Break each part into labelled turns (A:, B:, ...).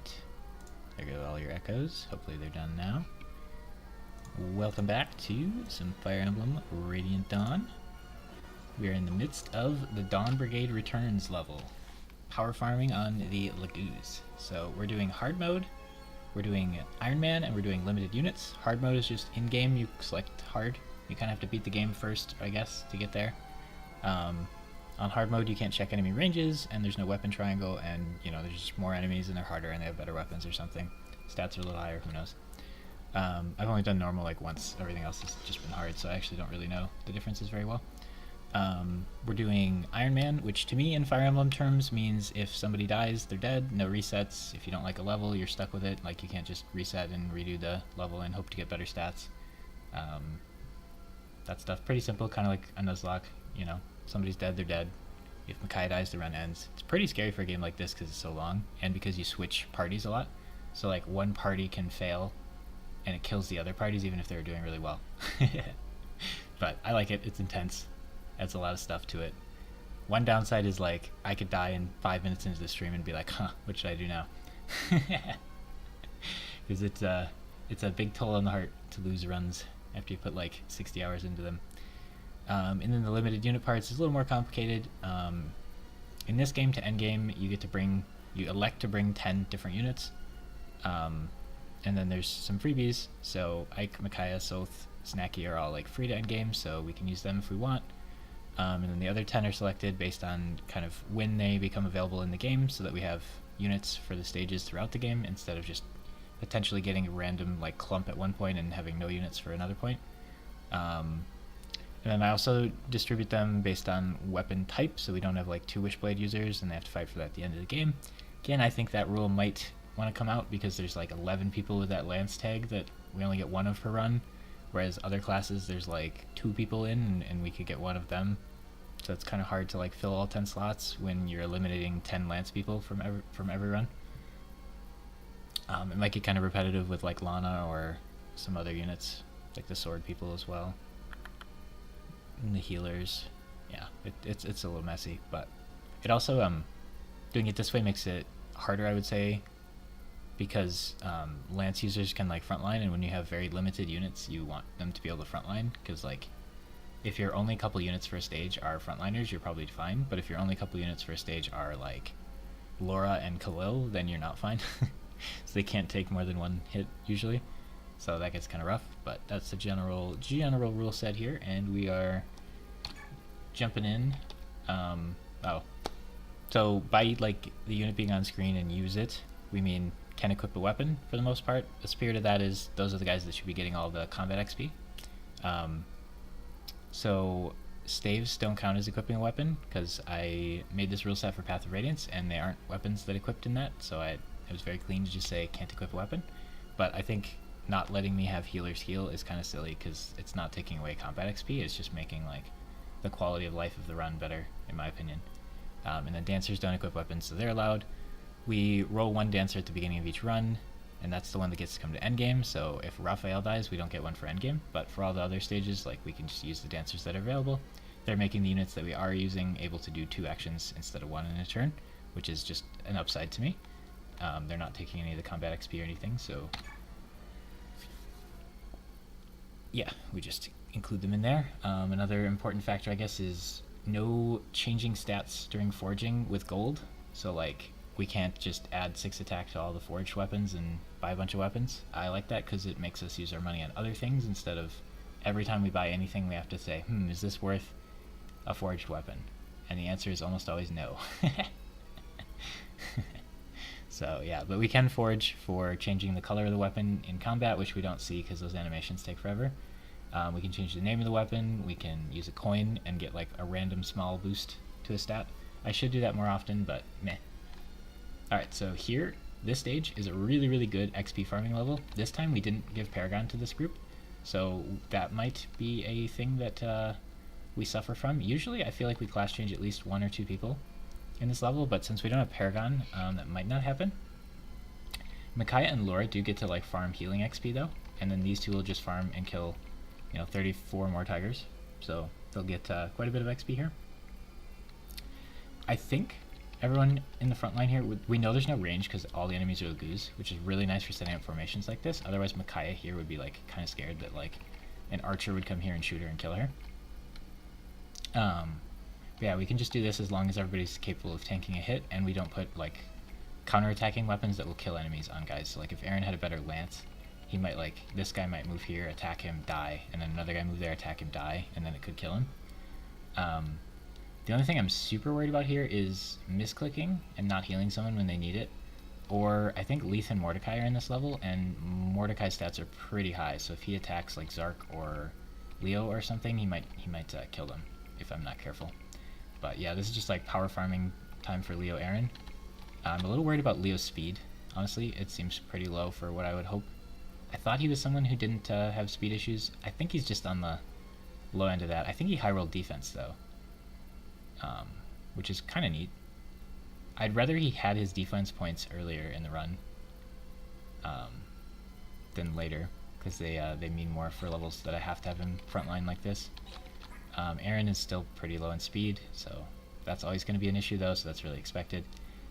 A: Alright. There go all your echoes. Hopefully they're done now. Welcome back to some Fire Emblem Radiant Dawn. We are in the midst of the Dawn Brigade Returns level. Power farming on the Lagoos. So we're doing hard mode, we're doing Ironman, and we're doing limited units. Hard mode is just in-game, you select hard. You kind of have to beat the game first, I guess, to get there. On hard mode, you can't check enemy ranges, and there's no weapon triangle, and you know, there's just more enemies and they're harder and they have better weapons or something. Stats are a little higher, who knows. I've only done normal like once, everything else has just been hard, so I actually don't really know the differences very well. We're doing Ironman, which to me in Fire Emblem terms means if somebody dies, they're dead, no resets. If you don't like a level, you're stuck with it, like you can't just reset and redo the level and hope to get better stats. That stuff, pretty simple, kind of like a Nuzlocke, you know. Somebody's dead, they're dead. If Micaiah dies, the run ends. It's pretty scary for a game like this because it's so long, and because you switch parties a lot. So like one party can fail, and it kills the other parties even if they're doing really well. But I like it, it's intense. Adds a lot of stuff to it. One downside is like, I could die in 5 minutes into the stream and be like, huh, what should I do now? Because it's a big toll on the heart to lose runs after you put like 60 hours into them. And then the limited unit parts is a little more complicated. In this game to end game, you elect to bring 10 different units. And then there's some freebies. So Ike, Micaiah, Soth, Snacky are all like free to end game, so we can use them if we want. And then the other 10 are selected based on kind of when they become available in the game, so that we have units for the stages throughout the game instead of just potentially getting a random like clump at one point and having no units for another point. And then I also distribute them based on weapon type, so we don't have like 2 Wishblade users and they have to fight for that at the end of the game. Again, I think that rule might want to come out because there's like 11 people with that Lance tag that we only get 1 of per run, whereas other classes there's like 2 people in and we could get 1 of them. So it's kind of hard to like fill all 10 slots when you're eliminating 10 Lance people from every run. It might get kind of repetitive with like Lana or some other units, like the sword people as well. And the healers. Yeah, it's a little messy, but it also, doing it this way makes it harder, I would say, because Lance users can like frontline, and when you have very limited units, you want them to be able to frontline, because like, if your only couple units for a stage are frontliners, you're probably fine, but if your only couple units for a stage are like Laura and Khalil, then you're not fine. So they can't take more than 1 hit usually, so that gets kind of rough, but that's the general rule set here, and we are jumping in. So by like the unit being on screen and use it, we mean can equip a weapon for the most part. The spirit of that is those are the guys that should be getting all the combat XP. So staves don't count as equipping a weapon because I made this rule set for Path of Radiance and they aren't weapons that equipped in that, so it was very clean to just say can't equip a weapon. But I think not letting me have healers heal is kind of silly because it's not taking away combat XP, it's just making like the quality of life of the run better, in my opinion. And then dancers don't equip weapons, so they're allowed. We roll 1 dancer at the beginning of each run, and that's the one that gets to come to endgame, so if Raphael dies, we don't get 1 for endgame, but for all the other stages, like we can just use the dancers that are available. They're making the units that we are using able to do 2 actions instead of 1 in a turn, which is just an upside to me. They're not taking any of the combat XP or anything, so yeah, we just include them in there. Another important factor, I guess, is no changing stats during forging with gold. So like, we can't just add 6 attack to all the forged weapons and buy a bunch of weapons. I like that because it makes us use our money on other things instead of every time we buy anything we have to say, is this worth a forged weapon? And the answer is almost always no. So yeah, but we can forge for changing the color of the weapon in combat, which we don't see because those animations take forever. We can change the name of the weapon, we can use a coin and get like a random small boost to a stat. I should do that more often, but meh. Alright, so here, this stage is a really, really good XP farming level. This time we didn't give Paragon to this group, so that might be a thing that we suffer from. Usually I feel like we class change at least 1 or 2 people in this level, but since we don't have Paragon, that might not happen. Micaiah and Laura do get to like farm healing XP though, and then these 2 will just farm and kill, 34 more tigers, so they'll get quite a bit of XP here. I think everyone in the front line here, we know there's no range because all the enemies are Lagoos, which is really nice for setting up formations like this. Otherwise, Micaiah here would be like kind of scared that like an archer would come here and shoot her and kill her. But yeah, we can just do this as long as everybody's capable of tanking a hit, and we don't put like counter-attacking weapons that will kill enemies on guys. So like if Aaron had a better lance, he might like, this guy might move here, attack him, die, and then another guy move there, attack him, die, and then it could kill him. The only thing I'm super worried about here is misclicking and not healing someone when they need it. Or I think Leith and Mordecai are in this level, and Mordecai's stats are pretty high, so if he attacks like Zark or Leo or something, he might kill them if I'm not careful. But yeah, this is just like power farming time for Leo Aaron. I'm a little worried about Leo's speed. Honestly, it seems pretty low for what I would hope. I thought he was someone who didn't have speed issues. I think he's just on the low end of that. I think he high rolled defense though, which is kind of neat. I'd rather he had his defense points earlier in the run than later, because they mean more for levels that I have to have him frontline like this. Aaron is still pretty low in speed, so that's always going to be an issue though, so that's really expected.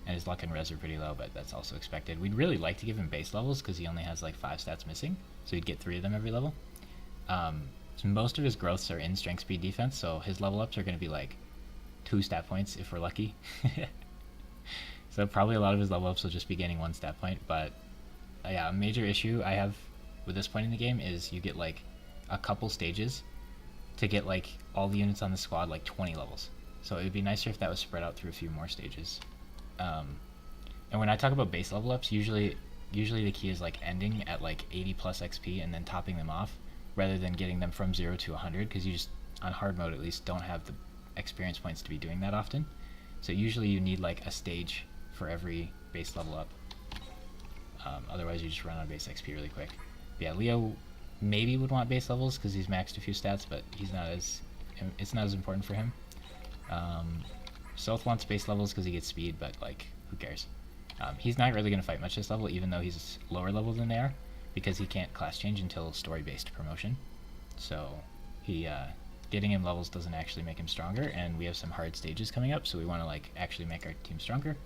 A: And his luck and res are pretty low, but that's also expected. We'd really like to give him base levels because he only has like 5 stats missing, so he'd get 3 of them every level. So most of his growths are in strength, speed, defense, so his level ups are going to be like 2 stat points if we're lucky. So probably a lot of his level ups will just be gaining 1 stat point, but yeah, a major issue I have with this point in the game is you get like a couple stages to get like all the units on the squad like 20 levels. So it would be nicer if that was spread out through a few more stages. And when I talk about base level ups, usually the key is like ending at like 80 plus XP and then topping them off, rather than getting them from 0 to 100, because you just, on hard mode at least, don't have the experience points to be doing that often. So usually you need like a stage for every base level up. Otherwise you just run out of base XP really quick. But yeah, Leo maybe would want base levels because he's maxed a few stats, but it's not as important for him. South wants base levels because he gets speed, but like, who cares? He's not really going to fight much this level, even though he's lower level than they are, because he can't class change until story-based promotion. So getting him levels doesn't actually make him stronger, and we have some hard stages coming up, so we want to like actually make our team stronger.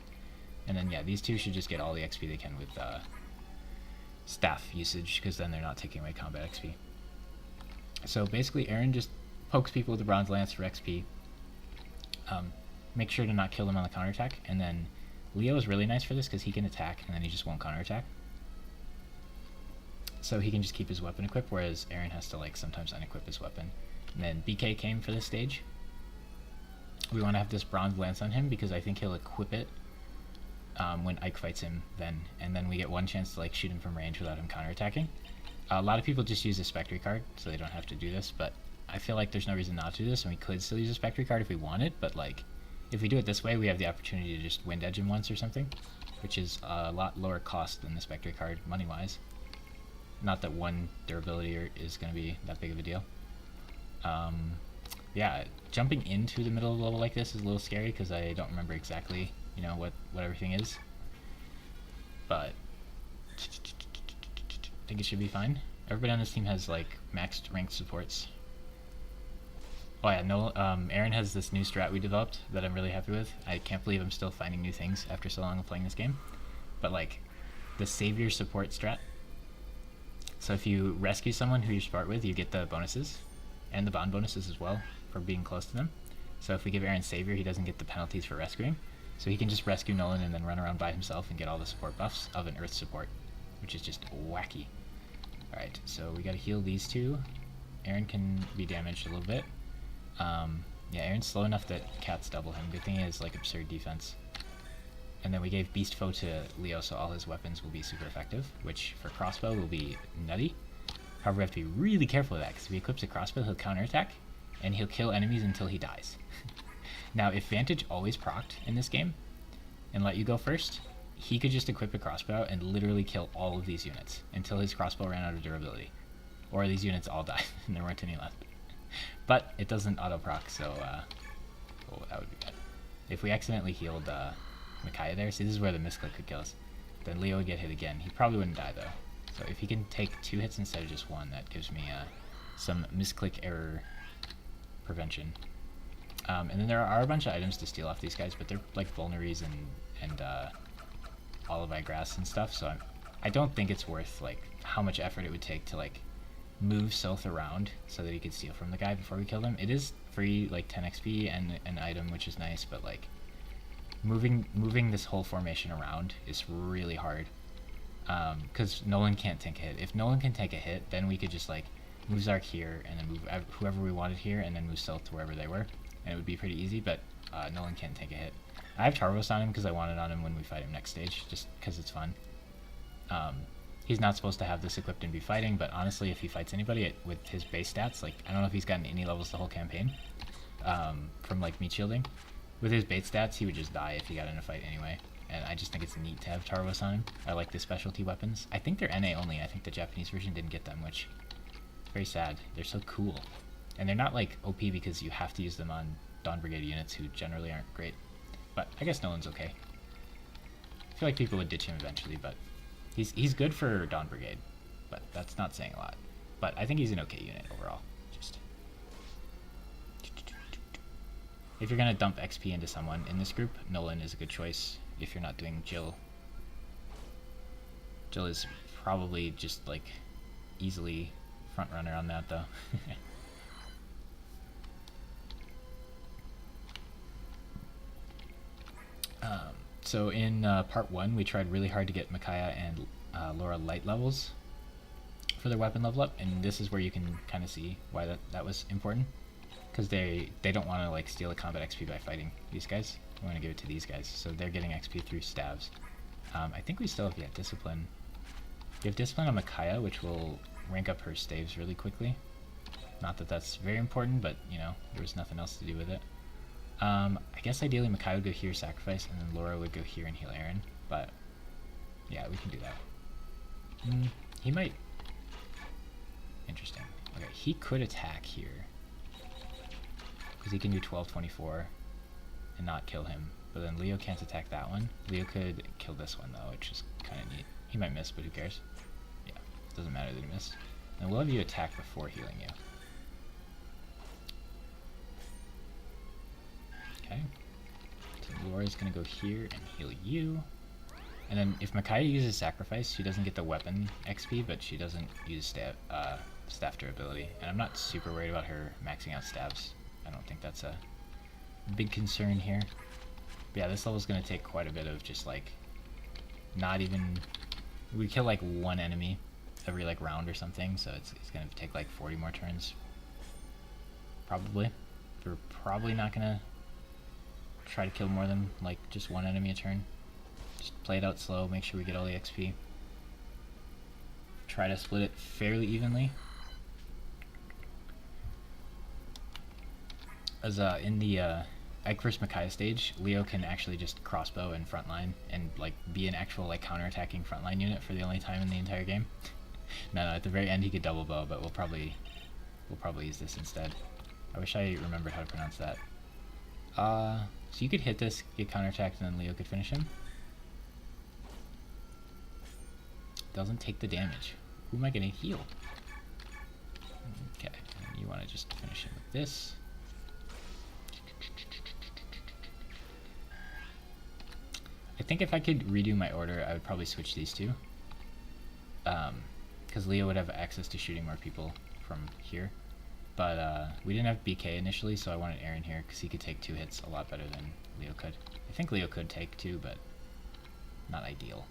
A: And then yeah, these two should just get all the XP they can with staff usage, because then they're not taking away combat XP. So basically Aaron just pokes people with the bronze lance for XP. Make sure to not kill them on the counterattack, and then Leo is really nice for this because he can attack and then he just won't counterattack. So he can just keep his weapon equipped, whereas Aaron has to like sometimes unequip his weapon. And then BK came for this stage. We want to have this bronze lance on him because I think he'll equip it when Ike fights him then, and then we get 1 chance to like shoot him from range without him counterattacking. A lot of people just use a Spectre card so they don't have to do this, but I feel like there's no reason not to do this, and we could still use a Spectre card if we wanted, but like if we do it this way, we have the opportunity to just wind edge him once or something, which is a lot lower cost than the Spectre card money-wise. Not that 1 durability is going to be that big of a deal. Yeah, jumping into the middle of a level like this is a little scary because I don't remember exactly, you know, what everything is. But I think it should be fine. Everybody on this team has like maxed ranked supports. Oh yeah, no, Aaron has this new strat we developed that I'm really happy with. I can't believe I'm still finding new things after so long of playing this game. But like, the Savior support strat. So if you rescue someone who you start with, you get the bonuses, and the bond bonuses as well for being close to them. So if we give Aaron Savior, he doesn't get the penalties for rescuing. So he can just rescue Nolan and then run around by himself and get all the support buffs of an Earth support, which is just wacky. Alright, so we gotta heal these two. Aaron can be damaged a little bit. Yeah, Aaron's slow enough that cats double him. Good thing he has like absurd defense. And then we gave Beast Foe to Leo, so all his weapons will be super effective, which for crossbow will be nutty. However, we have to be really careful with that, because if he equips a crossbow, he'll counterattack, and he'll kill enemies until he dies. Now, if Vantage always procced in this game, and let you go first, he could just equip a crossbow and literally kill all of these units, until his crossbow ran out of durability. Or these units all died, and there weren't any left. But it doesn't auto-proc, so oh, that would be bad. If we accidentally healed Micaiah there, see this is where the misclick could kill us, then Leo would get hit again. He probably wouldn't die though. So if he can take 2 hits instead of just 1, that gives me some misclick error prevention. And then there are a bunch of items to steal off these guys, but they're like vulneries and olive grass and stuff, so I don't think it's worth like how much effort it would take to like move Sylph around so that he could steal from the guy before we kill him. It is free, like 10 XP and an item, which is nice, but like moving this whole formation around is really hard, because Nolan can't take a hit. If Nolan can take a hit, then we could just like move Zark here and then move whoever we wanted here and then move Sylph to wherever they were, and it would be pretty easy, but Nolan can't take a hit. I have Tarvos on him because I want it on him when we fight him next stage, just because it's fun. He's not supposed to have this equipped and be fighting, but honestly, if he fights anybody with his base stats, like, I don't know if he's gotten any levels the whole campaign, from, like, meat shielding. With his base stats, he would just die if he got in a fight anyway, and I just think it's neat to have Tarvos on him. I like the specialty weapons. I think they're NA only. I think the Japanese version didn't get them, which is very sad. They're so cool. And they're not, like, OP because you have to use them on Dawn Brigade units who generally aren't great. But I guess Nolan's okay. I feel like people would ditch him eventually, but he's good for Dawn Brigade, but that's not saying a lot. But I think he's an okay unit overall. Just if you're gonna dump XP into someone in this group, Nolan is a good choice. If you're not doing Jill, Jill is probably just like easily front runner on that though. So in part 1, we tried really hard to get Micaiah and Laura light levels for their weapon level up, and this is where you can kind of see why that was important, because they don't want to like steal a combat XP by fighting these guys. We want to give it to these guys, so they're getting XP through stabs. I think we still have discipline. We have discipline on Micaiah, which will rank up her staves really quickly. Not that that's very important, but you know, there was nothing else to do with it. I guess ideally Micaiah would go here, sacrifice, and then Laura would go here and heal Aaron, but yeah, we can do that. He might... Interesting. Okay, he could attack here, because he can do 12-24 and not kill him, but then Leo can't attack that one. Leo could kill this one though, which is kind of neat. He might miss, but who cares? Yeah, doesn't matter that he missed. And we'll have you attack before healing you. Okay, so Laura's gonna go here and heal you, and then if Micaiah uses sacrifice, she doesn't get the weapon XP, but she doesn't use staff durability, and I'm not super worried about her maxing out stabs. I don't think that's a big concern here. But yeah, this level's gonna take quite a bit of just like, not even, we kill like one enemy every like round or something, so it's gonna take like 40 more turns, probably. We're probably not gonna try to kill more than like just one enemy a turn. Just play it out slow, make sure we get all the XP. Try to split it fairly evenly. As in the Ike vs Micaiah stage, Leo can actually just crossbow and frontline and like be an actual like counter-attacking frontline unit for the only time in the entire game. No, at the very end he could double bow, but we'll probably use this instead. I wish I remembered how to pronounce that. So you could hit this, get counterattacked, and then Leo could finish him. Doesn't take the damage. Who am I gonna heal? Okay, and you want to just finish him with this. I think if I could redo my order, I would probably switch these two. Because Leo would have access to shooting more people from here. But we didn't have BK initially, so I wanted Aaron here because he could take 2 hits a lot better than Leo could. I think Leo could take 2, but not ideal.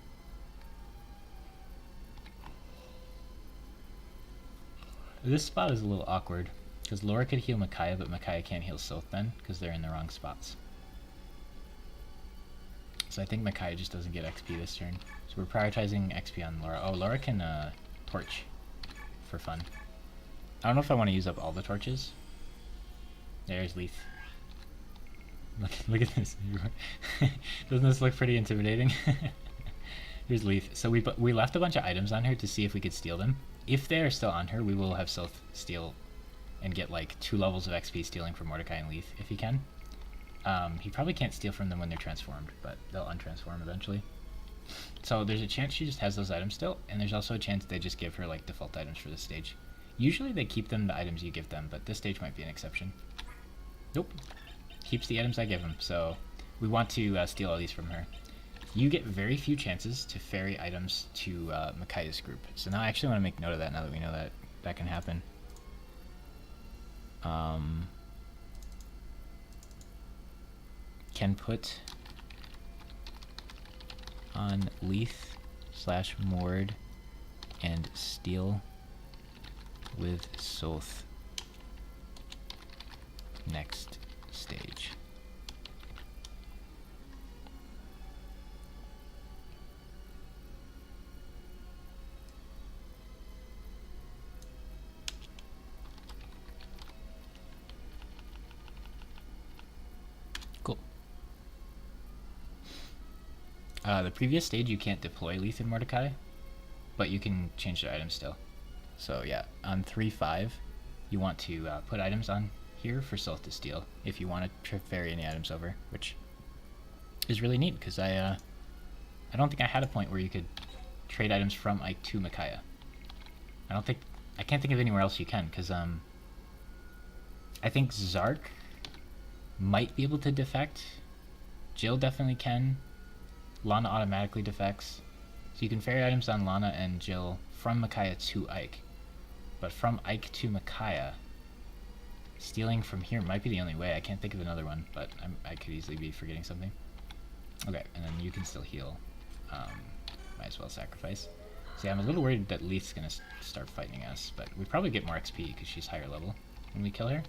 A: This spot is a little awkward because Laura could heal Micaiah, but Micaiah can't heal Sylph then because they're in the wrong spots. So I think Micaiah just doesn't get XP this turn. So we're prioritizing XP on Laura. Oh, Laura can torch for fun. I don't know if I want to use up all the torches. There's Leaf. Look at this. Doesn't this look pretty intimidating? Here's Leaf. So we left a bunch of items on her to see if we could steal them. If they are still on her, we will have Sylph steal and get like 2 levels of XP stealing from Mordecai and Leaf if he can. He probably can't steal from them when they're transformed, but they'll untransform eventually. So there's a chance she just has those items still, and there's also a chance they just give her like default items for this stage. Usually they keep them the items you give them, but this stage might be an exception. Nope. keeps the items I give him, so we want to steal all these from her. You get very few chances to ferry items to Micaiah's group. So now I actually want to make note of that now that we know that that can happen. Can put on Leith / Mord and steal with Soth next stage. Cool. The previous stage you can't deploy Leith and Mordecai, but you can change their items still. So yeah, on 3-5, you want to put items on here for Soth to steal if you want to ferry any items over, which is really neat because I don't think I had a point where you could trade items from Ike to Micaiah. I can't think of anywhere else you can, because I think Zark might be able to defect. Jill definitely can. Lana automatically defects. So you can ferry items on Lana and Jill from Micaiah to Ike. But from Ike to Micaiah, stealing from here might be the only way. I can't think of another one, but I could easily be forgetting something. Okay, and then you can still heal. Might as well sacrifice. See, I'm a little worried that Leith's gonna start fighting us, but we probably get more XP because she's higher level when we kill her.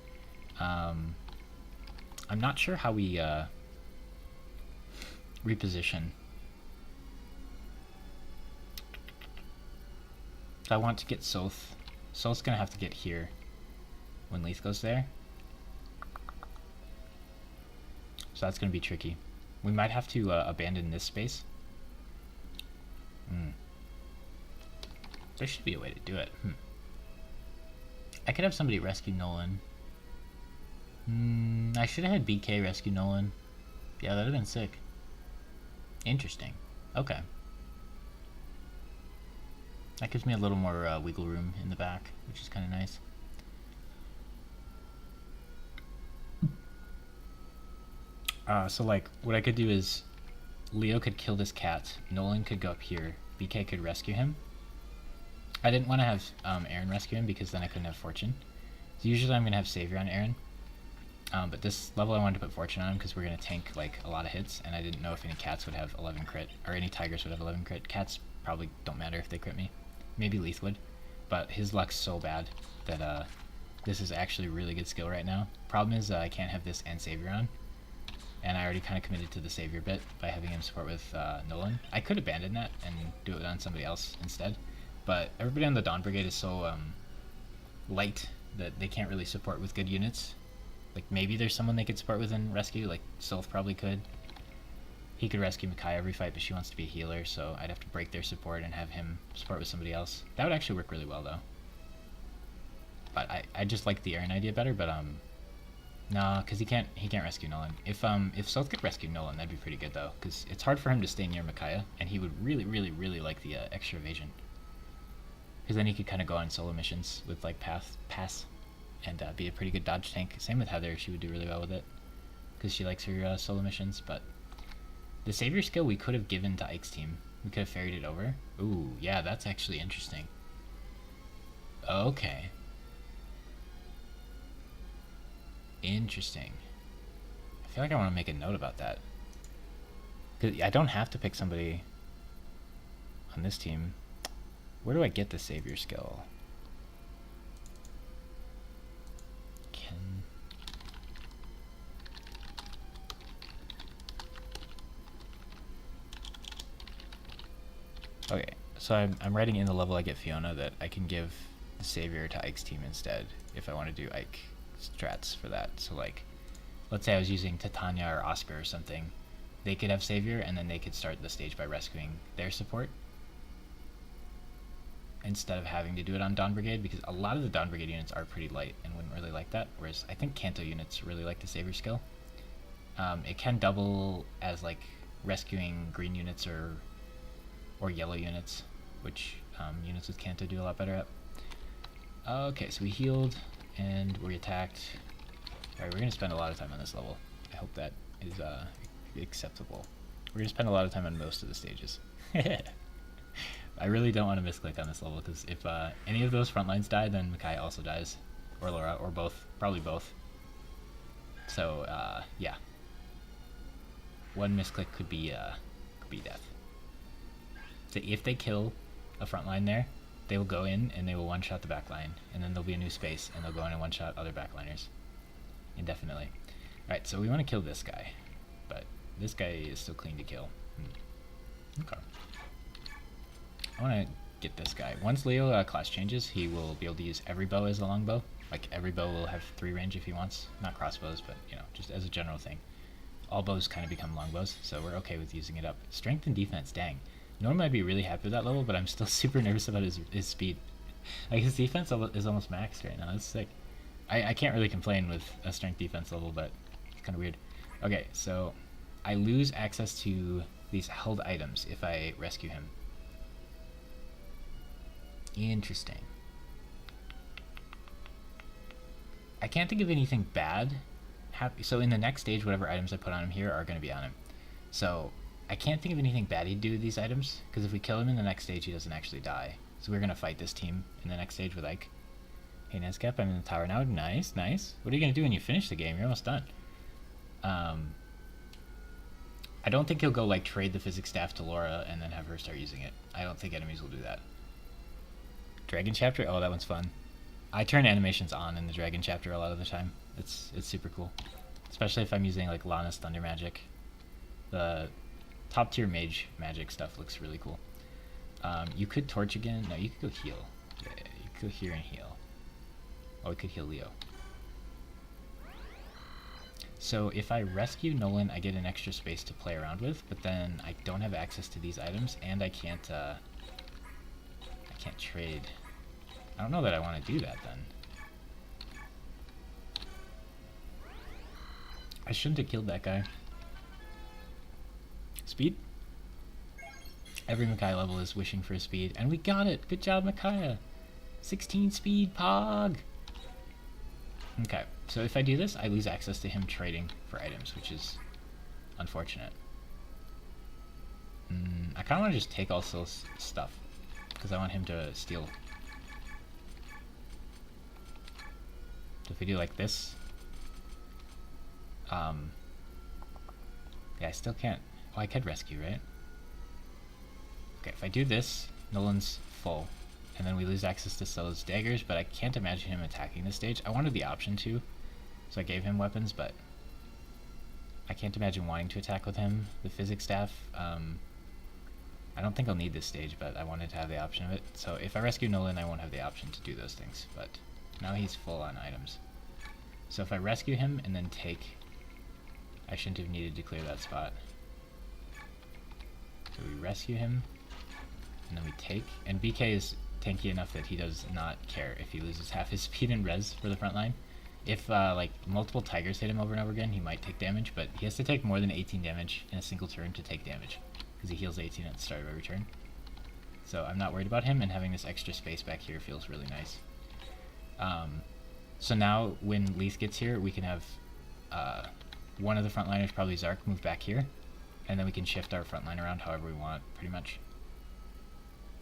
A: I'm not sure how we reposition. So I want to get Soth. Soth's gonna have to get here when Leith goes there. So that's gonna be tricky. We might have to abandon this space. There should be a way to do it. I could have somebody rescue Nolan. I should have had BK rescue Nolan. Yeah, that would have been sick. Interesting. Okay. That gives me a little more wiggle room in the back, which is kind of nice. So like, what I could do is Leo could kill this cat, Nolan could go up here, BK could rescue him. I didn't want to have Aaron rescue him because then I couldn't have Fortune. So usually I'm going to have Savior on Aaron. But this level I wanted to put Fortune on him because we're going to tank like a lot of hits, and I didn't know if any cats would have 11 crit, or any tigers would have 11 crit. Cats probably don't matter if they crit me. Maybe Leith would, but his luck's so bad that this is actually really good skill right now. Problem is I can't have this and Savior on, and I already kind of committed to the Savior bit by having him support with Nolan. I could abandon that and do it on somebody else instead, but everybody on the Dawn Brigade is so light that they can't really support with good units. Like, maybe there's someone they could support with in rescue, like Sylph probably could. He could rescue Micaiah every fight, but she wants to be a healer, so I'd have to break their support and have him support with somebody else. That would actually work really well, though. But I just like the Aaron idea better, but nah, because he can't rescue Nolan. If Sylph could rescue Nolan, that'd be pretty good, though, because it's hard for him to stay near Micaiah, and he would really, really, really like the extra evasion. Because then he could kind of go on solo missions with, like, pass. And be a pretty good dodge tank. Same with Heather, she would do really well with it because she likes her solo missions. But the Savior skill we could have given to Ike's team. We could have ferried it over. Ooh, yeah, that's actually interesting. Okay. Interesting. I feel like I want to make a note about that. Because I don't have to pick somebody on this team. Where do I get the Savior skill? Okay, so I'm writing in the level I get Fiona that I can give the Savior to Ike's team instead if I want to do Ike strats for that. So like, let's say I was using Titania or Oscar or something, they could have Savior and then they could start the stage by rescuing their support instead of having to do it on Dawn Brigade, because a lot of the Dawn Brigade units are pretty light and wouldn't really like that, whereas I think Kanto units really like the Savior skill. It can double as like rescuing green units or yellow units, which units with Kanto do a lot better at. Okay, so we healed and we attacked. Alright, we're going to spend a lot of time on this level. I hope that is acceptable. We're going to spend a lot of time on most of the stages. I really don't want to misclick on this level, because if any of those front lines die, then Makai also dies. Or Laura, or both. Probably both. So, yeah. One misclick could be death. So if they kill a front line there, they will go in and they will one-shot the back line, and then there'll be a new space, and they'll go in and one-shot other backliners indefinitely. Alright, so we want to kill this guy, but this guy is still clean to kill. Okay. I want to get this guy. Once Leo class changes, he will be able to use every bow as a longbow. Like, every bow will have 3 range if he wants. Not crossbows, but, you know, just as a general thing. All bows kind of become longbows, so we're okay with using it up. Strength and defense, dang. Normally I'd be really happy with that level, but I'm still super nervous about his speed. Like, his defense is almost maxed right now. That's sick. I can't really complain with a strength defense level, but it's kind of weird. Okay, so I lose access to these held items if I rescue him. Interesting. I can't think of anything bad. So in the next stage, whatever items I put on him here are going to be on him. So I can't think of anything bad he'd do with these items, because if we kill him in the next stage, he doesn't actually die. So we're going to fight this team in the next stage with Ike. Hey Nescap, I'm in the tower now. Nice, nice. What are you going to do when you finish the game? You're almost done. I don't think he'll go like trade the physics staff to Laura and then have her start using it. I don't think enemies will do that. Dragon chapter? Oh, that one's fun. I turn animations on in the dragon chapter a lot of the time. It's super cool. Especially if I'm using like Lana's thunder magic. The top tier mage magic stuff looks really cool. You could torch again. No, you could go heal. Yeah, you could go here and heal. Oh, we could heal Leo. So if I rescue Nolan, I get an extra space to play around with, but then I don't have access to these items, and I can't trade. I don't know that I want to do that then. I shouldn't have killed that guy. Speed? Every Makai level is wishing for speed, and we got it! Good job, Makaya! 16 speed, Pog! Okay, so if I do this, I lose access to him trading for items, which is unfortunate. I kind of want to just take all Sil's stuff, because I want him to steal. So if we do like this, yeah, I still can't. Oh, I could rescue, right? Okay, if I do this, Nolan's full, and then we lose access to Sil's daggers, but I can't imagine him attacking this stage. I wanted the option to, so I gave him weapons, but I can't imagine wanting to attack with him. The physics staff, I don't think I'll need this stage, but I wanted to have the option of it. So if I rescue Nolan, I won't have the option to do those things, but now he's full on items. So if I rescue him and then take, I shouldn't have needed to clear that spot. So we rescue him, and then we take, and BK is tanky enough that he does not care if he loses half his speed and res for the front line. If like multiple tigers hit him over and over again, he might take damage, but he has to take more than 18 damage in a single turn to take damage, because he heals 18 at the start of every turn. So I'm not worried about him, and having this extra space back here feels really nice. So now when Leith gets here, we can have one of the frontliners, probably Zark, move back here, and then we can shift our front line around however we want, pretty much.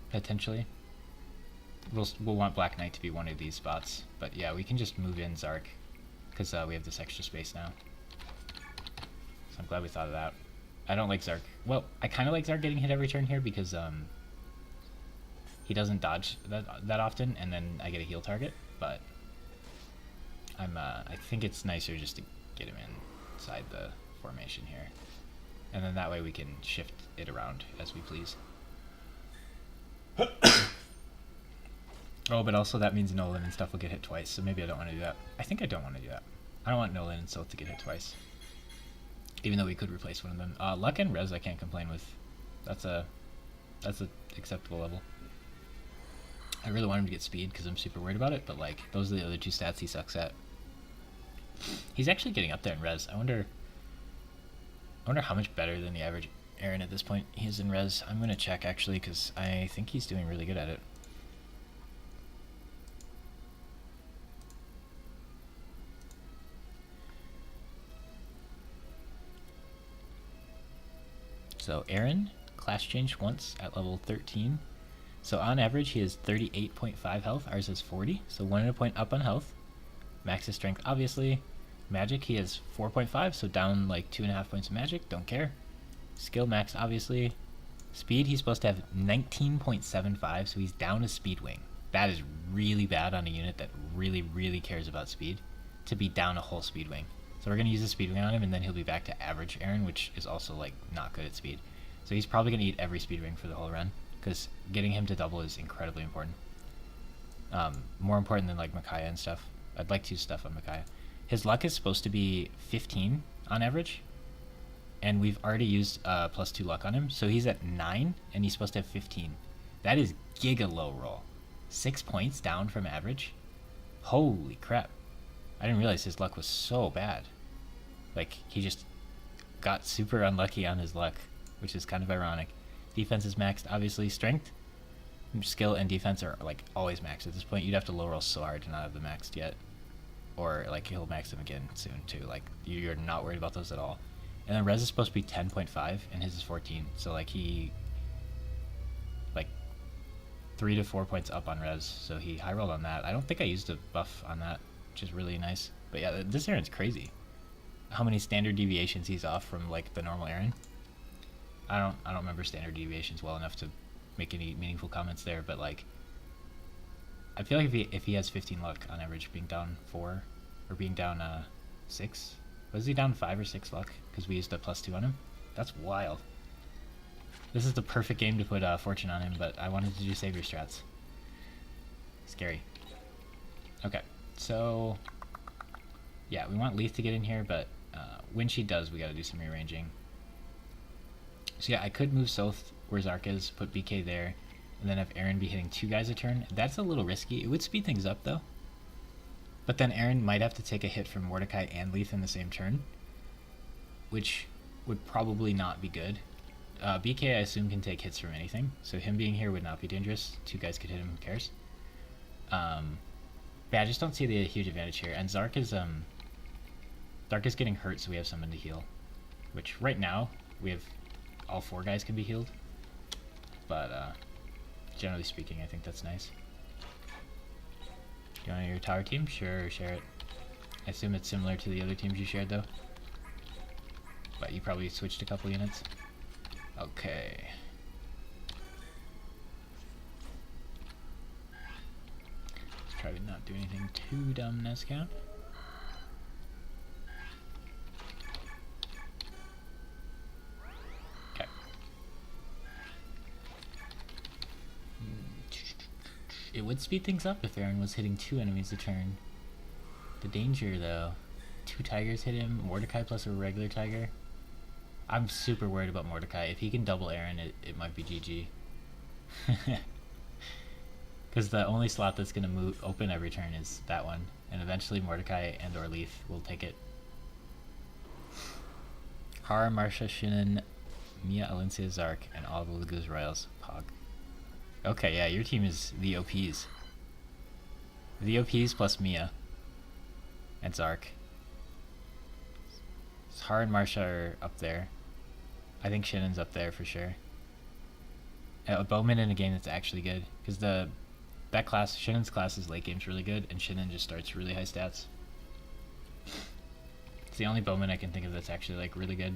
A: Potentially. We'll want Black Knight to be one of these spots, but yeah, we can just move in Zark, because we have this extra space now. So I'm glad we thought of that. I don't like Zark. Well, I kind of like Zark getting hit every turn here, because he doesn't dodge that often, and then I get a heal target, but I think it's nicer just to get him inside the formation here. And then that way we can shift it around as we please. Oh, but also that means Nolan and stuff will get hit twice, so maybe I don't want to do that. I think I don't want to do that. I don't want Nolan and Sylph to get hit twice. Even though we could replace one of them. Luck and Res I can't complain with. That's a acceptable level. I really want him to get speed because I'm super worried about it, but like those are the other two stats he sucks at. He's actually getting up there in Res. I wonder how much better than the average Aaron at this point he is in Res. I'm gonna check actually, because I think he's doing really good at it. So Aaron, class changed once at level 13. So on average, he has 38.5 health. Ours is 40, so 1 point up on health. Max his strength, obviously. Magic, he has 4.5, so down like 2.5 points of magic. Don't care. Skill max, obviously. Speed, he's supposed to have 19.75, so he's down a speed wing. That is really bad on a unit that really, really cares about speed, to be down a whole speed wing. So we're going to use a speed wing on him, and then he'll be back to average Aaron, which is also like not good at speed. So he's probably going to eat every speed wing for the whole run, because getting him to double is incredibly important. More important than like Micaiah and stuff. I'd like to use stuff on Micaiah. His luck is supposed to be 15 on average, and we've already used +2 luck on him, so he's at 9, and he's supposed to have 15. That is giga low roll. 6 points down from average? Holy crap. I didn't realize his luck was so bad. Like, he just got super unlucky on his luck, which is kind of ironic. Defense is maxed, obviously. Strength, skill, and defense are like always maxed at this point. You'd have to low roll so hard to not have them maxed yet. Or like he'll max them again soon too. Like, you're not worried about those at all. And then res is supposed to be 10.5 and his is 14. So like he like 3 to 4 points up on res. So he high rolled on that. I don't think I used a buff on that, which is really nice. But yeah, this Aaron's crazy. How many standard deviations he's off from like the normal Aaron. I don't remember standard deviations well enough to make any meaningful comments there, but like I feel like if he has 15 luck on average, being down 4 or being down 6, was he down 5 or 6 luck because we used a +2 on him? That's wild. This is the perfect game to put fortune on him, but I wanted to do savior strats. Scary. Okay, so yeah, we want Leaf to get in here, but when she does, we got to do some rearranging. So yeah, I could move south where Zark is, put BK there, and then have Aaron be hitting 2 guys a turn. That's a little risky. It would speed things up though. But then Aaron might have to take a hit from Mordecai and Leaf in the same turn, which would probably not be good. BK, I assume, can take hits from anything, so him being here would not be dangerous. 2 guys could hit him, who cares? But I just don't see the huge advantage here. And Zark is getting hurt, so we have someone to heal. Which, right now, we have all 4 guys can be healed. But, generally speaking, I think that's nice. Do you want your tower team? Sure, share it. I assume it's similar to the other teams you shared, though. But you probably switched a couple units. Okay. Let's try to not do anything too dumb next count. Okay. It would speed things up if Aaron was hitting 2 enemies a turn. The danger, though. 2 tigers hit him, Mordecai plus a regular tiger. I'm super worried about Mordecai. If he can double Aaron, it might be GG. Because the only slot that's going to open every turn is that one. And eventually Mordecai and or Leaf will take it. Hara, Marsha, Shinnon, Mia, Alencia, Zark, and all the Laguz Royals. Pog. Okay, yeah, your team is the OPs. The OPs plus Mia. And Zark. Hara and Marsha are up there. I think Shinnon's up there for sure. A Bowman in a game that's actually good, because that class, Shinnon's class's late game's really good, and Shinnon just starts really high stats. It's the only Bowman I can think of that's actually like really good.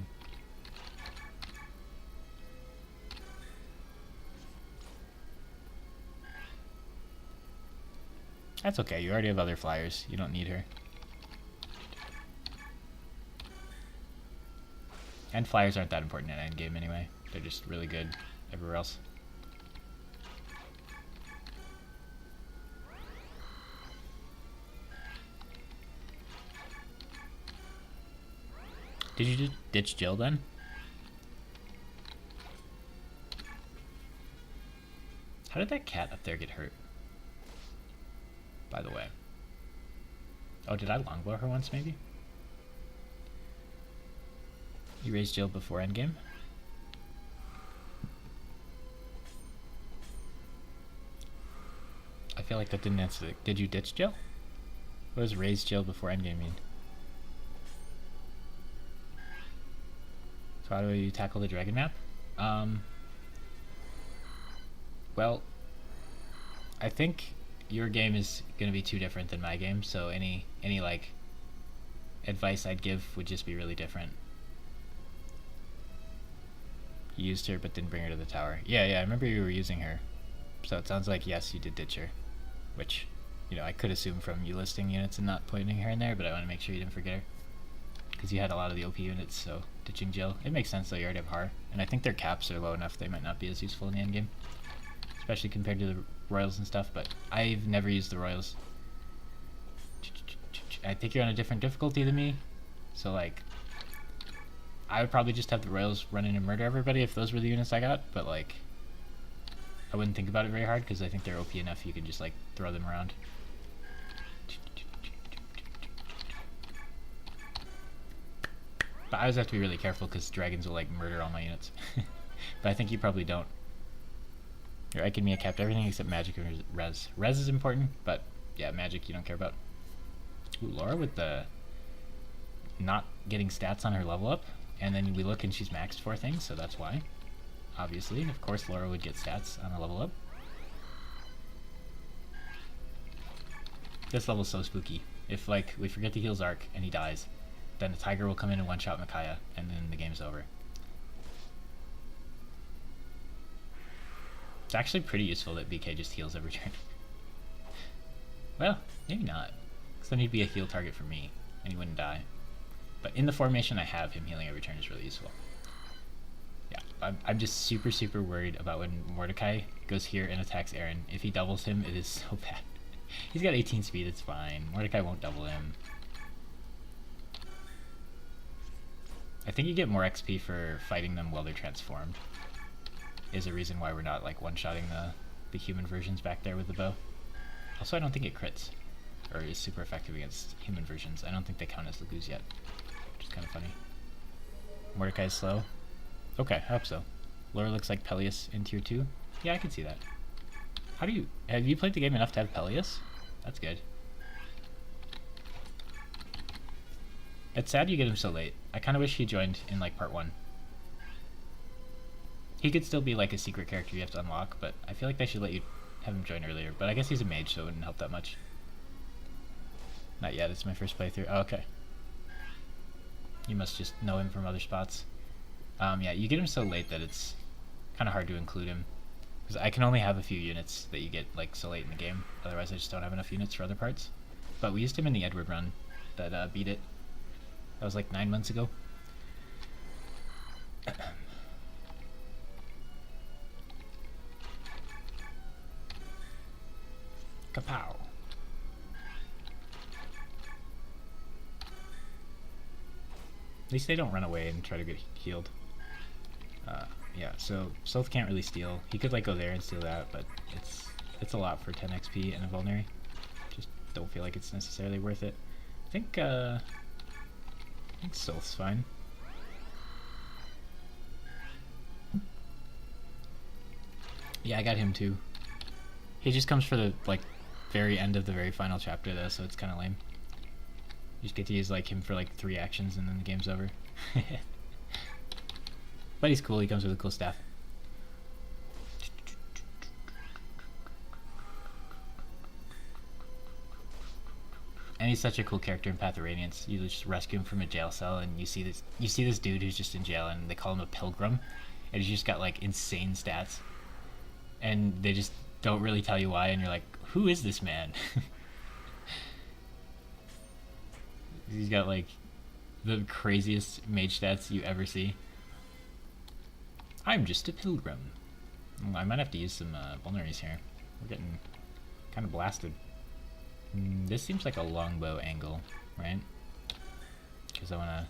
A: That's okay, you already have other flyers, you don't need her. And flyers aren't that important in endgame anyway. They're just really good everywhere else. Did you just ditch Jill then? How did that cat up there get hurt? By the way. Oh, did I longbow her once maybe? You raised Jill before endgame? I feel like that didn't answer it. Did you ditch Jill? What does raise Jill before endgame mean? So how do you tackle the dragon map? Well, I think your game is going to be too different than my game, so any like advice I'd give would just be really different. You used her but didn't bring her to the tower. Yeah, I remember you were using her. So it sounds like, yes, you did ditch her. Which, you know, I could assume from you listing units and not putting her in there, but I want to make sure you didn't forget her. Because you had a lot of the OP units, so ditching Jill. It makes sense though, you already have Har. And I think their caps are low enough they might not be as useful in the endgame. Especially compared to the Royals and stuff, but I've never used the Royals. I think you're on a different difficulty than me. So like, I would probably just have the Royals run in and murder everybody if those were the units I got, but like, I wouldn't think about it very hard because I think they're OP enough you can just like throw them around. But I always have to be really careful because dragons will like murder all my units. But I think you probably don't. Your Icon capped everything except magic and res. Res is important, but yeah, magic you don't care about. Ooh, Laura with the not getting stats on her level up, and then we look and she's maxed for things, so that's why. Obviously, of course Laura would get stats on a level up. This level's so spooky. If like we forget to heal Zark and he dies, then the tiger will come in and one-shot Micaiah, and then the game's over. It's actually pretty useful that BK just heals every turn. Well, maybe not, because then he'd be a heal target for me, and he wouldn't die. But in the formation I have, him healing every turn is really useful. Yeah, I'm just super worried about when Mordecai goes here and attacks Aaron. If he doubles him, it is so bad. He's got 18 speed, it's fine. Mordecai won't double him. I think you get more XP for fighting them while they're transformed. Is a reason why we're not like one-shotting the human versions back there with the bow. Also, I don't think it crits, or is super effective against human versions. I don't think they count as Lagoos yet, which is kind of funny. Mordecai's slow. Okay, I hope so. Laura looks like Peleus in tier 2. Yeah, I can see that. Have you played the game enough to have Peleus? That's good. It's sad you get him so late. I kind of wish he joined in like part 1. He could still be like a secret character you have to unlock, but I feel like they should let you have him join earlier. But I guess he's a mage, so it wouldn't help that much. Not yet, it's my first playthrough. Oh, okay. You must just know him from other spots. Yeah, you get him so late that it's kind of hard to include him. Because I can only have a few units that you get like so late in the game. Otherwise I just don't have enough units for other parts. But we used him in the Edward run that beat it. That was like 9 months ago. Kapow. At least they don't run away and try to get healed. Yeah, so Sylph can't really steal. He could like go there and steal that, but it's a lot for 10 XP and a Vulnerary. Just don't feel like it's necessarily worth it. I think Sylph's fine. Yeah, I got him too. He just comes for the like very end of the very final chapter though, so it's kind of lame. You just get to use like him for like 3 actions and then the game's over. But he's cool, he comes with a cool staff. And he's such a cool character in Path of Radiance. You just rescue him from a jail cell and you see this dude who's just in jail and they call him a pilgrim. And he's just got like insane stats. And they just don't really tell you why and you're like, who is this man? He's got like the craziest mage stats you ever see. I'm just a pilgrim. I might have to use some vulneraries here. We're getting kind of blasted. This seems like a longbow angle, right? Because I want to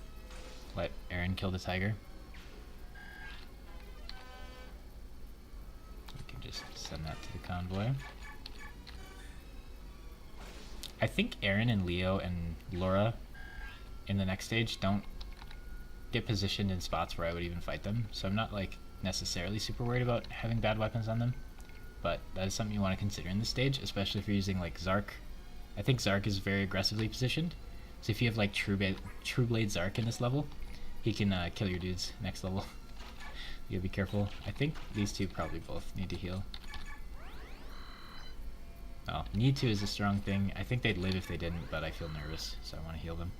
A: let Aaron kill the tiger. We can just send that to the convoy. I think Aaron and Leo and Laura in the next stage don't get positioned in spots where I would even fight them, so I'm not like necessarily super worried about having bad weapons on them, but that is something you want to consider in this stage, especially if you're using like Zark. I think Zark is very aggressively positioned, so if you have like True Blade Zark in this level, he can kill your dudes next level. You gotta be careful. I think these two probably both need to heal. Oh, need to is a strong thing. I think they'd live if they didn't, but I feel nervous, so I want to heal them.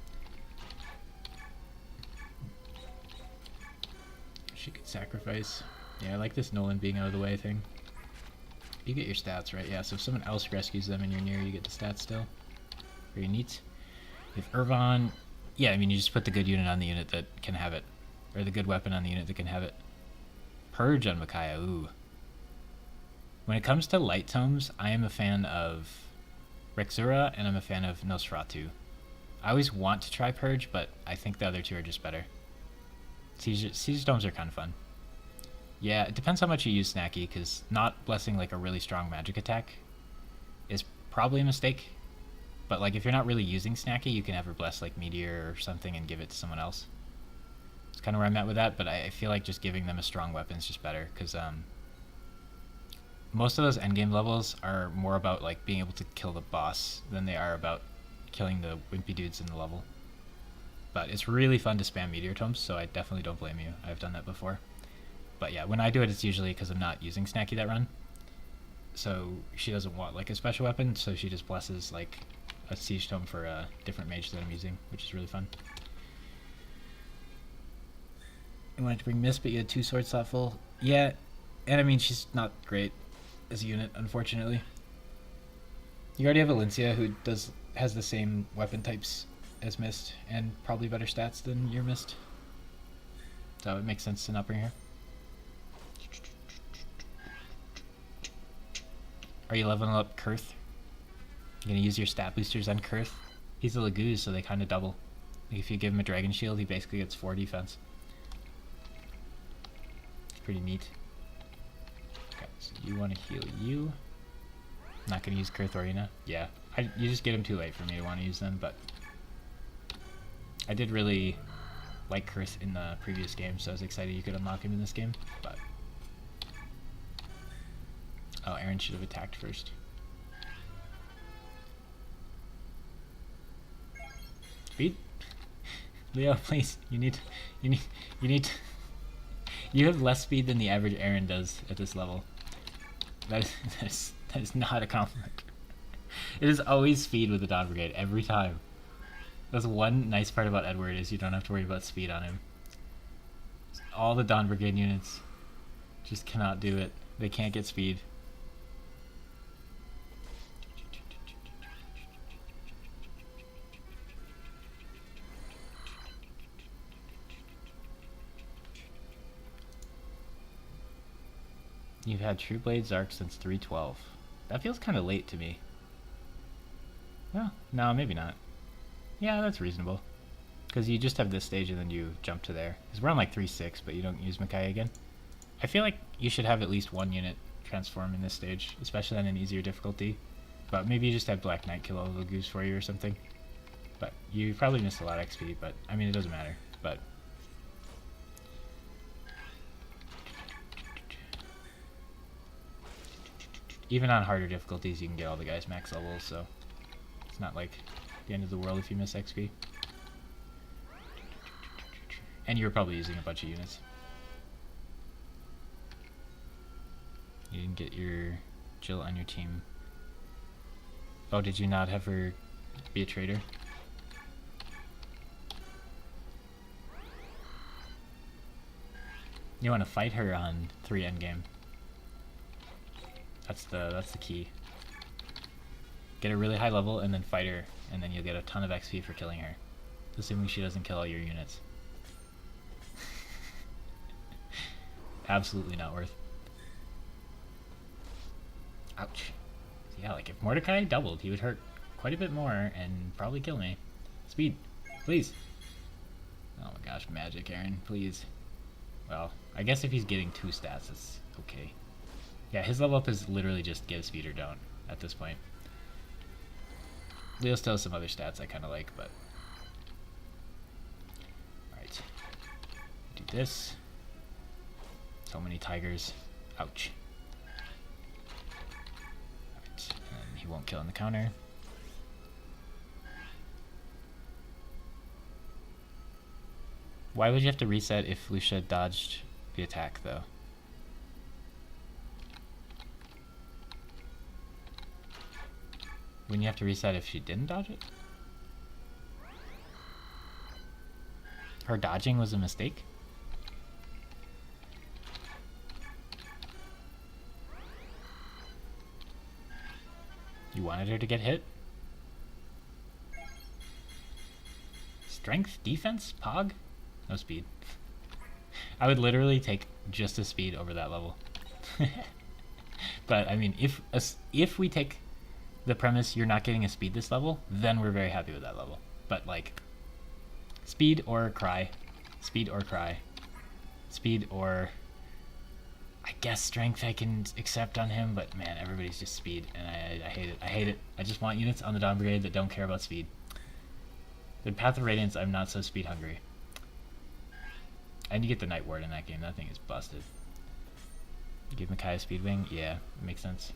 A: She could sacrifice. Yeah, I like this Nolan being out of the way thing. You get your stats, right? Yeah, so if someone else rescues them and you're near, you get the stats still. Very neat. If Irvon... Yeah, I mean, you just put the good unit on the unit that can have it. Or the good weapon on the unit that can have it. Purge on Micaiah, ooh. When it comes to light tomes, I am a fan of Rexura and I'm a fan of Nosferatu. I always want to try Purge, but I think the other two are just better. Siege tomes are kind of fun. Yeah, it depends how much you use Snacky, because not blessing like a really strong magic attack is probably a mistake. But like if you're not really using Snacky, you can ever bless like Meteor or something and give it to someone else. It's kind of where I'm at with that, but I feel like just giving them a strong weapon is just better, because most of those endgame levels are more about like being able to kill the boss than they are about killing the wimpy dudes in the level. But it's really fun to spam Meteor Tomes, so I definitely don't blame you. I've done that before. But yeah, when I do it, it's usually because I'm not using Snacky that run. So she doesn't want like a special weapon, so she just blesses like a Siege Tome for a different mage that I'm using, which is really fun. You wanted to bring Mist, but you had 2 sword slot full. Yeah, and I mean, she's not great as a unit, unfortunately. You already have Valencia, who has the same weapon types as Mist, and probably better stats than your Mist. So it makes sense to not bring her. Are you leveling up Kurth? You're gonna use your stat boosters on Kurth? He's a Laguz, so they kind of double. Like if you give him a Dragon Shield, he basically gets 4 defense. It's pretty neat. Okay, so you want to heal you. Not gonna use Kurth Orina? Yeah. You just get him too late for me to want to use them, but I did really like Kurth in the previous game, so I was excited you could unlock him in this game, but... Oh, Aaron should have attacked first. Speed? Leo, please. You have less speed than the average Aaron does at this level. That is not a compliment. It is always speed with the Dawn Brigade, every time. That's one nice part about Edward, is you don't have to worry about speed on him. All the Dawn Brigade units just cannot do it. They can't get speed. You've had True Blade Zark since 312. That feels kind of late to me. Well, no, maybe not. Yeah, that's reasonable. Because you just have this stage and then you jump to there. Because we're on like 3-6, but you don't use Micaiah again. I feel like you should have at least one unit transform in this stage, especially on an easier difficulty. But maybe you just have Black Knight kill all the goose for you or something. But you probably missed a lot of XP, but I mean, it doesn't matter. But even on harder difficulties, you can get all the guys max levels, so it's not like the end of the world if you miss XP. And you were probably using a bunch of units. You didn't get your Jill on your team. Oh, did you not have her be a traitor? You want to fight her on 3 endgame. That's the key. Get a really high level and then fight her, and then you'll get a ton of XP for killing her. Assuming she doesn't kill all your units. Absolutely not worth. Ouch. Yeah, like if Mordecai doubled, he would hurt quite a bit more and probably kill me. Speed, please. Oh my gosh, magic, Aaron, please. Well, I guess if he's getting 2 stats, it's okay. Yeah, his level up is literally just give speed or don't at this point. Leo still has some other stats I kind of like, but... Alright. Do this. So many tigers. Ouch. Alright, and he won't kill in the counter. Why would you have to reset if Lucia dodged the attack, though. Wouldn't you have to reset if she didn't dodge it? Her dodging was a mistake? You wanted her to get hit? Strength, defense, pog? No speed. I would literally take just a speed over that level. But I mean, if we take the premise you're not getting a speed this level, then we're very happy with that level. But like, speed or cry, speed or cry, speed or I guess strength I can accept on him, but man, everybody's just speed, and I hate it. I hate it. I just want units on the Dawn Brigade that don't care about speed. In Path of Radiance, I'm not so speed hungry. And you get the Night Ward in that game. That thing is busted. You give Micaiah Speed Wing? Yeah, it makes sense.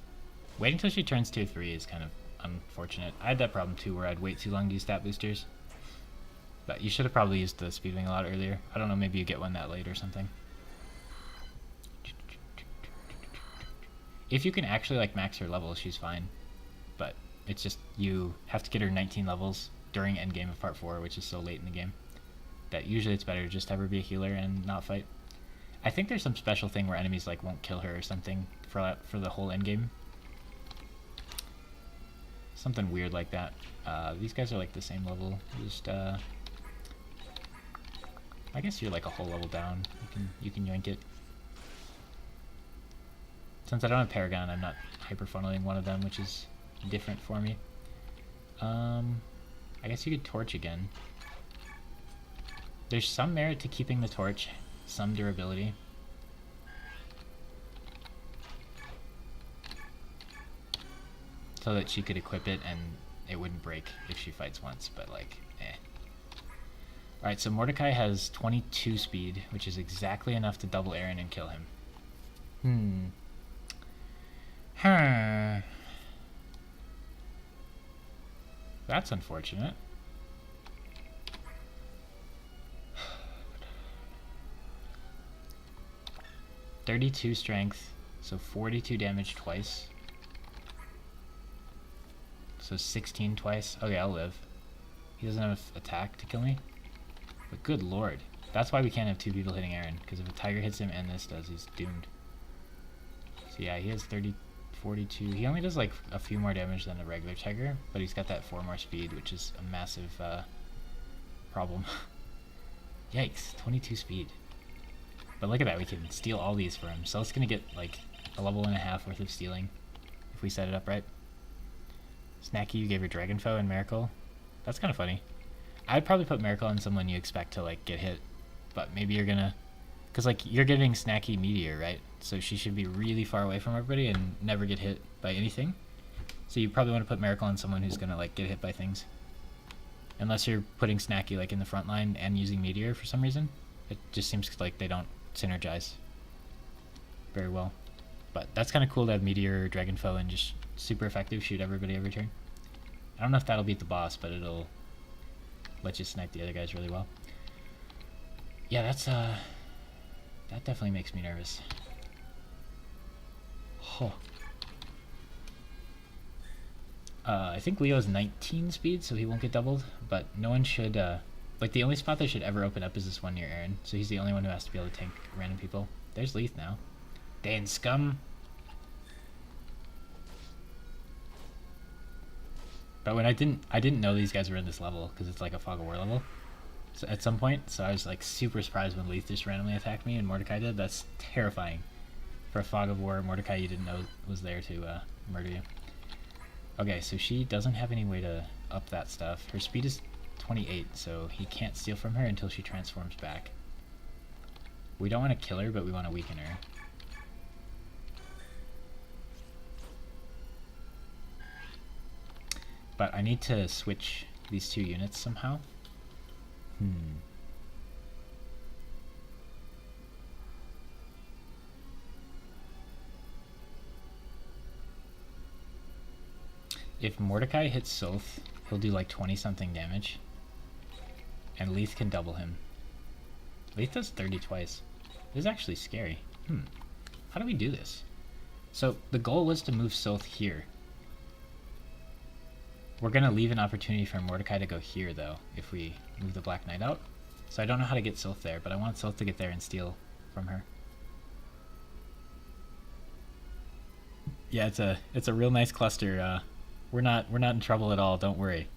A: Waiting until she turns tier 3 is kind of unfortunate. I had that problem too, where I'd wait too long to use stat boosters. But you should have probably used the Speed Wing a lot earlier. I don't know, maybe you get one that late or something. If you can actually like max her level, she's fine. But it's just, you have to get her 19 levels during endgame of part 4, which is so late in the game, that usually it's better to just have her be a healer and not fight. I think there's some special thing where enemies like won't kill her or something for the whole endgame. Something weird like that. These guys are like the same level. Just I guess you're like a whole level down. You can yoink it. Since I don't have Paragon, I'm not hyper funneling one of them, which is different for me. I guess you could torch again. There's some merit to keeping the torch, some durability. So that she could equip it and it wouldn't break if she fights once, but like, eh. Alright, so Mordecai has 22 speed, which is exactly enough to double Aaron and kill him. That's unfortunate. $32 strength, so 42 damage twice. So 16 twice. Okay, I'll live. He doesn't have attack to kill me. But good lord. That's why we can't have two people hitting Aaron, because if a tiger hits him and this does, he's doomed. So yeah, he has 42. He only does like a few more damage than a regular tiger, but he's got that 4 more speed, which is a massive problem. Yikes, 22 speed. But look at that, we can steal all these for him. So it's gonna get like a level and a half worth of stealing if we set it up right. Snacky, you gave her Dragon Foe and Miracle. That's kind of funny. I'd probably put Miracle on someone you expect to like get hit, but maybe you're gonna, because like you're getting Snacky Meteor, right? So she should be really far away from everybody and never get hit by anything. So you probably want to put Miracle on someone who's gonna like get hit by things. Unless you're putting Snacky like in the front line and using Meteor for some reason. It just seems like they don't synergize very well. But that's kind of cool to have Meteor or Dragon Foe and just super effective, shoot everybody every turn. I don't know if that'll beat the boss, but it'll let you snipe the other guys really well. Yeah, that's that definitely makes me nervous. Oh. I think Leo's 19 speed, so he won't get doubled, but no one should, like the only spot that should ever open up is this one near Aaron, so he's the only one who has to be able to tank random people. There's Leith now. Dane scum! But when I didn't know these guys were in this level, because it's like a Fog of War level, so at some point, so I was like super surprised when Leith just randomly attacked me and Mordecai did. That's terrifying. For a Fog of War, Mordecai you didn't know was there to murder you. Okay, so she doesn't have any way to up that stuff. Her speed is 28, so he can't steal from her until she transforms back. We don't want to kill her, but we want to weaken her. But I need to switch these two units somehow. If Mordecai hits Soth, he'll do like 20 something damage. And Leith can double him. Leith does 30 twice. This is actually scary. How do we do this? So the goal was to move Soth here. We're going to leave an opportunity for Mordecai to go here, though, if we move the Black Knight out. So I don't know how to get Soth there, but I want Soth to get there and steal from her. Yeah, it's a real nice cluster. We're not in trouble at all. Don't worry.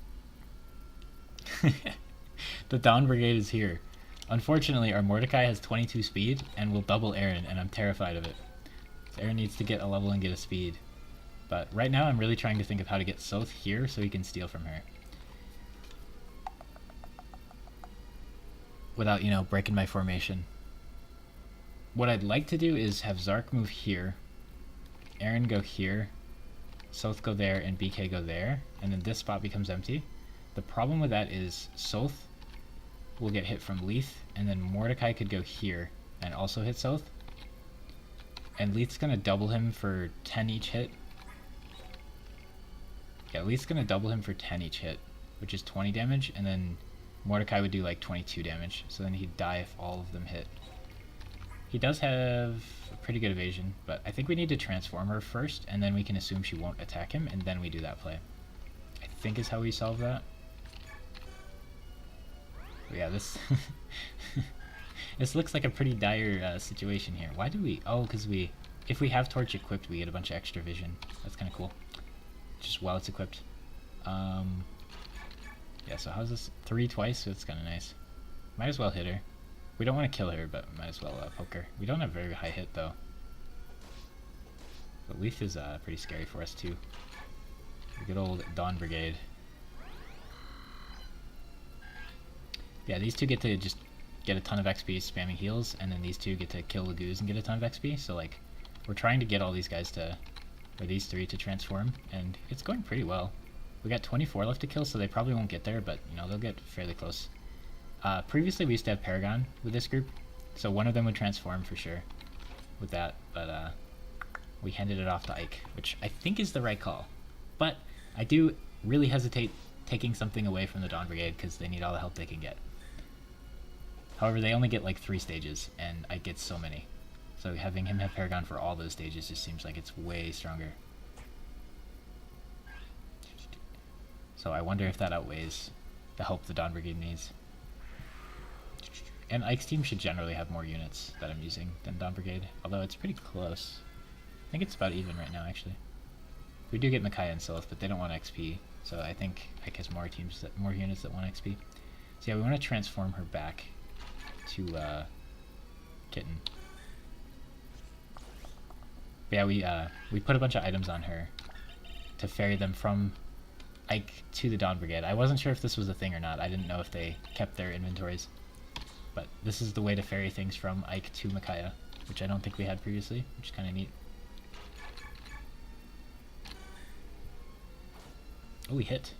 A: The Dawn Brigade is here. Unfortunately, our Mordecai has 22 speed and will double Aaron, and I'm terrified of it. So Aaron needs to get a level and get a speed. But right now, I'm really trying to think of how to get Soth here so he can steal from her. Without, you know, breaking my formation. What I'd like to do is have Zark move here, Aaron go here, Soth go there, and BK go there, and then this spot becomes empty. The problem with that is Soth will get hit from Leith, and then Mordecai could go here and also hit Soth. And Leith's gonna double him for 10 each hit. Yeah, Leith's gonna double him for 10 each hit, which is 20 damage, and then Mordecai would do like 22 damage, so then he'd die if all of them hit. He does have a pretty good evasion, but I think we need to transform her first, and then we can assume she won't attack him, and then we do that play. I think is how we solve that. But yeah, this this looks like a pretty dire situation here. Why do we? Oh, because if we have Torch equipped, we get a bunch of extra vision. That's kind of cool. Just while it's equipped. Yeah, so how's this? 3 twice, so it's kind of nice. Might as well hit her. We don't want to kill her, but might as well poke her. We don't have very high hit, though. But Leith is pretty scary for us, too. The good old Dawn Brigade. Yeah, these two get to just get a ton of XP spamming heals, and then these two get to kill the Goose and get a ton of XP, so like, we're trying to get all these guys to, or these 3 to transform, and it's going pretty well. We got 24 left to kill, so they probably won't get there, but, you know, they'll get fairly close. Previously, we used to have Paragon with this group, so one of them would transform for sure with that, but we handed it off to Ike, which I think is the right call. But I do really hesitate taking something away from the Dawn Brigade, because they need all the help they can get. However, they only get like 3 stages, and Ike gets so many. So having him have Paragon for all those stages just seems like it's way stronger. So I wonder if that outweighs the help the Dawn Brigade needs. And Ike's team should generally have more units that I'm using than Dawn Brigade, although it's pretty close. I think it's about even right now, actually. We do get Micaiah and Sylph, but they don't want XP, so I think Ike has more units that want XP. So yeah, we want to transform her back to Kitten. But yeah, we put a bunch of items on her to ferry them from Ike to the Dawn Brigade. I wasn't sure if this was a thing or not. I didn't know if they kept their inventories. But this is the way to ferry things from Ike to Micaiah, which I don't think we had previously, which is kind of neat. Oh, he hit.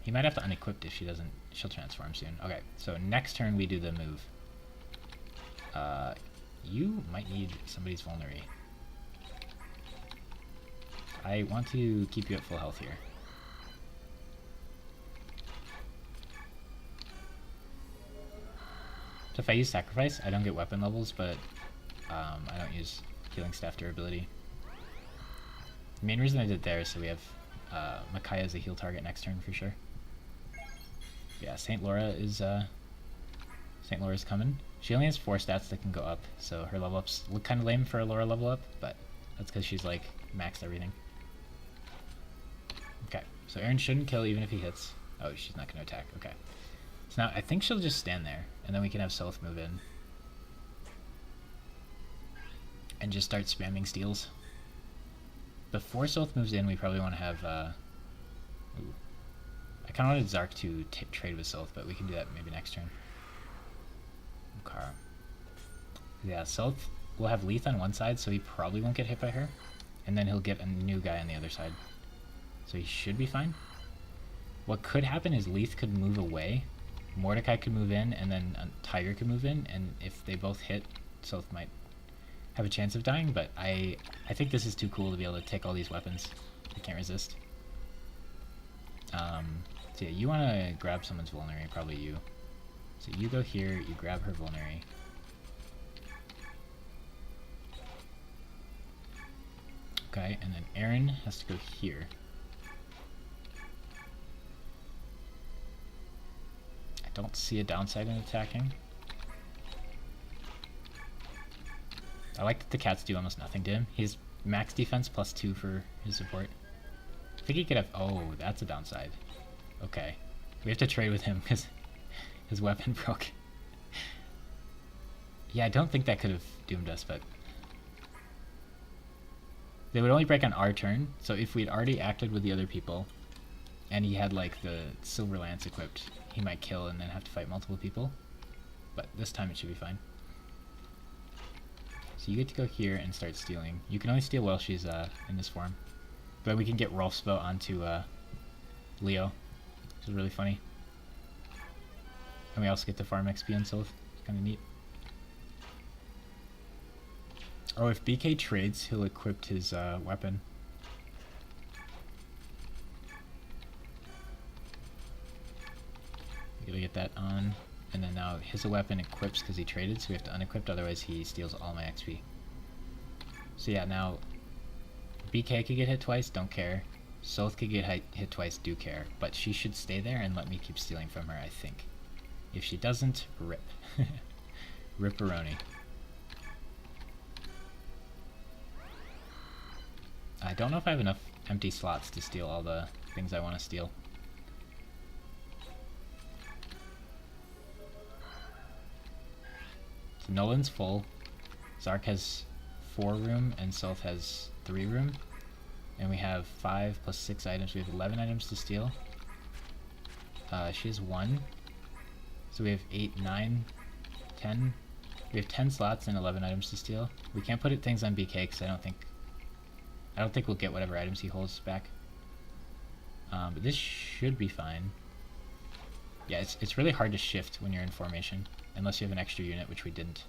A: He might have to unequip if she doesn't. She'll transform soon. Okay, so next turn we do the move. You might need somebody's vulnerary. I want to keep you at full health here. So if I use Sacrifice, I don't get weapon levels, but I don't use Healing Staff durability. The main reason I did there is so we have Micaiah as a heal target next turn for sure. Yeah, Saint Laura's coming. She only has 4 stats that can go up, so her level ups look kind of lame for a Laura level up, but that's because she's like maxed everything. Okay, so Aaron shouldn't kill even if he hits. Oh, she's not going to attack. Okay. So now I think she'll just stand there, and then we can have Sylph move in. And just start spamming steals. Before Sylph moves in, we probably want to have... Ooh. I kind of wanted Zark to trade with Sylph, but we can do that maybe next turn. Okay. Yeah, Sylph will have Leith on one side, so he probably won't get hit by her. And then he'll get a new guy on the other side. So he should be fine. What could happen is Leith could move away, Mordecai could move in, and then Tiger could move in, and if they both hit, Sylph might have a chance of dying, but I think this is too cool to be able to take all these weapons. I can't resist. So yeah, you want to grab someone's vulnerary, probably you. So you go here, you grab her vulnerary. Okay, and then Aaron has to go here. I don't see a downside in attacking. I like that the cats do almost nothing to him. He's max defense +2 for his support. I think he could have... Oh, that's a downside. Okay. We have to trade with him because his weapon broke. Yeah, I don't think that could have doomed us, but... They would only break on our turn, so if we'd already acted with the other people, and he had, like, the Silver Lance equipped, he might kill and then have to fight multiple people. But this time it should be fine. So you get to go here and start stealing. You can only steal while she's in this form. But we can get Rolf's bow onto Leo, which is really funny. And we also get the farm XP and Sylph. It's kind of neat. Oh, if BK trades, he'll equip his weapon. We gotta get that on. And then now his weapon equips because he traded, so we have to unequip, otherwise he steals all my XP. So yeah, now BK could get hit twice, don't care. Sylph could get hit twice, do care. But she should stay there and let me keep stealing from her, I think. If she doesn't, rip. Ripperoni. I don't know if I have enough empty slots to steal all the things I want to steal. So Nolan's full. Zark has 4 room and Sylph has 3 room. And we have 5 plus 6 items. We have 11 items to steal. She has 1. So we have 8, 9, 10. We have 10 slots and 11 items to steal. We can't put things on BK because I don't think we'll get whatever items he holds back. But this should be fine. Yeah, it's really hard to shift when you're in formation, unless you have an extra unit, which we didn't.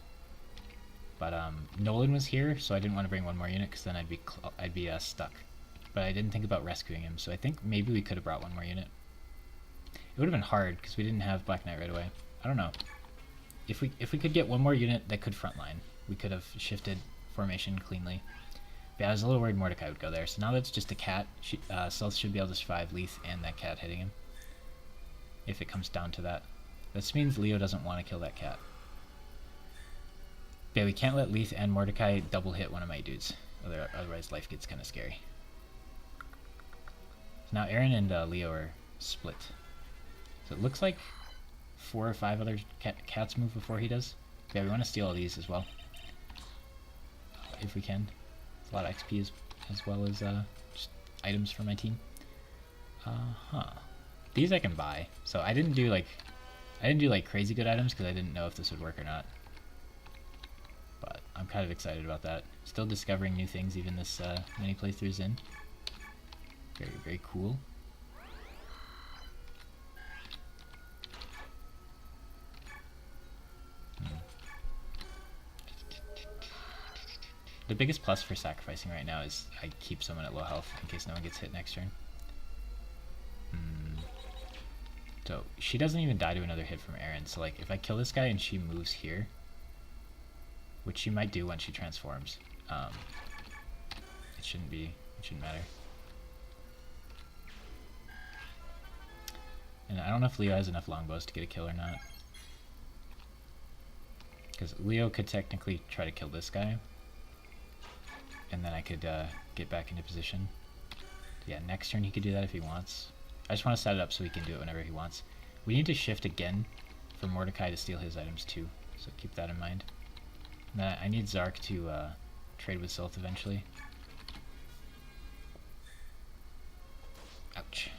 A: But Nolan was here, so I didn't want to bring one more unit because then I'd be stuck. But I didn't think about rescuing him, so I think maybe we could have brought one more unit. It would have been hard because we didn't have Black Knight right away. I don't know. If we could get one more unit that could frontline, we could have shifted formation cleanly. But yeah, I was a little worried Mordecai would go there. So now that's just a cat. Sylph should be able to survive Leith and that cat hitting him. If it comes down to that. This means Leo doesn't want to kill that cat. But yeah, we can't let Leith and Mordecai double hit one of my dudes. Otherwise life gets kind of scary. So now Aaron and Leo are split. So it looks like 4 or 5 other cats move before he does. Yeah, we want to steal all these as well. If we can. It's a lot of XP as well as just items for my team. These I can buy. So I didn't do like crazy good items because I didn't know if this would work or not. But I'm kind of excited about that. Still discovering new things even this many playthroughs in. Very, very cool. The biggest plus for sacrificing right now is I keep someone at low health in case no one gets hit next turn. So she doesn't even die to another hit from Aaron. So like if I kill this guy and she moves here, which she might do when she transforms, it shouldn't matter. And I don't know if Leo has enough longbows to get a kill or not. Because Leo could technically try to kill this guy. And then I could get back into position. Yeah, next turn he could do that if he wants. I just want to set it up so he can do it whenever he wants. We need to shift again for Mordecai to steal his items too. So keep that in mind. And then I need Zark to trade with Sylph eventually. Ouch.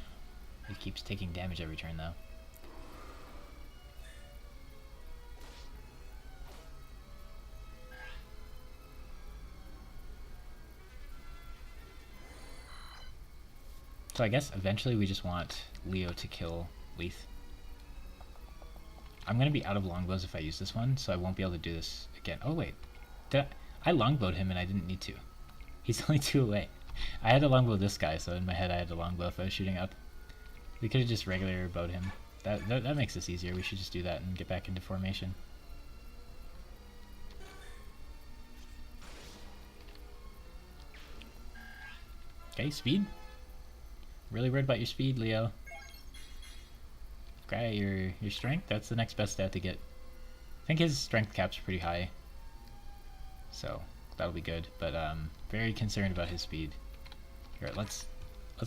A: He keeps taking damage every turn though. So I guess eventually we just want Leo to kill Leith. I'm going to be out of longbows if I use this one, so I won't be able to do this again. Oh wait, I longbowed him and I didn't need to. He's only 2 away. I had to longbow this guy, so in my head I had to longbow if I was shooting up. We could have just regular bowed him. That makes this easier. We should just do that and get back into formation. Okay, speed. Really worried about your speed, Leo. Okay, your strength. That's the next best stat to get. I think his strength cap's pretty high, so that'll be good. But very concerned about his speed. Here, let's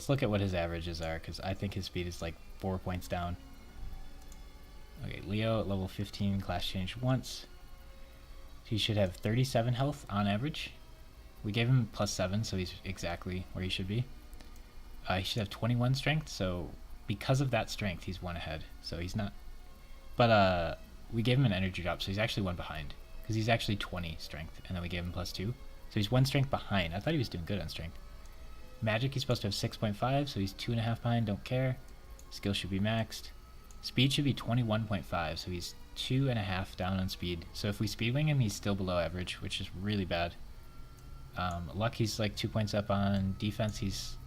A: look at what his averages are, because I think his speed is like 4 points down. Okay, Leo at level 15, class changed once. He should have 37 health on average. We gave him +7, so he's exactly where he should be. He should have 21 strength, so because of that strength, he's one ahead. So he's not... But we gave him an energy drop, so he's actually one behind. Because he's actually 20 strength, and then we gave him +2. So he's 1 strength behind. I thought he was doing good on strength. Magic, he's supposed to have 6.5, so he's 2.5 behind, don't care. Skill should be maxed. Speed should be 21.5, so he's 2.5 down on speed. So if we speedwing him, he's still below average, which is really bad. Luck, he's like 2 points up on defense.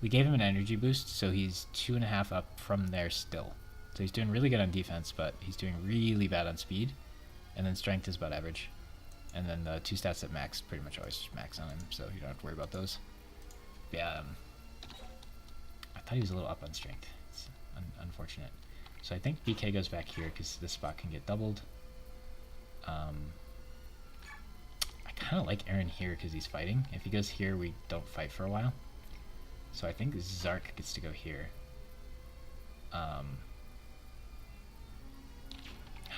A: We gave him an energy boost, so he's 2.5 up from there still. So he's doing really good on defense, but he's doing really bad on speed. And then strength is about average. And then the 2 stats that max pretty much always max on him, so you don't have to worry about those. But yeah, I thought he was a little up on strength. It's unfortunate. So I think BK goes back here because this spot can get doubled. I kind of like Aaron here because he's fighting. If he goes here, we don't fight for a while. So I think Zark gets to go here. How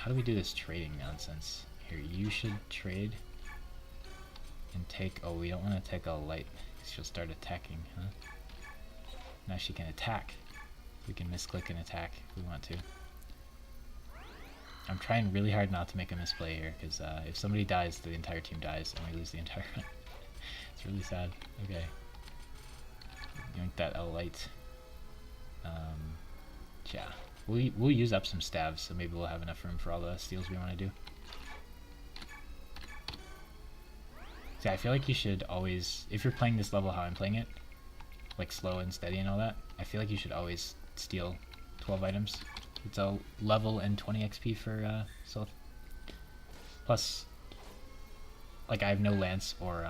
A: do we do this trading nonsense? Here, you should trade and take... Oh, we don't want to take a light. She'll start attacking, huh? Now she can attack. We can misclick and attack if we want to. I'm trying really hard not to make a misplay here, because if somebody dies, the entire team dies, and we lose the entire run. It's really sad. Okay. Yoink that L light. Yeah. We'll use up some stabs, so maybe we'll have enough room for all the steals we want to do. See, I feel like you should always, if you're playing this level how I'm playing it, like slow and steady and all that, I feel like you should always steal 12 items. It's a level and 20 XP for Sylph. Plus, like I have no lance or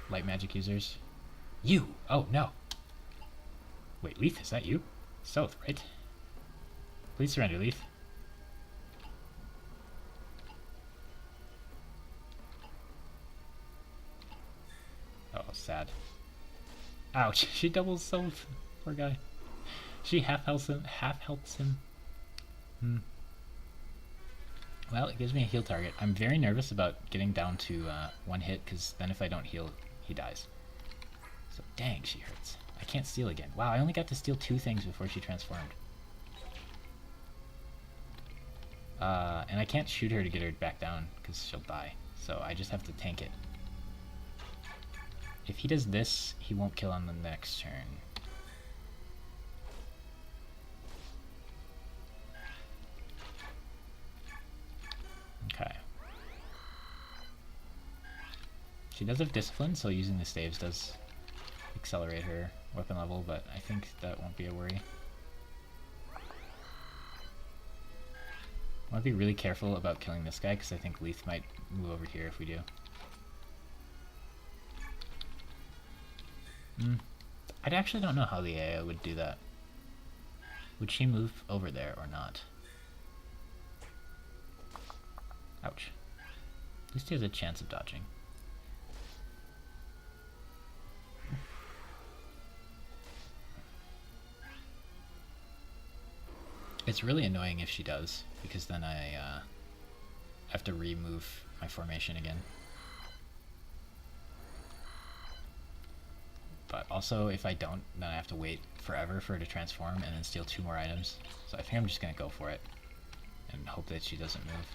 A: light magic users. You! Oh no! Wait, Leaf, is that you? South, right? Please surrender, Leaf. Oh, sad. Ouch, she doubles South. Poor guy. She half helps him. Well, it gives me a heal target. I'm very nervous about getting down to 1 hit, because then if I don't heal, he dies. So dang, she hurts. I can't steal again. Wow, I only got to steal 2 things before she transformed. And I can't shoot her to get her back down, because she'll die. So I just have to tank it. If he does this, he won't kill on the next turn. Okay. She does have discipline, so using the staves does accelerate her weapon level, but I think that won't be a worry. I want to be really careful about killing this guy, because I think Leith might move over here if we do. I actually don't know how the AI would do that. Would she move over there or not? Ouch. At least he has a chance of dodging. It's really annoying if she does, because then I have to remove my formation again. But also, if I don't, then I have to wait forever for her to transform and then steal 2 more items. So I think I'm just going to go for it and hope that she doesn't move.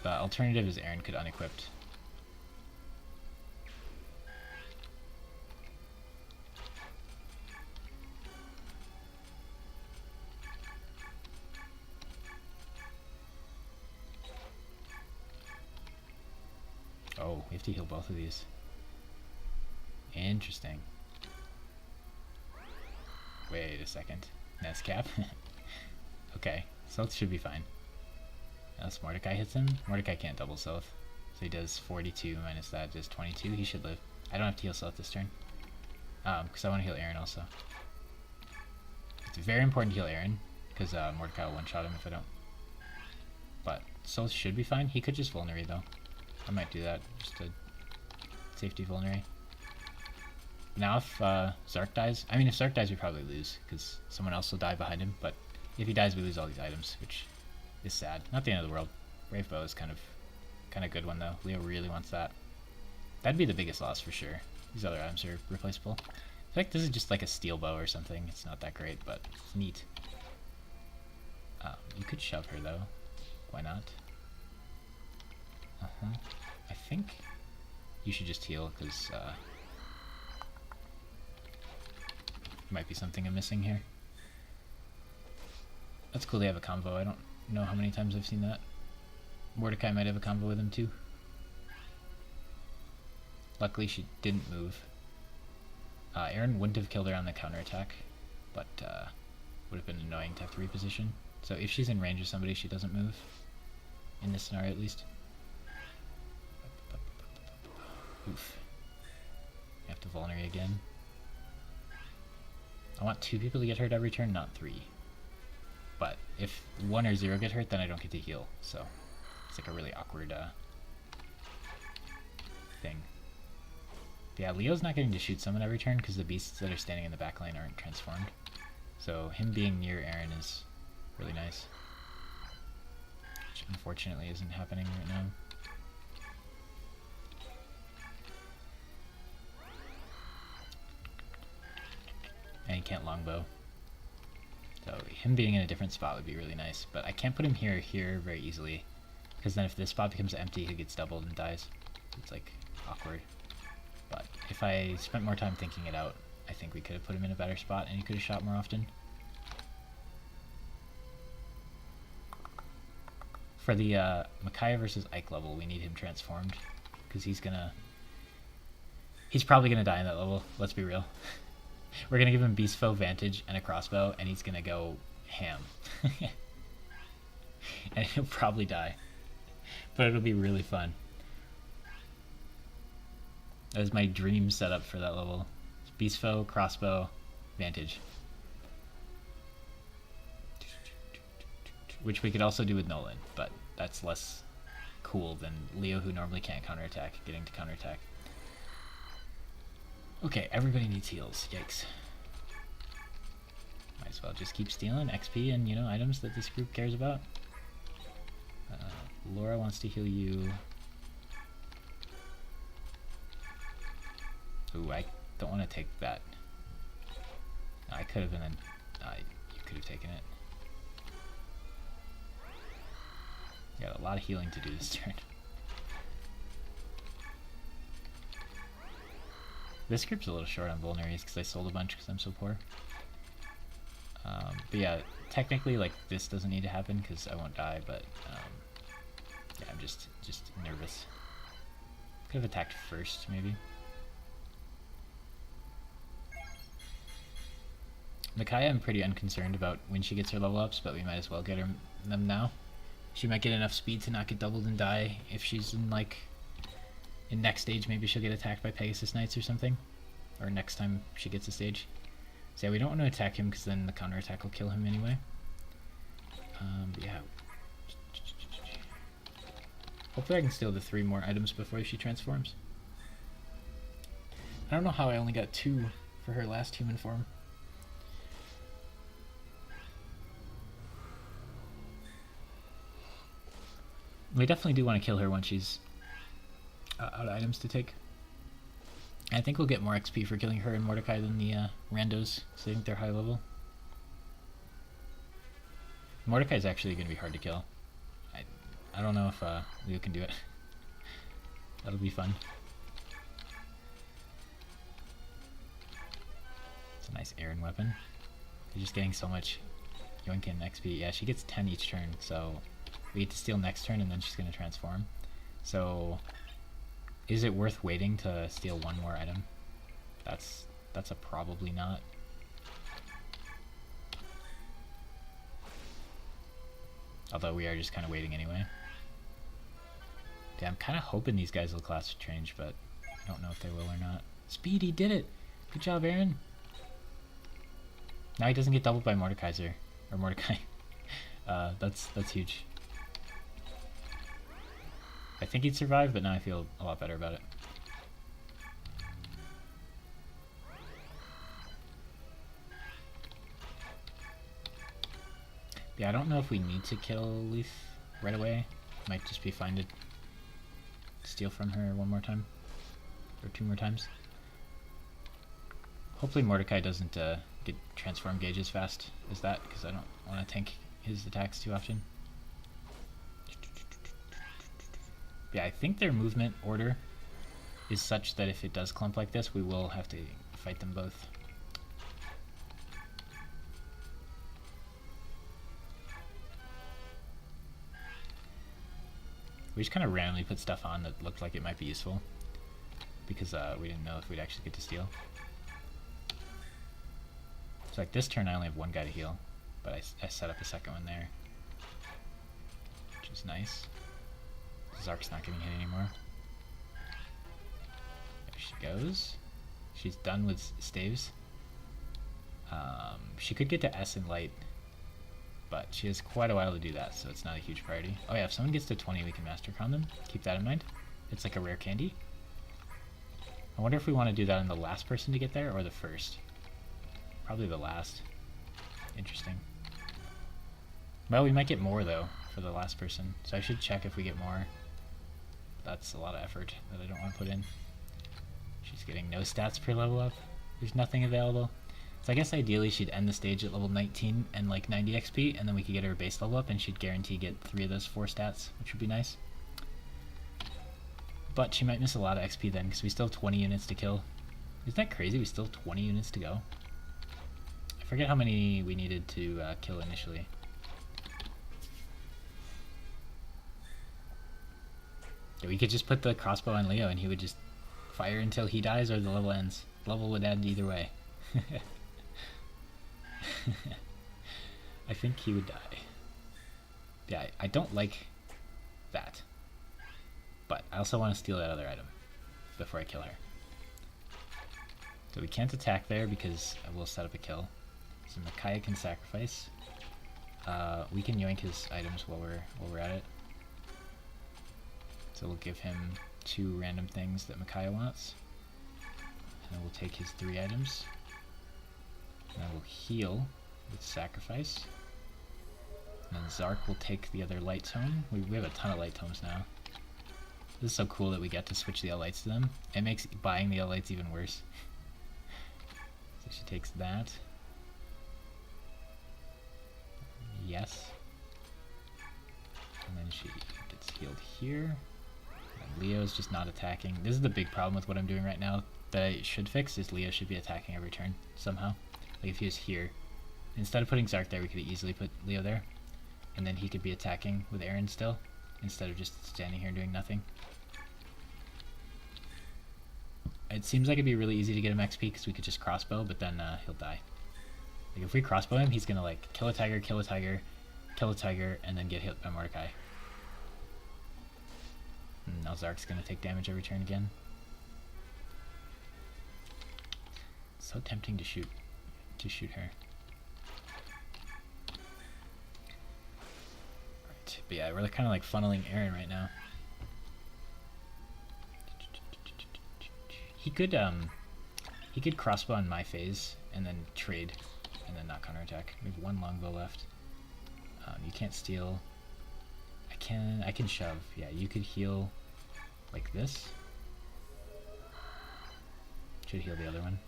A: The alternative is Aaron could unequipped. Oh, we have to heal both of these. Interesting. Wait a second. Nest cap? Okay, Sylph should be fine. Unless Mordecai hits him. Mordecai can't double Sylph. So he does 42 minus that is 22. He should live. I don't have to heal Sloth this turn. Because I want to heal Aaron also. It's very important to heal Aaron, because Mordecai will one-shot him if I don't. But Sloth should be fine. He could just vulnerate though. I might do that, just to safety vulnerate. Now if Zark dies, I mean if Zark dies we probably lose, because someone else will die behind him, but if he dies we lose all these items, which is sad. Not the end of the world. Brave Bow is kind of good one though. Leo really wants that. That'd be the biggest loss for sure. These other items are replaceable. I feel like this is just like a steel bow or something. It's not that great, but it's neat. You could shove her though. Why not? I think you should just heal, because might be something I'm missing here. That's cool they have a combo. I don't know how many times I've seen that. Mordecai might have a combo with him too. Luckily she didn't move. Aaron wouldn't have killed her on the counterattack, but would have been annoying to have to reposition. So if she's in range of somebody, she doesn't move. In this scenario at least. Oof. You have to vulnerate again. I want 2 people to get hurt every turn, not 3. But if 1 or 0 get hurt, then I don't get to heal. So it's like a really awkward thing. But yeah, Leo's not getting to shoot someone every turn because the beasts that are standing in the back line aren't transformed. So him being near Aaron is really nice. Which unfortunately isn't happening right now. And he can't longbow. So him being in a different spot would be really nice. But I can't put him here very easily, because then if this spot becomes empty, he gets doubled and dies. It's like awkward. But if I spent more time thinking it out, I think we could have put him in a better spot and he could have shot more often. For the Micaiah versus Ike level, we need him transformed, because he's probably gonna die in that level, let's be real. We're gonna give him Beast Foe Vantage and a crossbow, and he's gonna go ham. And he'll probably die. But it'll be really fun. That was my dream setup for that level. Beast Foe, crossbow, Vantage. Which we could also do with Nolan, but that's less cool than Leo, who normally can't counterattack, getting to counterattack. Okay, everybody needs heals. Yikes. Might as well just keep stealing XP and, you know, items that this group cares about. Laura wants to heal you. Ooh, I don't want to take that. I could have, and then you could have taken it. Got a lot of healing to do this turn. This group's a little short on vulneraries because I sold a bunch because I'm so poor. But yeah, technically, like, this doesn't need to happen because I won't die, but yeah, I'm just nervous. Could have attacked first, maybe. Micaiah, I'm pretty unconcerned about when she gets her level ups, but we might as well get them now. She might get enough speed to not get doubled and die if she's in, like, in next stage. Maybe she'll get attacked by Pegasus Knights or something, or next time she gets a stage. So yeah, we don't want to attack him because then the counterattack will kill him anyway. But yeah, hopefully I can steal the 3 more items before she transforms. I don't know how I only got 2 for her last human form. We definitely do want to kill her when she's out of items to take. I think we'll get more XP for killing her and Mordecai than the randos, because I think they're high level. Mordecai's actually going to be hard to kill. I don't know if Leo can do it. That'll be fun. It's a nice Aaron weapon. You're just getting so much Yoinkin XP. Yeah, she gets 10 each turn, so we get to steal next turn and then she's going to transform. So is it worth waiting to steal 1 more item? That's a probably not. Although we are just kind of waiting anyway. Yeah, I'm kind of hoping these guys will class change, but I don't know if they will or not. Speedy did it! Good job, Aaron! Now he doesn't get doubled by Mordekaiser. Or Mordecai. That's huge. I think he'd survive, but now I feel a lot better about it. Yeah, I don't know if we need to kill Leaf right away. Might just be fine to steal from her one more time. Or 2 more times. Hopefully Mordecai doesn't get transform gauge as fast as that, because I don't want to tank his attacks too often. Yeah, I think their movement order is such that if it does clump like this, we will have to fight them both. We just kind of randomly put stuff on that looked like it might be useful, because we didn't know if we'd actually get to steal. So like this turn I only have 1 guy to heal, but I set up a second one there, which is nice. Zark's not getting hit anymore. There she goes. She's done with staves. She could get to S in light, but she has quite a while to do that, so it's not a huge priority. Oh yeah, if someone gets to 20 we can Master Con them. Keep that in mind. It's like a rare candy. I wonder if we want to do that on the last person to get there, or the first. Probably the last. Interesting. Well, we might get more though, for the last person, so I should check if we get more. That's a lot of effort that I don't want to put in. She's getting no stats per level up. There's nothing available. So I guess ideally she'd end the stage at level 19 and like 90 XP, and then we could get her base level up and she'd guarantee get 3 of those 4 stats, which would be nice. But she might miss a lot of XP then, because we still have 20 units to kill. Isn't that crazy? We still have 20 units to go. I forget how many we needed to kill initially. Yeah, we could just put the crossbow on Leo and he would just fire until he dies or the level ends. The level would end either way. I think he would die. Yeah, I don't like that. But I also want to steal that other item before I kill her. So we can't attack there because I will set up a kill. So Micaiah can sacrifice. We can yoink his items while we're at it. So we'll give him 2 random things that Micaiah wants. And then we'll take his 3 items. And then we'll heal with sacrifice. And then Zark will take the other light tome. We have a ton of light tomes now. This is so cool that we get to switch the lights to them. It makes buying the lights even worse. So she takes that. Yes. And then she gets healed here. And Leo's just not attacking. This is the big problem with what I'm doing right now that I should fix, is Leo should be attacking every turn somehow. Like if he was here, instead of putting Zark there, we could easily put Leo there. And then he could be attacking with Aaron still, instead of just standing here and doing nothing. It seems like it'd be really easy to get him XP because we could just crossbow, but then he'll die. Like if we crossbow him, he's gonna like kill a tiger, kill a tiger, kill a tiger, and then get hit by Mordecai. And now Zark's gonna take damage every turn again. It's so tempting to shoot her. Right, but yeah, we're kind of like funneling Aaron right now. He could crossbow on my phase and then trade and then not counterattack. We have 1 longbow left. You can't steal. I can shove. Yeah, you could heal like this. Should heal the other one.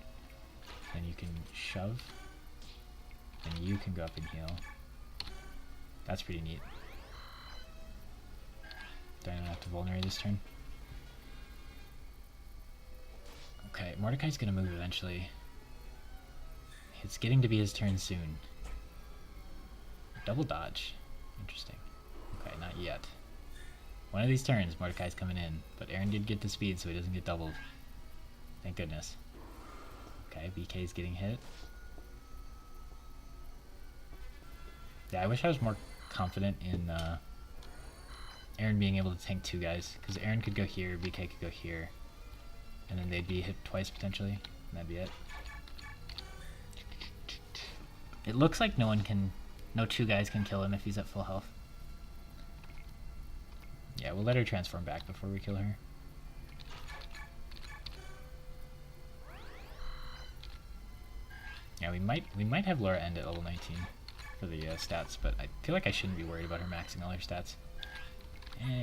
A: Then you can shove. And you can go up and heal. That's pretty neat. Do I not have to vulnerate this turn? Okay, Mordecai's gonna move eventually. It's getting to be his turn soon. Double dodge. Interesting. Okay, not yet. One of these turns, Mordecai's coming in, but Aaron did get the speed so he doesn't get doubled. Thank goodness. Okay, BK's getting hit. Yeah, I wish I was more confident in Aaron being able to tank 2 guys, because Aaron could go here, BK could go here. And then they'd be hit twice potentially. And that'd be it. It looks like no two guys can kill him if he's at full health. Yeah, we'll let her transform back before we kill her. Yeah, we might have Laura end at level 19 for the stats, but I feel like I shouldn't be worried about her maxing all her stats.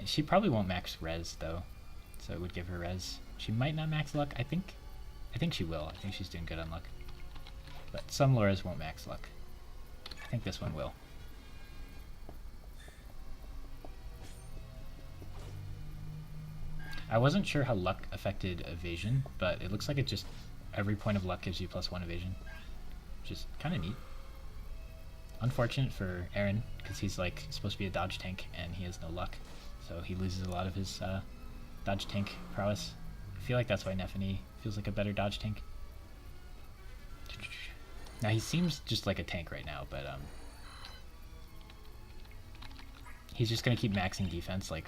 A: She probably won't max res though, so it would give her res. She might not max luck. I think she will. I think she's doing good on luck. But some Lauras won't max luck. I think this one will. I wasn't sure how luck affected evasion, but it looks like it just every point of luck gives you +1 evasion, which is kind of neat. Unfortunate for Aaron, because he's like supposed to be a dodge tank and he has no luck, so he loses a lot of his dodge tank prowess. I feel like that's why Nefany feels like a better dodge tank. Now he seems just like a tank right now, but he's just gonna keep maxing defense like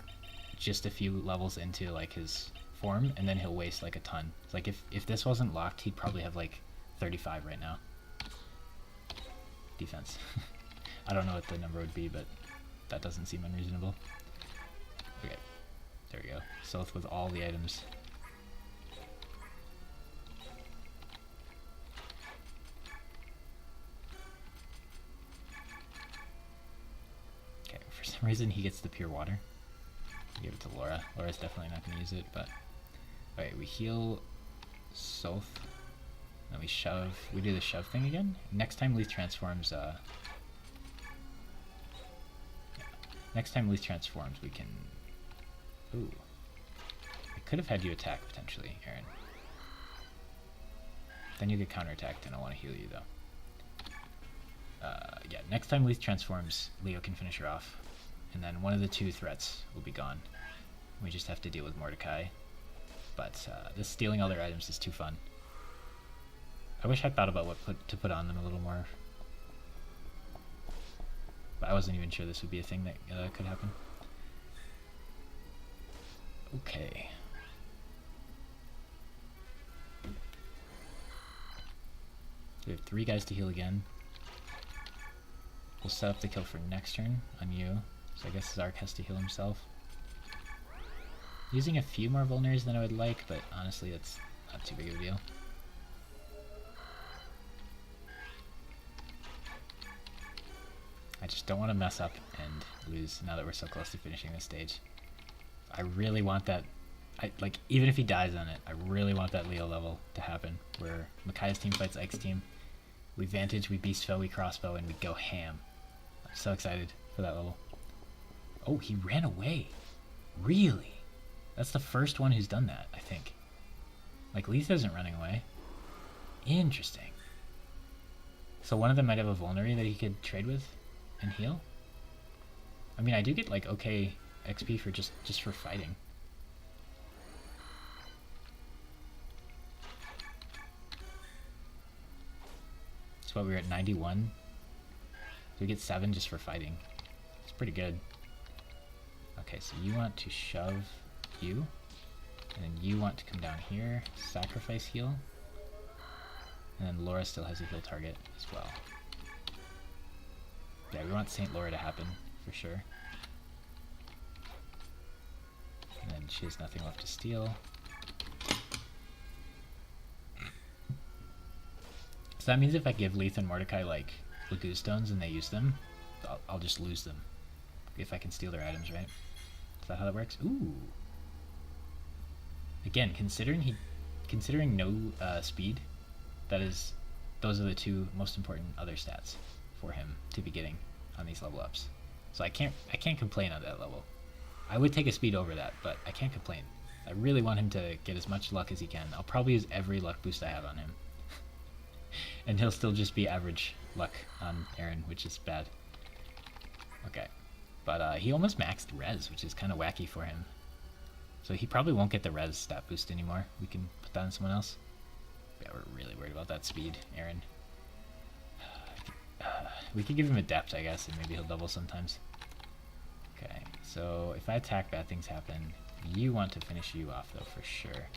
A: just a few levels into like his form, and then he'll waste like a ton. It's like if this wasn't locked, he'd probably have like 35 right now. Defense. I don't know what the number would be, but that doesn't seem unreasonable. Okay, there we go. Stealth with all the items. Okay, for some reason he gets the pure water. Give it to Laura. Laura's definitely not going to use it, but... Alright, we heal Soth. Then we shove. We do the shove thing again. Next time Leith transforms, next time Leith transforms, we can... Ooh. I could have had you attack, potentially, Aaron. Then you get counterattacked, and I want to heal you, though. Yeah, next time Leith transforms, Leo can finish her off. And then one of the two threats will be gone. We just have to deal with Mordecai. But this stealing all their items is too fun. I wish I thought about what to put on them a little more. But I wasn't even sure this would be a thing that could happen. Okay. We have 3 guys to heal again. We'll set up the kill for next turn on you. So I guess Zark has to heal himself. Using a few more vulners than I would like, but honestly it's not too big of a deal. I just don't want to mess up and lose now that we're so close to finishing this stage. I really want that, like even if he dies on it, I really want that Leo level to happen, where Micaiah's team fights Ike's team. We Vantage, we Beast Foe, we Crossbow, and we go ham. I'm so excited for that level. Oh, he ran away. Really? That's the first one who's done that, I think. Like, Leith isn't running away. Interesting. So one of them might have a vulnerary that he could trade with and heal? I mean, I do get, like, okay XP for just for fighting. So what, we were at 91? So we get 7 just for fighting. It's pretty good. Okay, so you want to shove you, and then you want to come down here, sacrifice heal, and then Laura still has a heal target as well. Yeah, we want Saint Laura to happen, for sure. And then she has nothing left to steal. So that means if I give Leith and Mordecai, like, Lagoon Stones and they use them, I'll just lose them. If I can steal their items, right? Is that how that works? Ooh. Again, considering no speed, those are the 2 most important other stats for him to be getting on these level ups. So I can't complain on that level. I would take a speed over that, but I can't complain. I really want him to get as much luck as he can. I'll probably use every luck boost I have on him. And he'll still just be average luck on Aaron, which is bad. Okay. But he almost maxed res, which is kind of wacky for him. So he probably won't get the res stat boost anymore. We can put that on someone else. Yeah, we're really worried about that speed, Aaron. We could give him Adept, I guess, and maybe he'll double sometimes. Okay, so if I attack, bad things happen. You want to finish you off, though, for sure.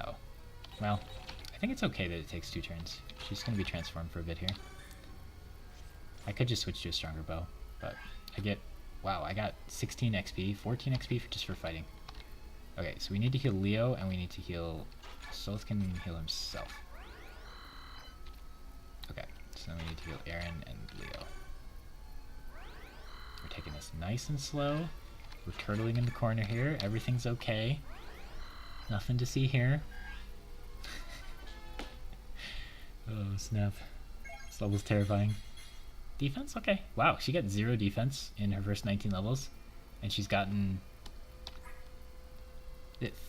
A: Oh. Well, I think it's okay that it takes 2 turns. She's going to be transformed for a bit here. I could just switch to a stronger bow, but I get... Wow, I got 16 XP, 14 XP just for fighting. Okay, so we need to heal Leo, and we need to heal... Soth can heal himself. Okay, so then we need to heal Aaron and Leo. We're taking this nice and slow. We're turtling in the corner here. Everything's okay. Nothing to see here. Oh, snap. This level's terrifying. Defense? Okay. Wow, she got 0 defense in her first 19 levels. And she's gotten...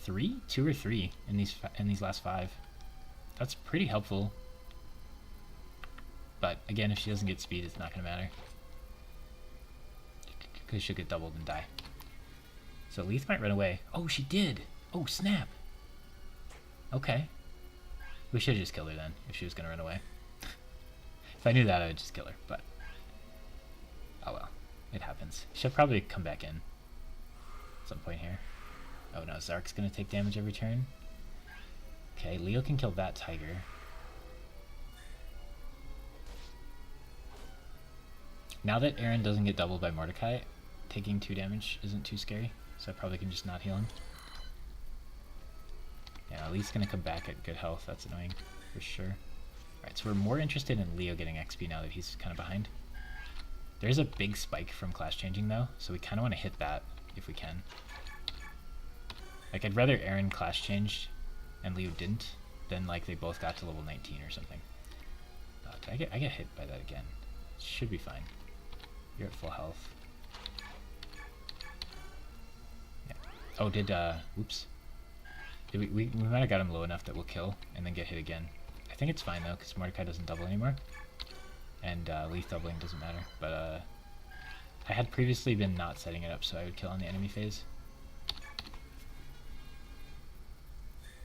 A: 3? 2 or 3 in these last 5. That's pretty helpful. But, again, if she doesn't get speed, it's not going to matter. Because she'll get doubled and die. So Leith might run away. Oh, she did! Oh, snap! Okay. We should have just killed her then, if she was going to run away. If I knew that, I would just kill her, but... Oh well. It happens. She'll probably come back in. At some point here. Oh no, Zark's going to take damage every turn. Okay, Leo can kill that tiger. Now that Aaron doesn't get doubled by Mordecai, taking 2 damage isn't too scary, so I probably can just not heal him. Yeah, at least gonna come back at good health. That's annoying, for sure. Alright, so we're more interested in Leo getting XP now that he's kind of behind. There's a big spike from class changing though, so we kind of want to hit that if we can. Like, I'd rather Aaron class changed and Leo didn't than like they both got to level 19 or something. I get hit by that again. Should be fine. You're at full health. Yeah. Oh, whoops. We might have got him low enough that we'll kill and then get hit again. I think it's fine though, because Mordecai doesn't double anymore. And Leaf doubling doesn't matter. But I had previously been not setting it up so I would kill on the enemy phase.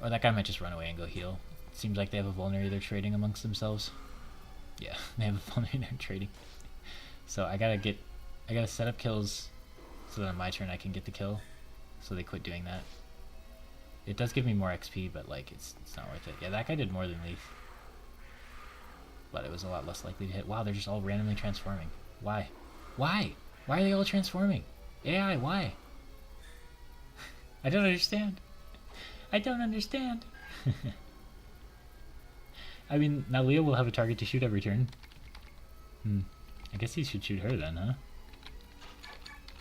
A: Or that guy might just run away and go heal. It seems like they have a vulnerary they're trading amongst themselves. Yeah, they have a vulnerary they're trading. So I gotta set up kills so that on my turn I can get the kill. So they quit doing that. It does give me more XP, but like it's not worth it. Yeah, that guy did more than Leaf. But it was a lot less likely to hit. Wow, they're just all randomly transforming. Why? Why? Why are they all transforming? AI, why? I don't understand. I don't understand. I mean, now Leo will have a target to shoot every turn. I guess he should shoot her then, huh?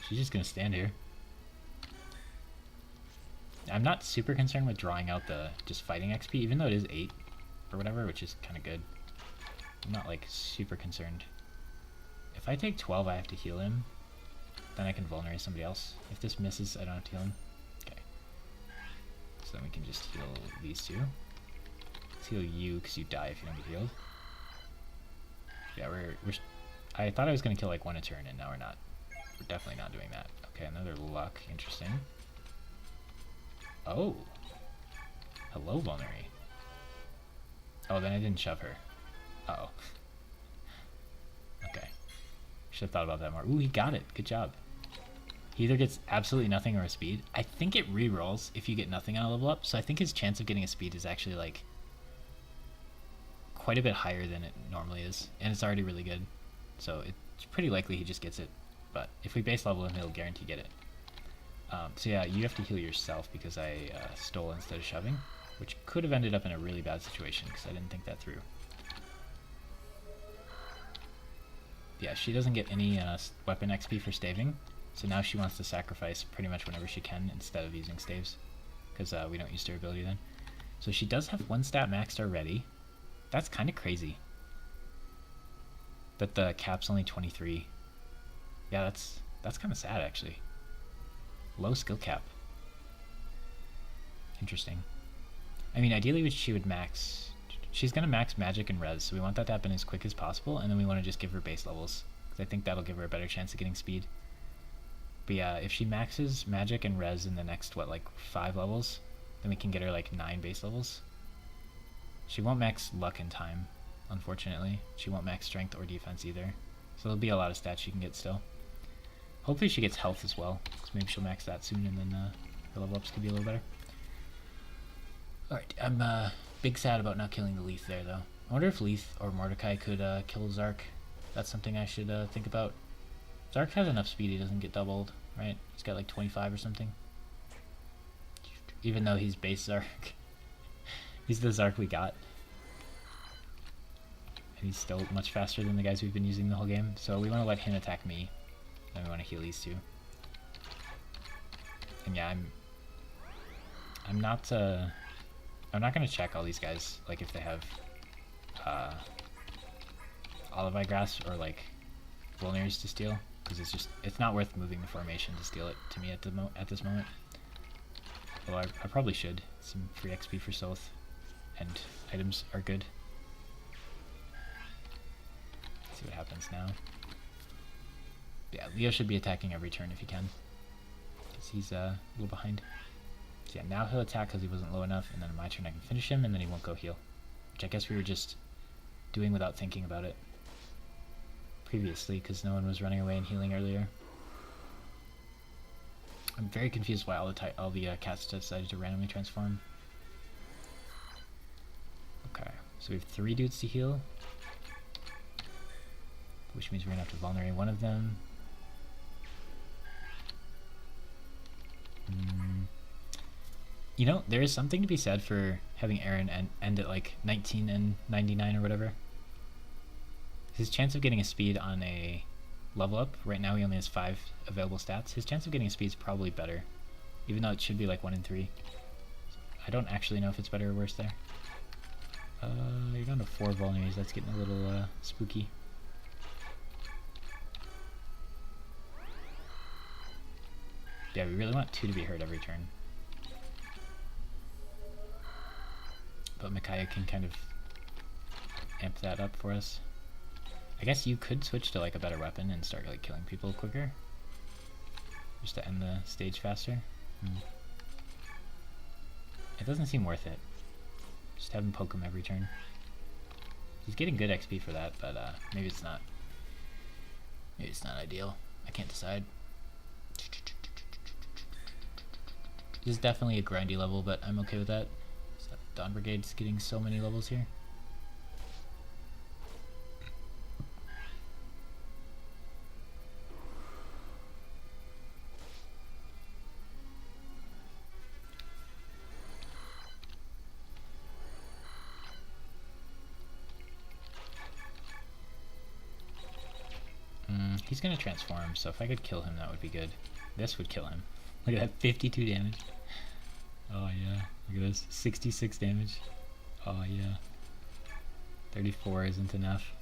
A: She's just gonna stand here. I'm not super concerned with drawing out the just fighting XP, even though it is 8 or whatever, which is kind of good. I'm not like super concerned. If I take 12, I have to heal him. Then I can vulnerate somebody else. If this misses, I don't have to heal him. Okay. So then we can just heal these two. Let's heal you because you die if you don't get healed. Yeah, I thought I was going to kill like 1 a turn, and now we're not. We're definitely not doing that. Okay, another luck. Interesting. Oh. Hello, vulnerary. Oh, then I didn't shove her. Uh-oh. Okay. Should have thought about that more. Ooh, he got it. Good job. He either gets absolutely nothing or a speed. I think it re-rolls if you get nothing on a level up, so I think his chance of getting a speed is actually like quite a bit higher than it normally is, and it's already really good. So it's pretty likely he just gets it, but if we base level him, he'll guarantee get it. So yeah, you have to heal yourself because I stole instead of shoving, which could have ended up in a really bad situation because I didn't think that through. Yeah, she doesn't get any weapon XP for staving, so now she wants to sacrifice pretty much whenever she can instead of using staves, because we don't use durability then. So she does have 1 stat maxed already. That's kind of crazy. That the cap's only 23. Yeah, that's kind of sad actually. Low skill cap. Interesting. I mean, ideally she would max... She's going to max magic and res, so we want that to happen as quick as possible, and then we want to just give her base levels, because I think that'll give her a better chance of getting speed. But yeah, if she maxes magic and res in the next, what, like 5 levels, then we can get her like 9 base levels. She won't max luck in time, unfortunately. She won't max strength or defense either, so there'll be a lot of stats she can get still. Hopefully she gets health as well, because maybe she'll max that soon, and then her level ups could be a little better. Alright, I'm big sad about not killing the Leaf there, though. I wonder if Leaf or Mordecai could kill Zark. That's something I should think about. Zark has enough speed, he doesn't get doubled, right? He's got like 25 or something. Even though he's base Zark. He's the Zark we got. And he's still much faster than the guys we've been using the whole game. So we want to let him attack me. Then we want to heal these two. And yeah, I'm not gonna check all these guys, like if they have Olivine Grass or like Vulners to steal, because it's not worth moving the formation to steal it to me at this moment. Although I probably should. Some free XP for Soth, and items are good. Let's see what happens now. Yeah, Leo should be attacking every turn if he can, because he's a little behind. So yeah, now he'll attack because he wasn't low enough, and then on my turn I can finish him, and then he won't go heal. Which I guess we were just doing without thinking about it previously, because no one was running away and healing earlier. I'm very confused why all the cats decided to randomly transform. Okay, so we have 3 dudes to heal, which means we're gonna have to vulnerate one of them. You know, there is something to be said for having Aaron end at like 19 and 99 or whatever. His chance of getting a speed on a level up, right now he only has 5 available stats. His chance of getting a speed is probably better, even though it should be like 1 in 3. I don't actually know if it's better or worse there. You're down to 4 vulners, that's getting a little spooky. Yeah, we really want 2 to be hurt every turn. But Micaiah can kind of amp that up for us. I guess you could switch to like a better weapon and start like killing people quicker, just to end the stage faster. It doesn't seem worth it. Just have him poke him every turn. He's getting good XP for that, but maybe it's not. Maybe it's not ideal. I can't decide. This is definitely a grindy level, but I'm okay with that. Dawn Brigade's getting so many levels here. He's gonna transform, so if I could kill him, that would be good. This would kill him. Look at that, 52 damage. Oh yeah, look at this, 66 damage. Oh yeah. 34 isn't enough.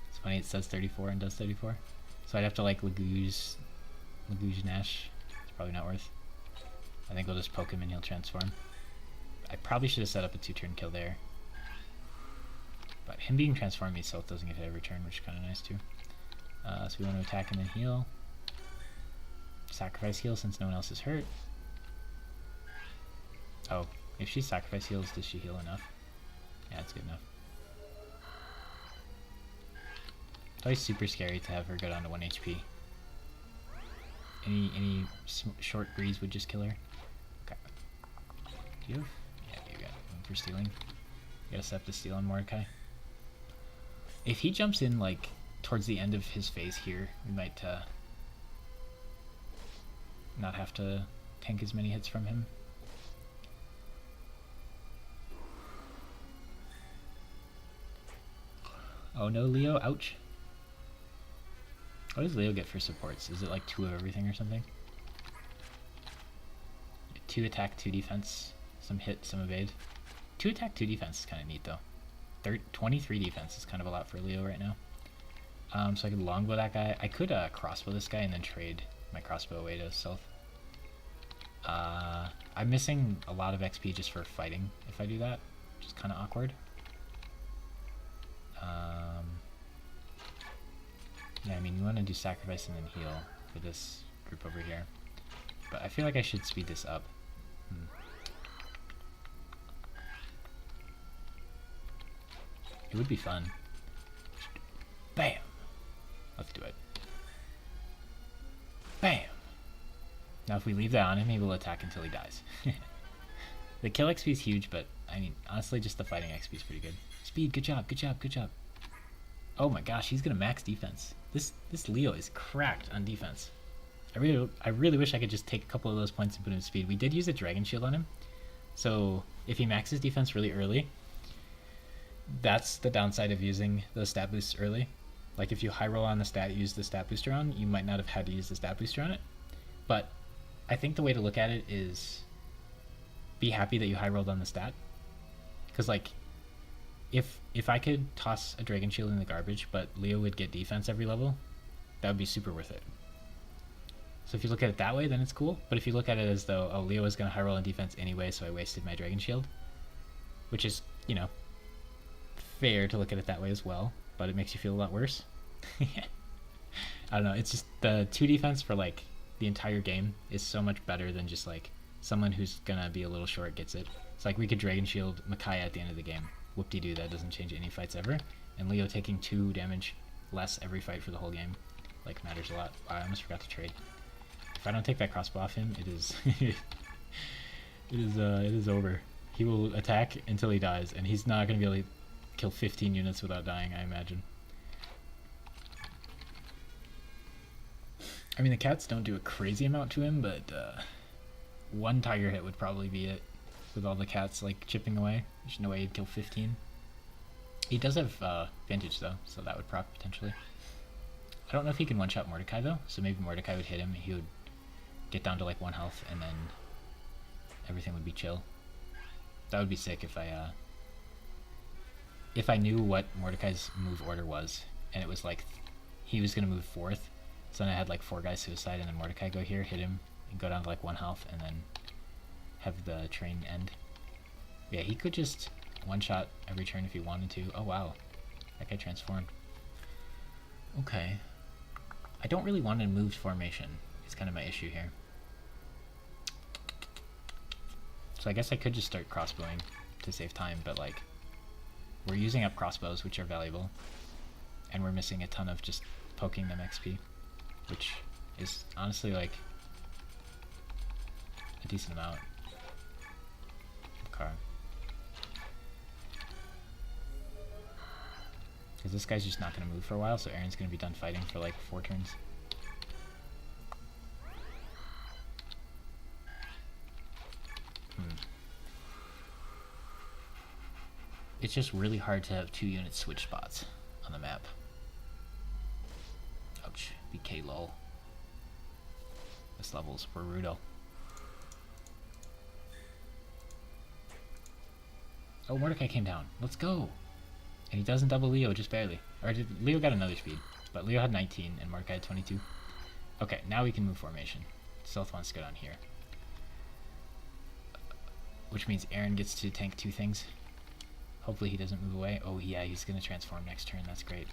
A: It's funny, it says 34 and does 34. So I'd have to like Lagouge Nash. It's probably not worth. I think we'll just poke him and he'll transform. I probably should have set up a 2-turn kill there. But him being transformed means Soth doesn't get hit every turn, which is kind of nice too. So we want to attack and then heal. Sacrifice heal since no one else is hurt. Oh, if she sacrifice heals, does she heal enough? Yeah, it's good enough. It's always super scary to have her go down to 1 HP. Any short breeze would just kill her. Okay. Do you have? Yeah, you got room for stealing. You got a step to steal on Mordecai. If he jumps in like towards the end of his phase here, we might not have to tank as many hits from him. Oh no, Leo, ouch. What does Leo get for supports? Is it like 2 of everything or something? 2 attack, 2 defense, some hit, some evade. 2 attack, 2 defense is kind of neat though. 23 defense is kind of a lot for Leo right now. So I could longbow that guy. I could crossbow this guy and then trade my crossbow away to Soth. I'm missing a lot of XP just for fighting if I do that, which is kind of awkward. Yeah, I mean, you want to do sacrifice and then heal for this group over here. But I feel like I should speed this up. It would be fun. Bam! Let's do it. Bam! Now if we leave that on him, he will attack until he dies. The kill XP is huge, but I mean, honestly, just the fighting XP is pretty good. Speed, good job, good job, good job. Oh my gosh, he's gonna max defense. This Leo is cracked on defense. I really wish I could just take a couple of those points and put him in speed. We did use a dragon shield on him, so if he maxes defense really early, that's the downside of using those stat boosts early. Like if you high roll on the stat you use the stat booster on, you might not have had to use the stat booster on it. But I think the way to look at it is be happy that you high rolled on the stat. Because like if I could toss a dragon shield in the garbage but Leo would get defense every level, that would be super worth it. So if you look at it that way, then it's cool. But if you look at it as though, oh, Leo is going to high roll in defense anyway, so I wasted my dragon shield, which is, you know, fair to look at it that way as well, but it makes you feel a lot worse. I don't know, it's just the 2 defense for like the entire game is so much better than just like someone who's gonna be a little short gets it. It's like we could dragon shield Micaiah at the end of the game. Whoop-de-doo, that doesn't change any fights ever. And Leo taking 2 damage less every fight for the whole game like matters a lot. Wow, I almost forgot to trade. If I don't take that crossbow off him, it is it is over. He will attack until he dies, and he's not gonna be able to kill 15 units without dying, I imagine. I mean, the cats don't do a crazy amount to him, but 1 tiger hit would probably be it. With all the cats like chipping away, there's no way he'd kill 15. He does have vintage though, so that would proc potentially. I don't know if he can one-shot Mordecai though, so maybe Mordecai would hit him, he would get down to like 1 health, and then everything would be chill. That would be sick if I knew what Mordecai's move order was, and it was like he was gonna move 4th, so then I had like 4 guys suicide, and then Mordecai go here, hit him, and go down to like 1 health, and then have the train end. Yeah, he could just one-shot every turn if he wanted to. Oh wow, that guy transformed. Okay. I don't really want a moved formation. It's kind of my issue here. So I guess I could just start crossbowing to save time, but like we're using up crossbows, which are valuable, and we're missing a ton of just poking them XP, which is honestly like a decent amount. Okay. Because this guy's just not going to move for a while, so Aaron's going to be done fighting for like 4 turns. It's just really hard to have 2 units switch spots on the map. Ouch. BK lol. This level's brutal. Oh, Mordecai came down. Let's go! And he doesn't double Leo, just barely. Or did Leo got another speed, but Leo had 19 and Mordecai had 22. Okay, now we can move formation. Stealth wants to go down here. Which means Aaron gets to tank 2 things. Hopefully he doesn't move away. Oh yeah, he's gonna transform next turn, that's great.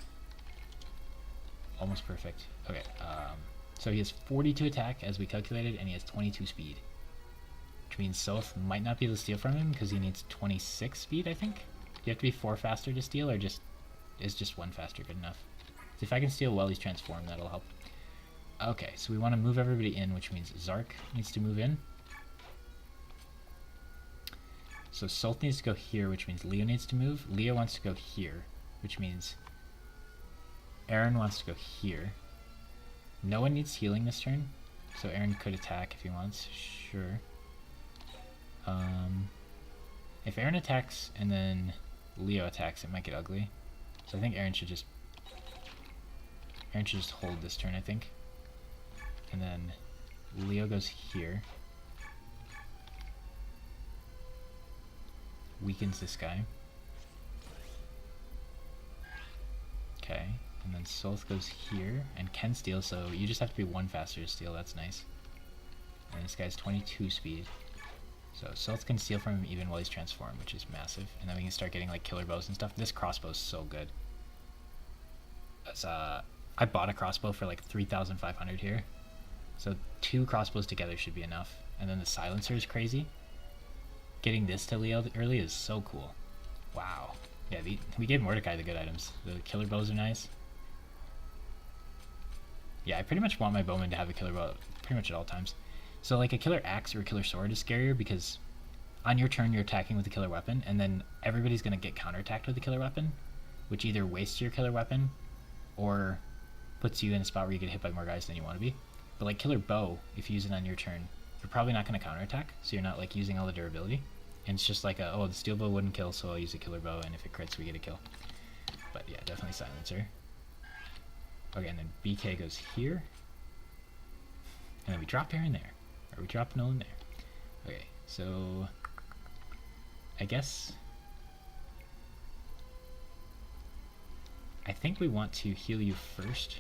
A: Almost perfect. Okay, so he has 42 attack as we calculated, and he has 22 speed. Which means Soth might not be able to steal from him because he needs 26 speed, I think? Do you have to be 4 faster to steal, or is just 1 faster good enough? So if I can steal while he's transformed, that'll help. Okay, so we want to move everybody in, which means Zark needs to move in. So Soth needs to go here, which means Leo needs to move. Leo wants to go here, which means Aaron wants to go here. No one needs healing this turn, so Aaron could attack if he wants. Sure. If Aaron attacks and then Leo attacks, it might get ugly. So I think Aaron should just hold this turn, I think. And then Leo goes here. Weakens this guy. Okay, and then Soth goes here and can steal, so you just have to be 1 faster to steal, that's nice. And this guy's 22 speed. So Soth can steal from him even while he's transformed, which is massive. And then we can start getting like killer bows and stuff. This crossbow is so good. I bought a crossbow for like 3,500 here. So 2 crossbows together should be enough. And then the silencer is crazy. Getting this to Leo early is so cool. Wow. Yeah, we gave Mordecai the good items. The killer bows are nice. Yeah, I pretty much want my bowman to have a killer bow pretty much at all times. So like a killer axe or a killer sword is scarier because on your turn you're attacking with a killer weapon, and then everybody's going to get counterattacked with a killer weapon, which either wastes your killer weapon or puts you in a spot where you get hit by more guys than you want to be. But like killer bow, if you use it on your turn, you're probably not going to counterattack, so you're not like using all the durability. And it's just like, oh, the steel bow wouldn't kill, so I'll use a killer bow, and if it crits, we get a kill. But yeah, definitely silencer. Okay, and then BK goes here. And then we drop Aaron there. Or we drop Nolan there. Okay, so I guess I think we want to heal you first.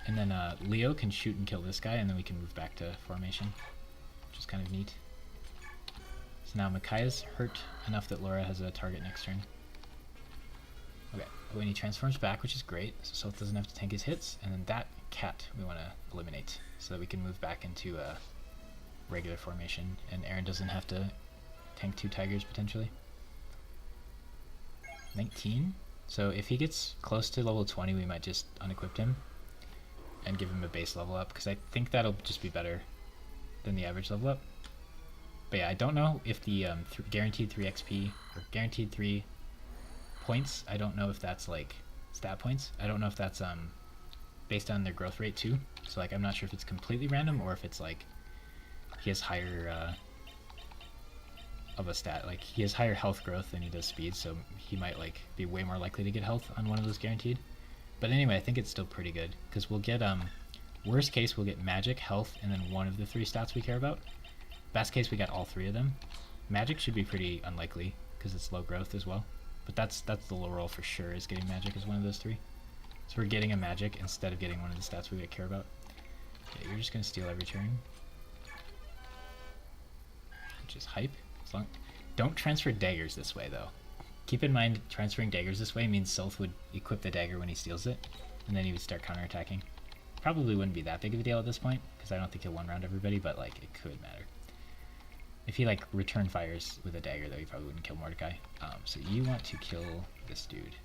A: And then Leo can shoot and kill this guy, and then we can move back to formation, which is kind of neat. So now Micaiah's hurt enough that Laura has a target next turn. Okay, when he transforms back, which is great, so Soph doesn't have to tank his hits, and then that cat we want to eliminate so that we can move back into a regular formation, and Aaron doesn't have to tank 2 tigers potentially. 19. So if he gets close to level 20, we might just unequip him and give him a base level up, because I think that'll just be better than the average level up. But yeah, I don't know if the guaranteed 3 XP or guaranteed 3 points, I don't know if that's like stat points. I don't know if that's based on their growth rate too. So like I'm not sure if it's completely random or if it's like he has higher of a stat. Like he has higher health growth than he does speed, so he might like be way more likely to get health on one of those guaranteed. But anyway, I think it's still pretty good, because we'll get worst case we'll get magic, health, and then one of the 3 stats we care about. Best case we got all 3 of them. Magic should be pretty unlikely because it's low growth as well. But that's the low roll for sure, is getting magic as one of those 3. So we're getting a magic instead of getting one of the stats we care about. Okay, you're just gonna steal every turn, which is hype. Don't transfer daggers this way though. Keep in mind, transferring daggers this way means Soph would equip the dagger when he steals it, and then he would start counterattacking. Probably wouldn't be that big of a deal at this point, because I don't think he'll one-round everybody, but like it could matter. If he like return fires with a dagger though, he probably wouldn't kill Mordecai. So you want to kill this dude.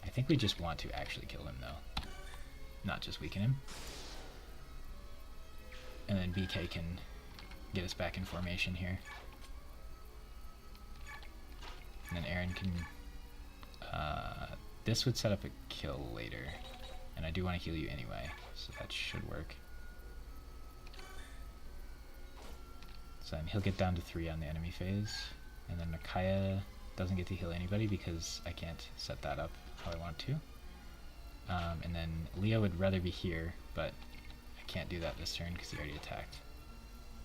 A: I think we just want to actually kill him though, not just weaken him. And then BK can get us back in formation here. And then Aaron can, this would set up a kill later, and I do want to heal you anyway, so that should work. So he'll get down to 3 on the enemy phase, and then Micaiah doesn't get to heal anybody because I can't set that up how I want to. And then Leo would rather be here, but I can't do that this turn because he already attacked.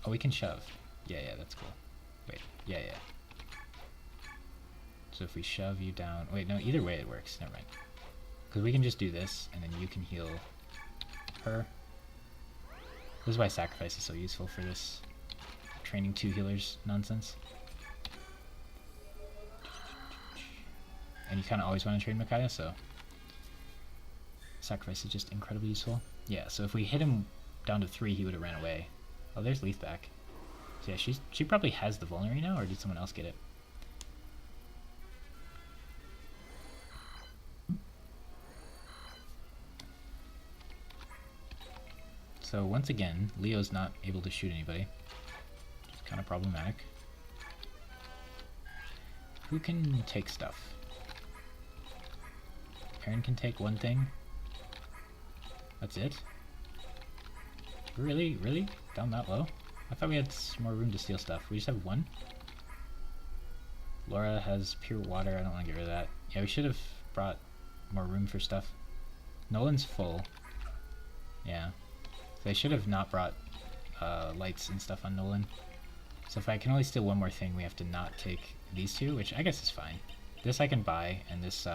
A: Oh, we can shove. Yeah, that's cool. Wait, yeah. So if we shove you down... Wait, no, either way it works. Never mind. Because we can just do this, and then you can heal her. This is why sacrifice is so useful for this training 2 healers nonsense. And you kind of always want to train Micaiah, so sacrifice is just incredibly useful. Yeah, so if we hit him down to 3, he would have ran away. Oh, there's Leaf back. So yeah, she probably has the vulnerary now, or did someone else get it? So once again, Leo's not able to shoot anybody. It's kind of problematic. Who can take stuff? Aaron can take 1 thing. That's it? Really? Really? Down that low? I thought we had more room to steal stuff. We just have 1? Laura has pure water. I don't want to get rid of that. Yeah, we should have brought more room for stuff. Nolan's full. Yeah. So I should have not brought lights and stuff on Nolan. So if I can only steal 1 more thing, we have to not take these 2, which I guess is fine. This I can buy, and this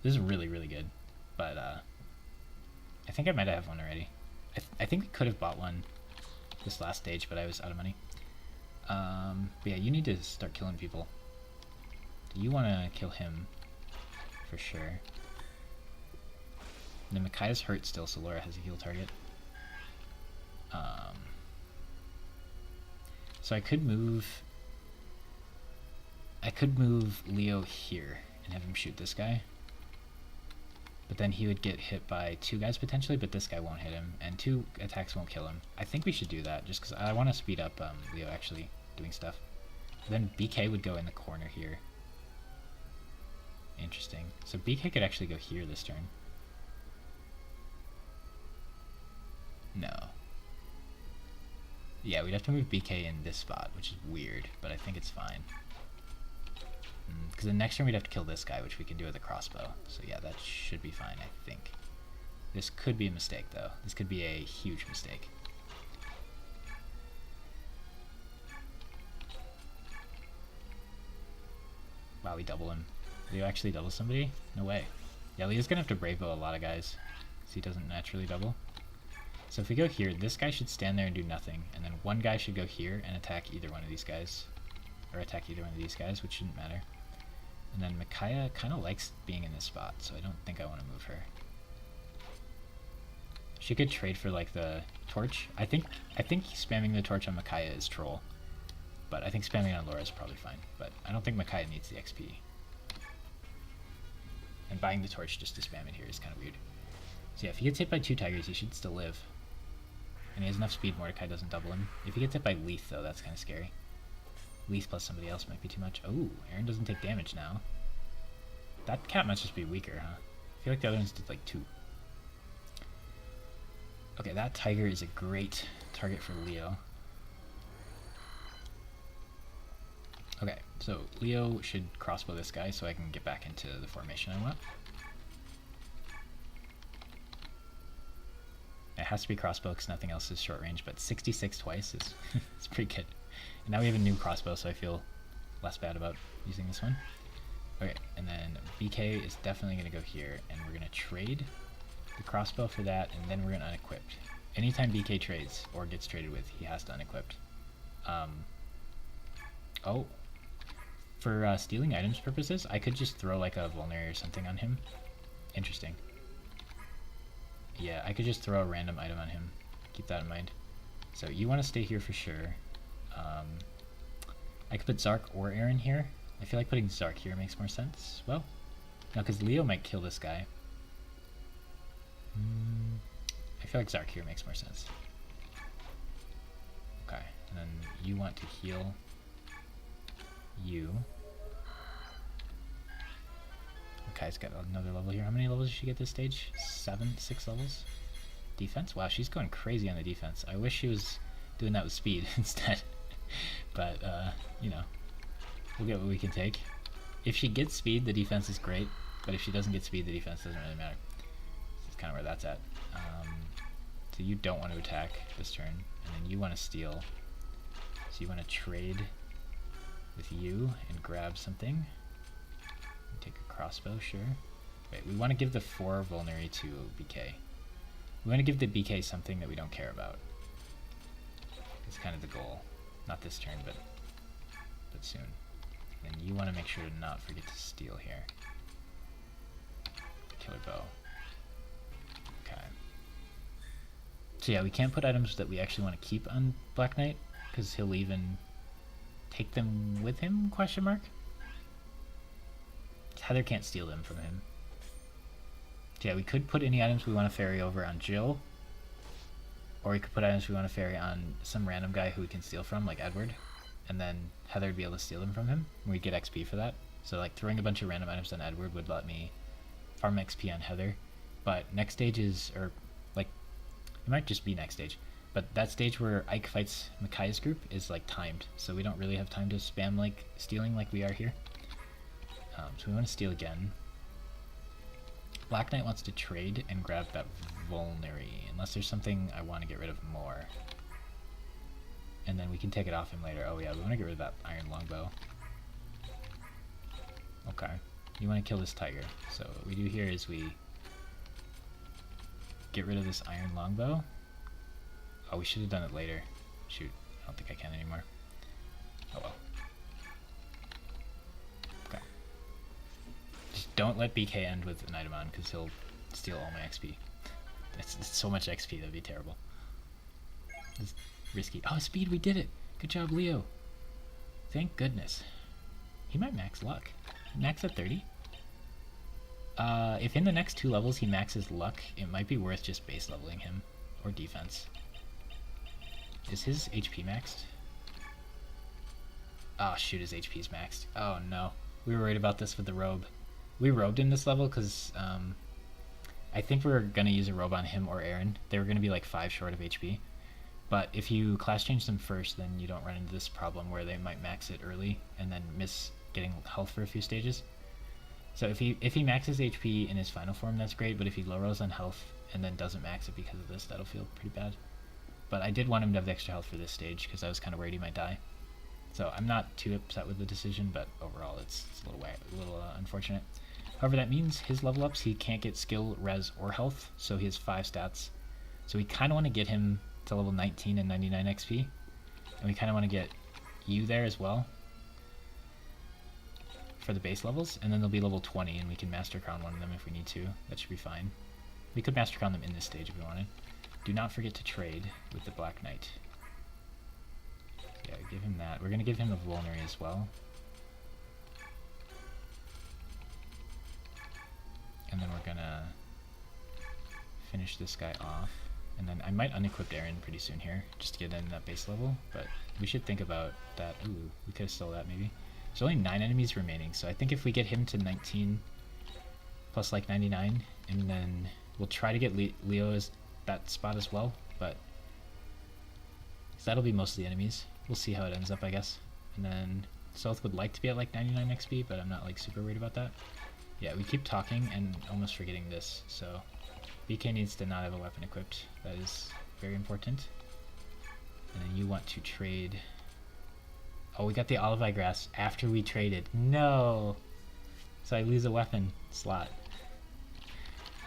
A: is really, really good. But I think I might have one already. I think we could have bought one this last stage, but I was out of money. But yeah, you need to start killing people. You want to kill him for sure. And then Micaiah's hurt still, so Laura has a heal target. So I could move Leo here and have him shoot this guy. But then he would get hit by 2 guys potentially, but this guy won't hit him, and 2 attacks won't kill him. I think we should do that, just because I want to speed up Leo actually doing stuff. Then BK would go in the corner here. Interesting. So BK could actually go here this turn. No. Yeah, we'd have to move BK in this spot, which is weird, but I think it's fine. Because the next turn we'd have to kill this guy, which we can do with a crossbow. So yeah, that should be fine, I think. This could be a mistake, though. This could be a huge mistake. Wow, we double him. Leo actually double somebody? No way. Yeah, Leo's gonna have to brave bow a lot of guys, because he doesn't naturally double. So if we go here, this guy should stand there and do nothing, and then one guy should go here and attack either one of these guys. Or attack either one of these guys, which shouldn't matter. And then Micaiah kind of likes being in this spot, so I don't think I want to move her. She could trade for like the torch. I think spamming the torch on Micaiah is troll. But I think spamming on Laura is probably fine. But I don't think Micaiah needs the XP. And buying the torch just to spam it here is kind of weird. So yeah, if he gets hit by 2 tigers, he should still live. And he has enough speed, Mordecai doesn't double him. If he gets hit by Leith, though, that's kind of scary. Leith plus somebody else might be too much. Oh, Aaron doesn't take damage now. That cat must just be weaker, huh? I feel like the other ones did like 2. Okay, that tiger is a great target for Leo. Okay, so Leo should crossbow this guy so I can get back into the formation I want. It has to be crossbow because nothing else is short range, but 66 twice is it's pretty good. And now we have a new crossbow, so I feel less bad about using this one. Okay, and then BK is definitely going to go here, and we're going to trade the crossbow for that, and then we're going to unequip. Anytime BK trades, or gets traded with, he has to unequip. Oh, for stealing items purposes, I could just throw like a vulnerary or something on him. Interesting. Yeah, I could just throw a random item on him. Keep that in mind. So you want to stay here for sure. I could put Zark or Aaron here. I feel like putting Zark here makes more sense. Well, no, because Leo might kill this guy. I feel like Zark here makes more sense. Okay, and then you want to heal you. Okay, it's got another level here. How many levels did she get this stage? 6 levels? Defense? Wow, she's going crazy on the defense. I wish she was doing that with speed instead. But, you know, we'll get what we can take. If she gets speed, the defense is great. But if she doesn't get speed, the defense doesn't really matter. That's kind of where that's at. So you don't want to attack this turn. And then you want to steal. So you want to trade with you and grab something. Take a crossbow, sure. Wait, we want to give the 4 vulnerary to BK. We want to give the BK something that we don't care about. It's kind of the goal. Not this turn, but soon. And you want to make sure to not forget to steal here. Killer bow. Okay. So yeah, we can't put items that we actually want to keep on Black Knight, because he'll leave and take them with him, question mark? Heather can't steal them from him. So yeah, we could put any items we want to ferry over on Jill, or we could put items we want to ferry on some random guy who we can steal from, like Edward, and then Heather would be able to steal them from him, and we'd get XP for that. So like throwing a bunch of random items on Edward would let me farm XP on Heather, but next stage is, or like, it might just be next stage, but that stage where Ike fights Micaiah's group is like timed, so we don't really have time to spam like stealing like we are here. So we want to steal again. Black Knight wants to trade and grab that vulnerary, unless there's something I want to get rid of more. And then we can take it off him later. Oh yeah, we want to get rid of that iron longbow. Okay, you want to kill this tiger. So what we do here is we get rid of this iron longbow. Oh, we should have done it later. Shoot, I don't think I can anymore. Oh well. Don't let BK end with an item on, because he'll steal all my XP. It's so much XP, that'd be terrible. It's risky. Oh, speed, we did it! Good job, Leo. Thank goodness. He might max luck. Max at 30? If in the next 2 levels he maxes luck, it might be worth just base leveling him. Or defense. Is his HP maxed? Oh shoot, his HP's maxed. Oh no. We were worried about this with the robe. We robed in this level because I think we were going to use a robe on him or Aaron. They were going to be like 5 short of HP. But if you class change them first, then you don't run into this problem where they might max it early and then miss getting health for a few stages. So if he maxes HP in his final form, that's great, but if he low rolls on health and then doesn't max it because of this, that'll feel pretty bad. But I did want him to have the extra health for this stage because I was kind of worried he might die. So I'm not too upset with the decision, but overall it's a little unfortunate. However, that means his level ups, he can't get skill, res, or health, so he has 5 stats. So we kind of want to get him to level 19 and 99 XP, and we kind of want to get you there as well for the base levels, and then they'll be level 20 and we can Master Crown one of them if we need to. That should be fine. We could Master Crown them in this stage if we wanted. Do not forget to trade with the Black Knight. Yeah, give him that. We're going to give him a Vulnerary as well. And then we're going to finish this guy off. And then I might unequip Aaron pretty soon here, just to get in that base level, but we should think about that. Ooh, we could have stole that maybe. There's only 9 enemies remaining, so I think if we get him to 19 plus like 99, and then we'll try to get Leo as that spot as well, but that'll be most of the enemies. We'll see how it ends up, I guess. And then South would like to be at like 99 XP, but I'm not like super worried about that. Yeah, we keep talking and almost forgetting this, so BK needs to not have a weapon equipped. That is very important. And then you want to trade. Oh, we got the Olive Eye Grass after we traded. No! So I lose a weapon slot.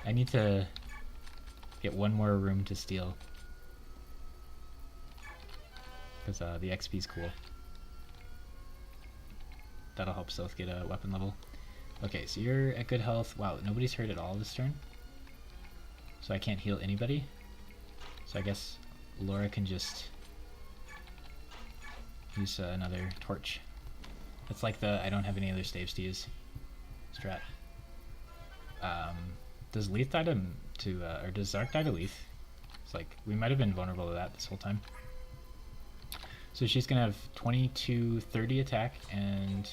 A: I need to get one more room to steal. Because the XP's cool. That'll help South get a weapon level. Okay, so you're at good health. Wow, nobody's hurt at all this turn. So I can't heal anybody. So I guess Laura can just use another torch. It's like the I don't have any other staves to use strat. Does Leith die to or does Zark die to Leith? It's like we might have been vulnerable to that this whole time. So she's gonna have 22, 30 attack and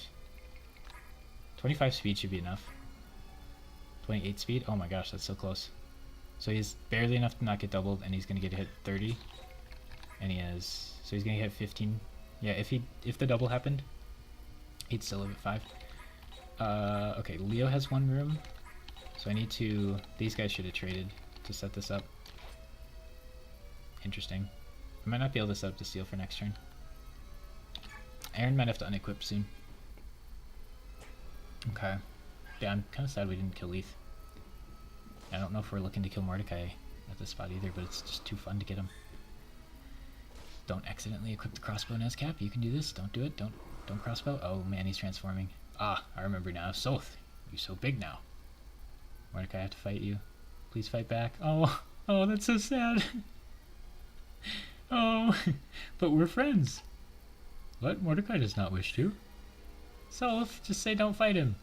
A: 25 speed should be enough. 28 speed. Oh my gosh, that's so close. So he's barely enough to not get doubled, and he's gonna get hit 30, and he has. So he's gonna hit 15. Yeah, if the double happened, he'd still live at 5. Okay, Leo has 1 room, so I need to. These guys should have traded to set this up. Interesting. I might not be able to set up the steal for next turn. Aaron might have to unequip soon. Okay. Yeah, I'm kind of sad we didn't kill Leith. I don't know if we're looking to kill Mordecai at this spot either, but it's just too fun to get him. Don't accidentally equip the crossbow Nescap. You can do this. Don't do it. Don't crossbow. Oh man, he's transforming. Ah, I remember now. Soth, you're so big now. Mordecai, I have to fight you. Please fight back. Oh, that's so sad. Oh, but we're friends. What? Mordecai does not wish to. Soth, just say don't fight him.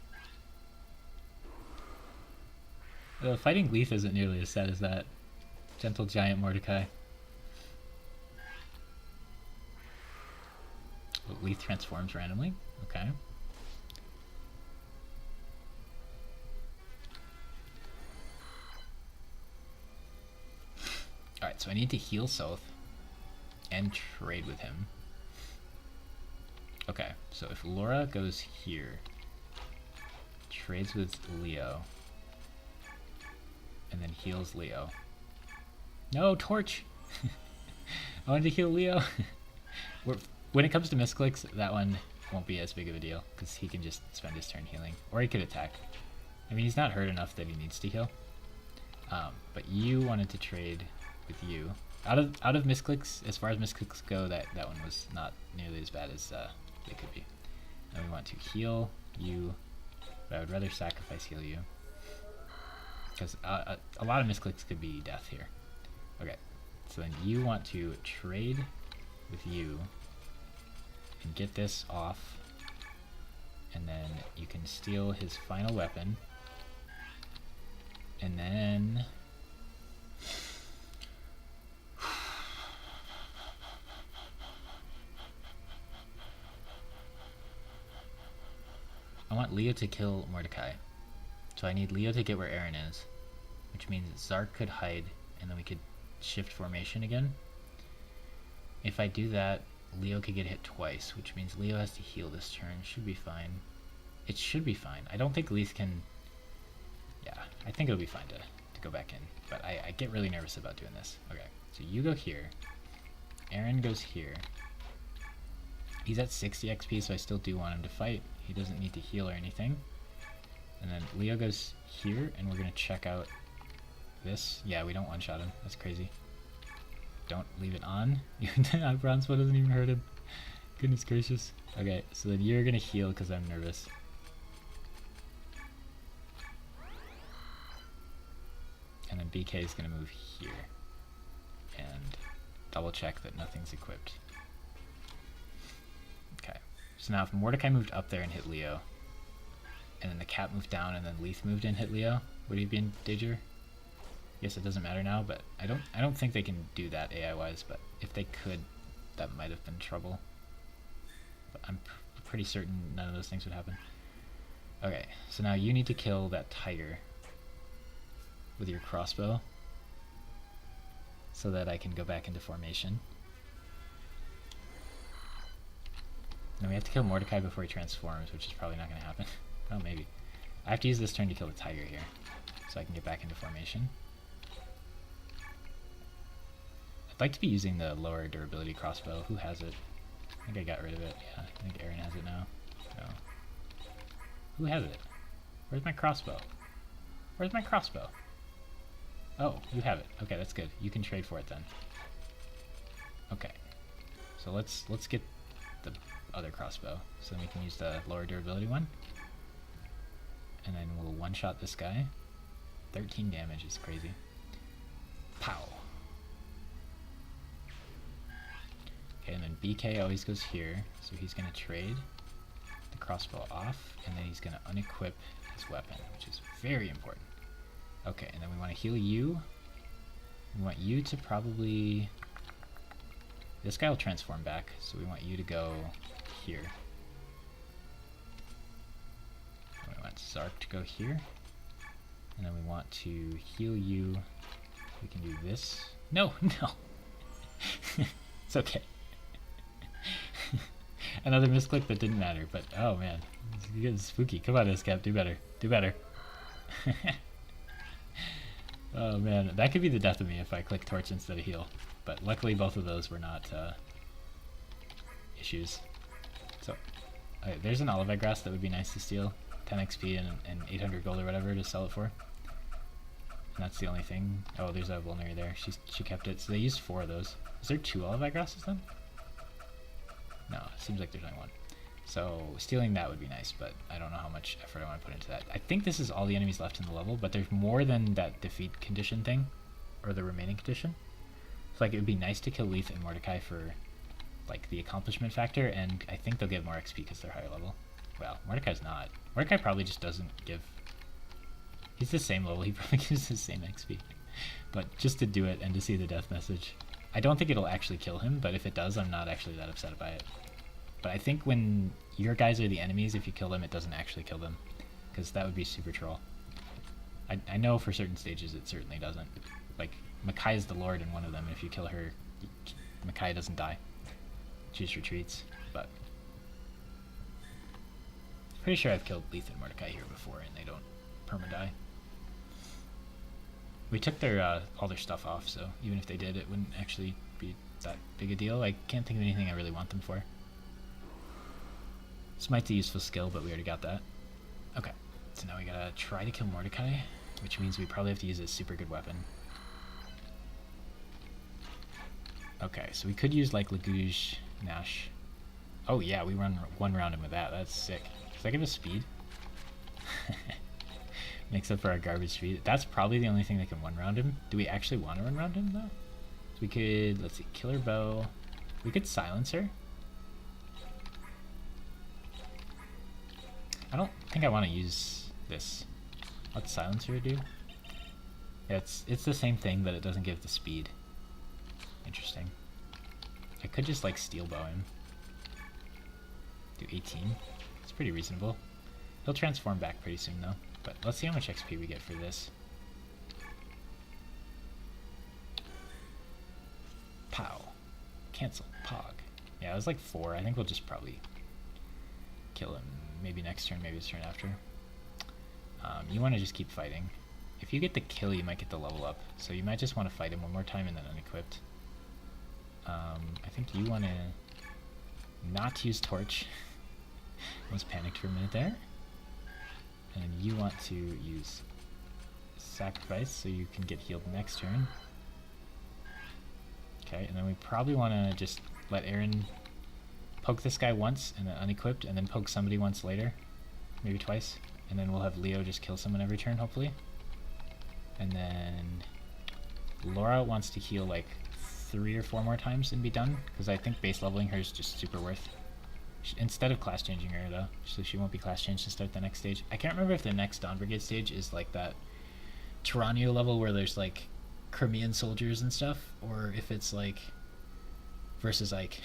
A: Fighting Leith isn't nearly as sad as that. Gentle giant Mordecai. Oh, Leith transforms randomly. Okay. Alright, so I need to heal South and trade with him. Okay, so if Laura goes here, trades with Leo, and then heals Leo. No, torch! I wanted to heal Leo. When it comes to misclicks, that one won't be as big of a deal, because he can just spend his turn healing. Or he could attack. I mean, he's not hurt enough that he needs to heal. But you wanted to trade with you. Out of misclicks, as far as misclicks go, that one was not nearly as bad as they could be. And we want to heal you, but I would rather sacrifice heal you. Because a lot of misclicks could be death here. Okay, so then you want to trade with you and get this off, and then you can steal his final weapon, And then I want Leo to kill Mordecai. So I need Leo to get where Aaron is, which means Zark could hide and then we could shift formation again. If I do that, Leo could get hit twice, which means Leo has to heal this turn. Should be fine. It should be fine. I don't think Leith can... Yeah, I think it'll be fine to go back in. But I get really nervous about doing this. Okay, so you go here. Aaron goes here. He's at 60 XP, so I still do want him to fight. He doesn't need to heal or anything. And then Leo goes here, and we're going to check out this. Yeah, we don't one-shot him. That's crazy. Don't leave it on. Bronze Spell doesn't even hurt him. Goodness gracious. Okay, so then you're going to heal because I'm nervous. And then BK is going to move here. And double check that nothing's equipped. Okay, so now if Mordecai moved up there and hit Leo, and then the cat moved down and then Leith moved in and hit Leo, would he be in danger? Yes, it doesn't matter now, but I don't think they can do that AI-wise, but if they could, that might have been trouble. But I'm pretty certain none of those things would happen. Okay, so now you need to kill that tiger with your crossbow so that I can go back into formation. Now we have to kill Mordecai before he transforms, which is probably not going to happen. Oh, maybe. I have to use this turn to kill the tiger here so I can get back into formation. I'd like to be using the lower durability crossbow. Who has it? I think I got rid of it. Yeah, I think Aaron has it now. No. Who has it? Where's my crossbow? Where's my crossbow? Oh, you have it. Okay, that's good. You can trade for it then. Okay. So let's get the other crossbow. So then we can use the lower durability one. And then we'll one-shot this guy. 13 damage is crazy. Pow! Okay, and then BK always goes here, so he's going to trade the crossbow off, and then he's going to unequip his weapon, which is very important. Okay, and then we want to heal you. We want you to probably... This guy will transform back, so we want you to go here. And we want Zark to go here. And then we want to heal you. We can do this. No, no! It's okay. Another misclick that didn't matter, but oh man, it's getting spooky. Come on, Escap, do better. Do better. Oh man, that could be the death of me if I click Torch instead of heal. But luckily both of those were not issues. So, there's an Olivite Grass that would be nice to steal. 10 XP and 800 gold or whatever to sell it for. And that's the only thing. Oh, there's a Vulnerary there. She kept it. So they used 4 of those. Is there 2 Olivite Grasses then? No, it seems like there's only 1. So stealing that would be nice, but I don't know how much effort I want to put into that. I think this is all the enemies left in the level, but there's more than that defeat condition thing, or the remaining condition. So like it would be nice to kill Leith and Mordecai for like the accomplishment factor, and I think they'll get more XP because they're higher level. Well, Mordecai's not. Mordecai probably just doesn't give... He's the same level, he probably gives the same XP. But just to do it and to see the death message. I don't think it'll actually kill him, but if it does, I'm not actually that upset by it. But I think when your guys are the enemies, if you kill them, it doesn't actually kill them. Because that would be super troll. I know for certain stages it certainly doesn't. Like, Makai is the Lord in one of them, and if you kill her, Makai doesn't die. She just retreats, but... Pretty sure I've killed Leith and Mordecai here before, and they don't perma-die. We took their all their stuff off, so even if they did, it wouldn't actually be that big a deal. I can't think of anything I really want them for. Smite's a useful skill, but we already got that. Okay, so now we gotta try to kill Mordecai, which means we probably have to use a super good weapon. Okay, so we could use like Lagouge, Nash. Oh yeah, we run one round him with that. That's sick. Does that give us speed? Makes up for our garbage speed. That's probably the only thing that can one round him. Do we actually want to one round him though? So we could, let's see, Killer Bow. We could silence her. I don't think I want to use this. What's Silencer do? Yeah, it's the same thing, but it doesn't give the speed. Interesting. I could just like steel bow him. Do 18. It's pretty reasonable. He'll transform back pretty soon though. But let's see how much XP we get for this. Pow. Cancel. Pog. Yeah, it was like 4. I think we'll just probably kill him. Maybe next turn, maybe his turn after. You want to just keep fighting. If you get the kill, you might get the level up. So you might just want to fight him one more time and then unequipped. I think you want to not use Torch. I was panicked for a minute there. And you want to use Sacrifice so you can get healed next turn. Okay, and then we probably want to just let Aaron poke this guy once and then unequipped, and then poke somebody once later. Maybe twice. And then we'll have Leo just kill someone every turn, hopefully. And then Laura wants to heal like 3 or 4 more times and be done, because I think base leveling her is just super worth. Instead of class changing her though, so she won't be class changed to start the next stage. I can't remember if the next Dawn Brigade stage is like that Tyranio level where there's like Crimean soldiers and stuff, or if it's like versus Ike.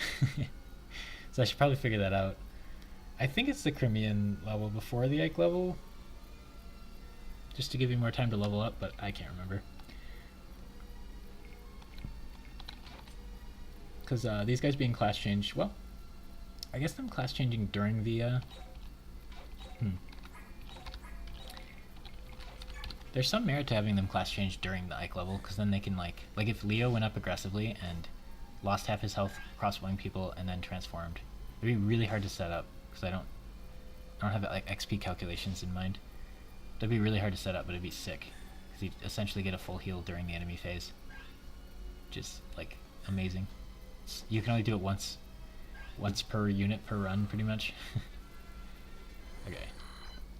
A: So I should probably figure that out. I think it's the Crimean level before the Ike level, just to give you more time to level up, but I can't remember. Because these guys being class changed, well, I guess them class changing during the there's some merit to having them class change during the Ike level, because then they can like if Leo went up aggressively and lost half his health crossbowing people and then transformed, it'd be really hard to set up, because I don't have like XP calculations in mind. That'd be really hard to set up, but it'd be sick, because you'd essentially get a full heal during the enemy phase. Just like amazing. You can only do it once per unit per run, pretty much. Okay,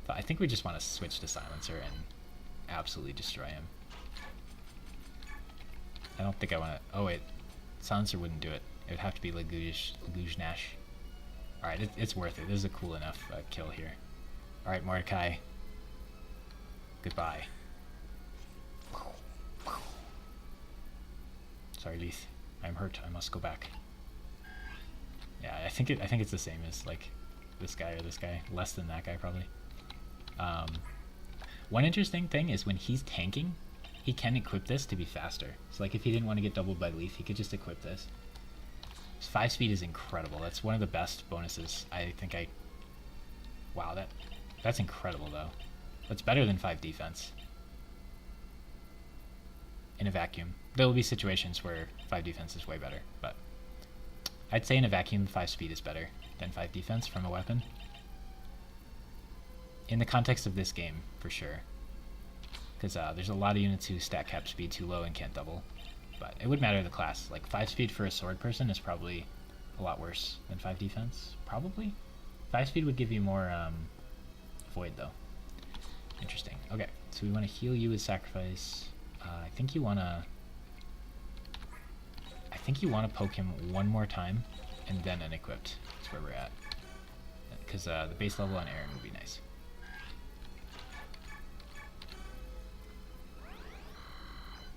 A: but I think we just want to switch to Silencer and absolutely destroy him. I don't think I want to. Oh wait, Silencer wouldn't do it. It would have to be Laguzhnash. All right, it's worth it. This is a cool enough kill here. All right, Mordecai. Goodbye. Sorry, Leith. I'm hurt. I must go back. Yeah, I think it's the same as like this guy or this guy. Less than that guy probably. One interesting thing is when he's tanking, he can equip this to be faster. So like if he didn't want to get doubled by Leith, he could just equip this. 5 speed is incredible. That's one of the best bonuses. Wow, that's incredible though. That's better than 5 defense. In a vacuum. There will be situations where 5 defense is way better, but I'd say in a vacuum 5 speed is better than 5 defense from a weapon. In the context of this game, for sure. Because there's a lot of units who stat cap speed too low and can't double. But it would matter the class. Like 5 speed for a sword person is probably a lot worse than 5 defense. Probably? 5 speed would give you more void though. Interesting. Okay, so we want to heal you with sacrifice. I think you want to poke him one more time and then unequipped. That's where we're at. Because the base level on Aaron would be nice.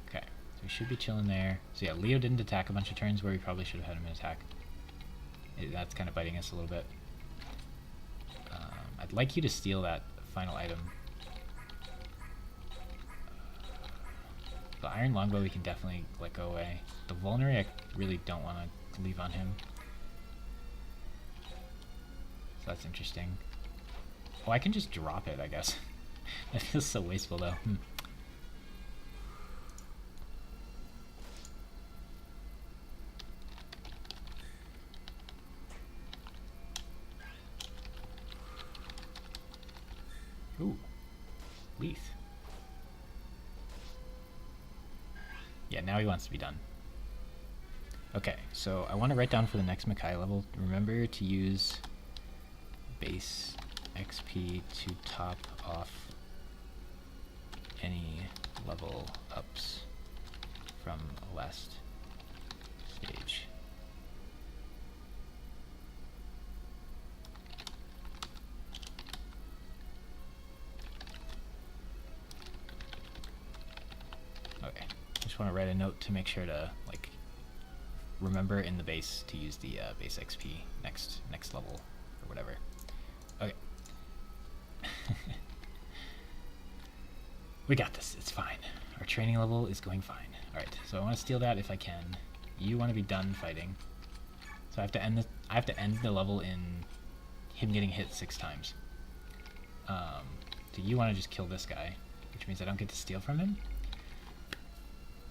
A: Okay, so we should be chilling there. So yeah, Leo didn't attack a bunch of turns where we probably should have had him attack. That's kind of biting us a little bit. I'd like you to steal that final item. The Iron Longbow we can definitely let go away. The Vulnerary I really don't want to leave on him. So that's interesting. Oh, I can just drop it, I guess. That feels so wasteful though. Ooh. Leith. Yeah, now he wants to be done. Okay, so I want to write down for the next Mackay level, remember to use base XP to top off any level ups from last stage. just want to write a note to make sure to like remember in the base to use the base XP next level or whatever. Okay. We got this. It's fine. Our training level is going fine. All right. So I want to steal that if I can. You want to be done fighting. So I have to end the level in him getting hit 6 times. So you want to just kill this guy, which means I don't get to steal from him.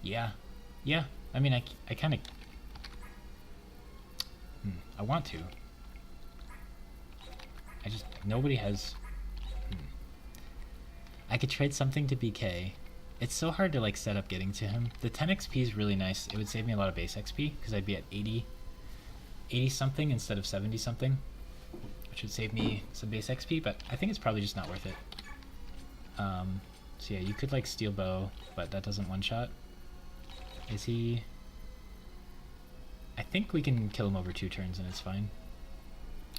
A: Yeah. I mean, I kind of. I want to. I just nobody has. I could trade something to BK. It's so hard to like set up getting to him. The 10 XP is really nice. It would save me a lot of base XP because I'd be at 80 something instead of 70 something, which would save me some base XP, but I think it's probably just not worth it. So yeah, you could like steal bow, but that doesn't one-shot. Is he... I think we can kill him over 2 turns and it's fine.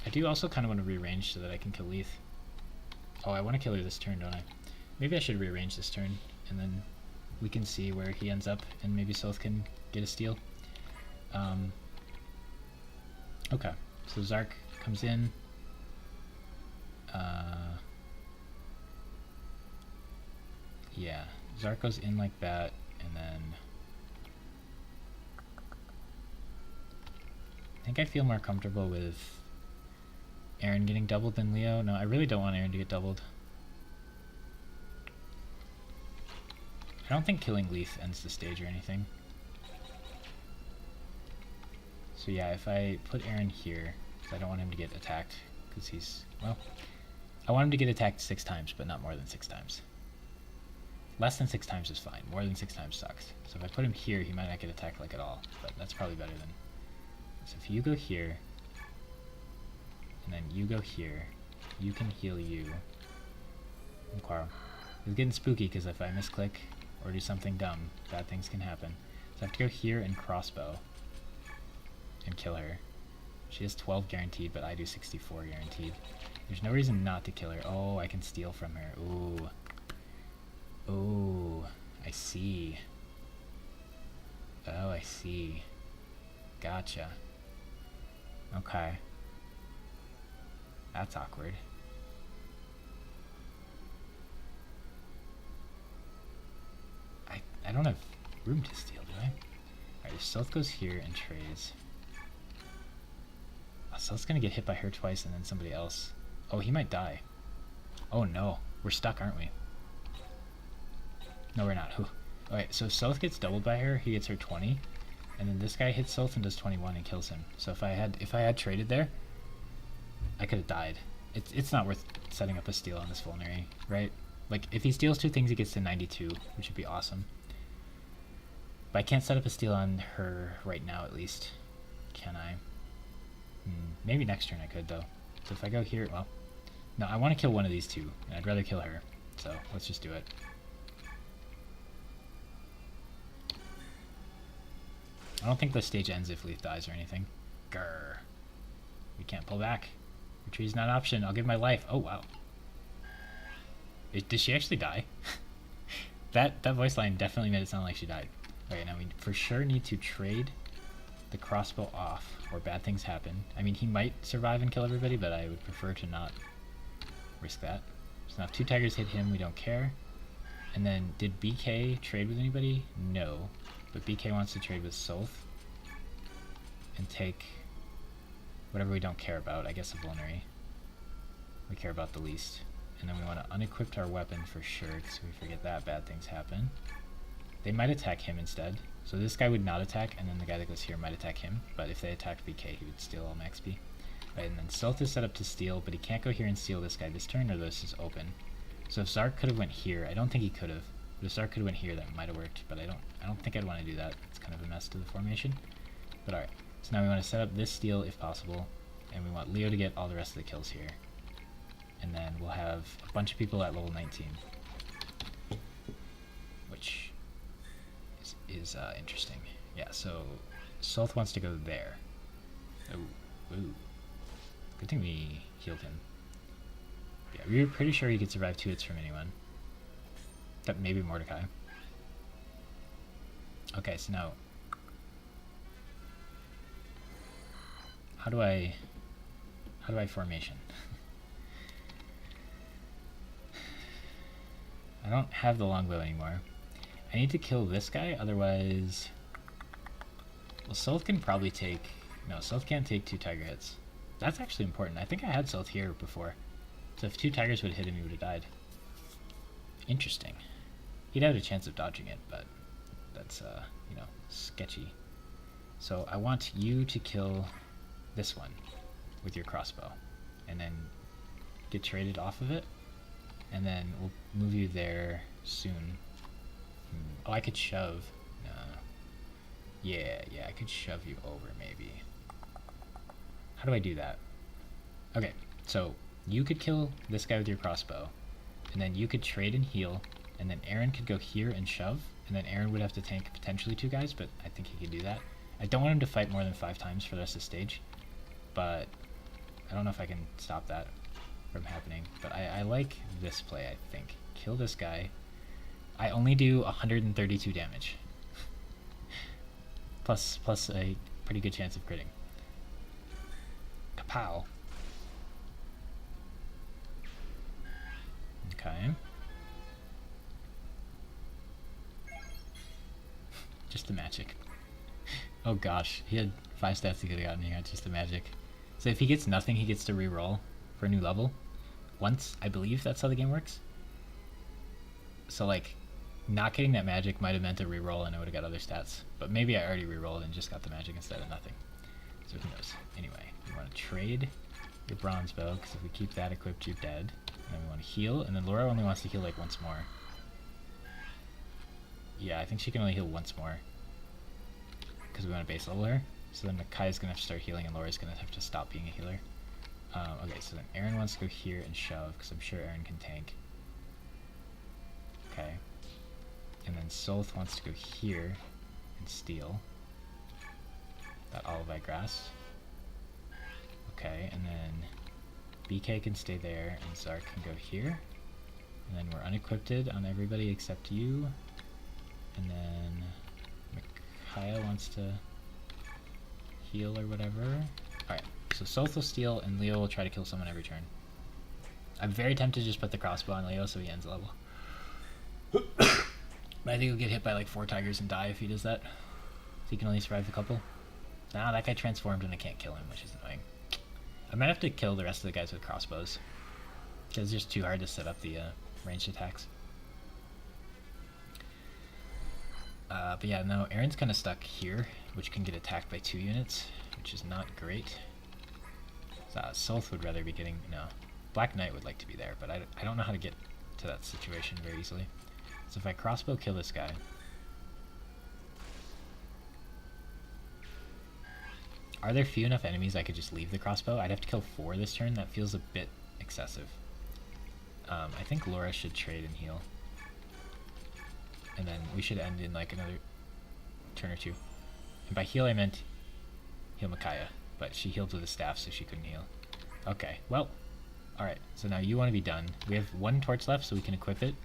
A: I do also kind of want to rearrange so that I can kill Leith. Oh, I want to kill her this turn, don't I? Maybe I should rearrange this turn, and then we can see where he ends up, and maybe Soth can get a steal. Okay, so Zark comes in. Yeah, Zark goes in like that, and then... I think I feel more comfortable with Aaron getting doubled than Leo. No, I really don't want Aaron to get doubled. I don't think killing Leith ends the stage or anything. So yeah, if I put Aaron here, because I don't want him to get attacked, because he's, well, I want him to get attacked 6 times, but not more than 6 times. Less than 6 times is fine. More than 6 times sucks. So if I put him here, he might not get attacked like at all, but that's probably better than... So if you go here, and then you go here, you can heal you. And Quarrel. It's getting spooky because if I misclick or do something dumb, bad things can happen. So I have to go here and crossbow and kill her. She has 12 guaranteed, but I do 64 guaranteed. There's no reason not to kill her. Oh, I can steal from her. Ooh. Ooh, I see. Oh, I see. Gotcha. Okay. That's awkward. I don't have room to steal, do I? Alright, if Soth goes here and trades... Oh, Soth's gonna get hit by her twice and then somebody else. Oh, he might die. Oh no, we're stuck, aren't we? No, we're not. Alright, so if Soth gets doubled by her, he gets her 20. And then this guy hits Soth and does 21 and kills him. So if I had traded there, I could have died. It's not worth setting up a steal on this vulnerary, right? Like, if he steals 2 things, he gets to 92, which would be awesome. But I can't set up a steal on her right now, at least. Can I? Maybe next turn I could, though. So if I go here, well... No, I want to kill one of these 2, and I'd rather kill her. So, let's just do it. I don't think the stage ends if Leith dies or anything. Grrr. We can't pull back. Retreat's not an option. I'll give my life. Oh, wow. Did she actually die? that voice line definitely made it sound like she died. Okay, now we for sure need to trade the crossbow off, or bad things happen. I mean, he might survive and kill everybody, but I would prefer to not risk that. So now if 2 tigers hit him, we don't care. And then, did BK trade with anybody? No. But BK wants to trade with Soth and take whatever we don't care about, I guess a vulnerary. We care about the least. And then we want to unequip our weapon for sure, because if we forget that, bad things happen. They might attack him instead. So this guy would not attack, and then the guy that goes here might attack him. But if they attacked BK, he would steal all my XP. Right, and then Soth is set up to steal, but he can't go here and steal this guy this turn, or this is open. So if Zark could have went here, I don't think he could have. But if Zark could have went here, that might have worked. But I don't think I'd want to do that. It's kind of a mess to the formation. But alright, so now we want to set up this steal if possible, and we want Leo to get all the rest of the kills here. And then we'll have a bunch of people at level 19. Which is interesting. Yeah, so Soth wants to go there. Ooh. Good thing we healed him. Yeah, we were pretty sure he could survive 2 hits from anyone. Except maybe Mordecai. Okay, so now how do I formation? I don't have the longbow anymore. I need to kill this guy, otherwise... Well, Sylph can probably take... No, Sylph can't take 2 tiger hits. That's actually important. I think I had Sylph here before. So if 2 tigers would have hit him, he would have died. Interesting. He'd have a chance of dodging it, but that's, you know, sketchy. So I want you to kill this one with your crossbow. And then get traded off of it. And then we'll move you there soon. Oh, I could shove. No. Yeah, I could shove you over, maybe. How do I do that? Okay, so you could kill this guy with your crossbow, and then you could trade and heal, and then Aaron could go here and shove, and then Aaron would have to tank potentially 2 guys, but I think he could do that. I don't want him to fight more than 5 times for the rest of the stage, but I don't know if I can stop that from happening. But I like this play, I think. Kill this guy. I only do 132 damage. plus a pretty good chance of critting. Kapow. Okay. Just the magic. Oh gosh, he had 5 stats he could have gotten here, just the magic. So if he gets nothing, he gets to re-roll for a new level. Once, I believe that's how the game works. So like, not getting that magic might have meant a re-roll and I would have got other stats. But maybe I already re-rolled and just got the magic instead of nothing. So who knows. Anyway, we want to trade your bronze bow, because if we keep that equipped, you're dead. And then we want to heal, and then Laura only wants to heal like once more. Yeah, I think she can only heal once more. Because we want to base level her. So then Kai's going to have to start healing and Laura's going to have to stop being a healer. Okay, so then Aaron wants to go here and shove, because I'm sure Aaron can tank. Okay. And then Solth wants to go here and steal that Olivite grass. Okay, and then BK can stay there and Zark can go here. And then we're unequipped on everybody except you. And then Micaiah wants to heal or whatever. Alright, so Solth will steal and Leo will try to kill someone every turn. I'm very tempted to just put the crossbow on Leo so he ends the level. But I think he'll get hit by like 4 tigers and die if he does that. So he can only survive a couple. Nah, that guy transformed and I can't kill him, which is annoying. I might have to kill the rest of the guys with crossbows. Because it's just too hard to set up the ranged attacks. But yeah, no, Aaron's kind of stuck here, which can get attacked by 2 units, which is not great. So, Solth would rather be getting... No, Black Knight would like to be there, but I don't know how to get to that situation very easily. So if I crossbow kill this guy... Are there few enough enemies I could just leave the crossbow? I'd have to kill 4 this turn. That feels a bit excessive. I think Laura should trade and heal. And then we should end in like another turn or 2. And by heal I meant heal Micaiah. But she healed with a staff so she couldn't heal. Okay, well. Alright, so now you want to be done. We have 1 torch left so we can equip it.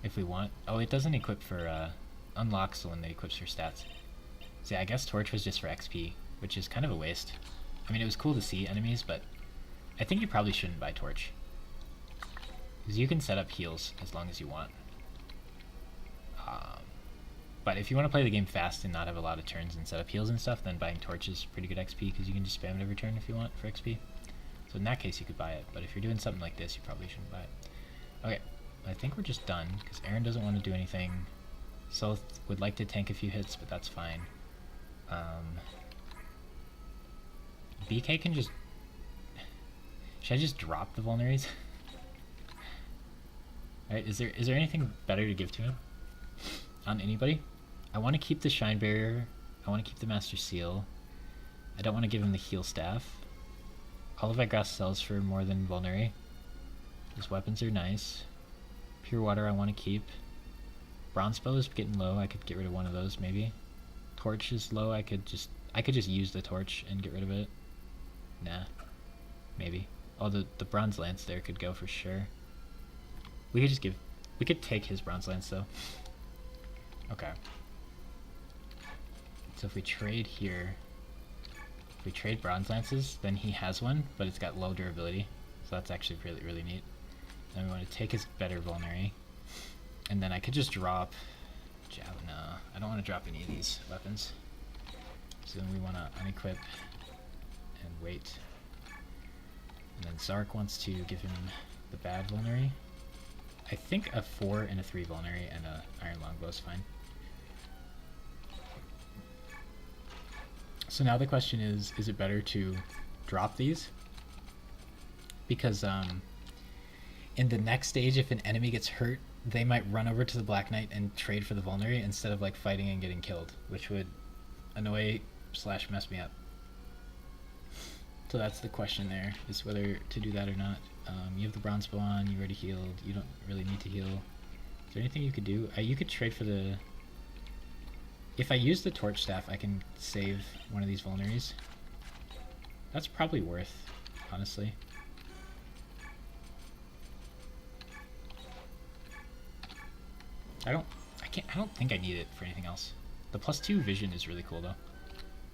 A: If we want. Oh, it doesn't equip for, unlocks when it equips for stats. See, I guess torch was just for XP, which is kind of a waste. I mean, it was cool to see enemies, but I think you probably shouldn't buy torch. Because you can set up heals as long as you want. But if you want to play the game fast and not have a lot of turns and set up heals and stuff, then buying torch is pretty good XP, because you can just spam it every turn if you want for XP. So in that case, you could buy it. But if you're doing something like this, you probably shouldn't buy it. Okay, I think we're just done, because Aaron doesn't want to do anything. Solth would like to tank a few hits, but that's fine. BK can just... Should I just drop the vulneraries? Alright, is there anything better to give to him? On anybody? I want to keep the Shine Barrier. I want to keep the Master Seal. I don't want to give him the Heal Staff. Olivite Grass sells for more than Vulnerary. His weapons are nice. Pure Water I want to keep. Bronze Bow is getting low. I could get rid of one of those maybe. Torch is low. I could just use the torch and get rid of it. Nah. Maybe. Oh, the Bronze Lance there could go for sure. We could take his Bronze Lance though. Okay. So if we trade here, if we trade Bronze Lances, then he has one, but it's got low durability. So that's actually really, really neat. Then we want to take his better vulnerary. And then I could just drop Javelin. No, I don't want to drop any of these weapons. So then we want to unequip and wait. And then Zark wants to give him the bad vulnerary. I think a 4 and a 3 vulnerary and a Iron Longbow is fine. So now the question is it better to drop these? Because in the next stage, if an enemy gets hurt, they might run over to the Black Knight and trade for the vulnerary instead of like fighting and getting killed, which would annoy / mess me up. So that's the question there, is whether to do that or not. You have the bronze bow on, you already healed, you don't really need to heal. Is there anything you could do? You could trade for the... If I use the torch staff, I can save one of these vulneraries. That's probably worth, honestly. I don't think I need it for anything else. The +2 vision is really cool though.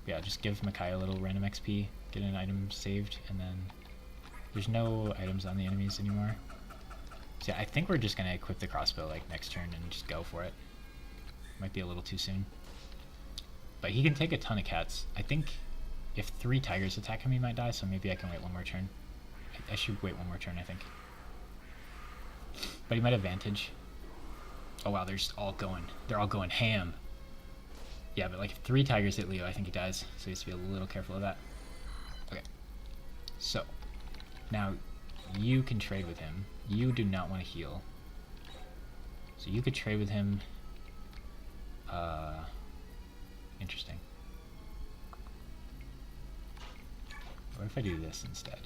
A: Yeah, just give Makai a little random XP, get an item saved, and then there's no items on the enemies anymore. So yeah, I think we're just gonna equip the crossbow like next turn and just go for it. Might be a little too soon. But he can take a ton of cats. I think if 3 tigers attack him, he might die, so maybe I can wait one more turn. I should wait one more turn, I think. But he might have advantage. Oh wow, they're all going ham. Yeah, but like if 3 tigers hit Leo, I think he dies, so he has to be a little careful of that. Okay. So, now you can trade with him. You do not want to heal. So you could trade with him. Interesting. What if I do this instead?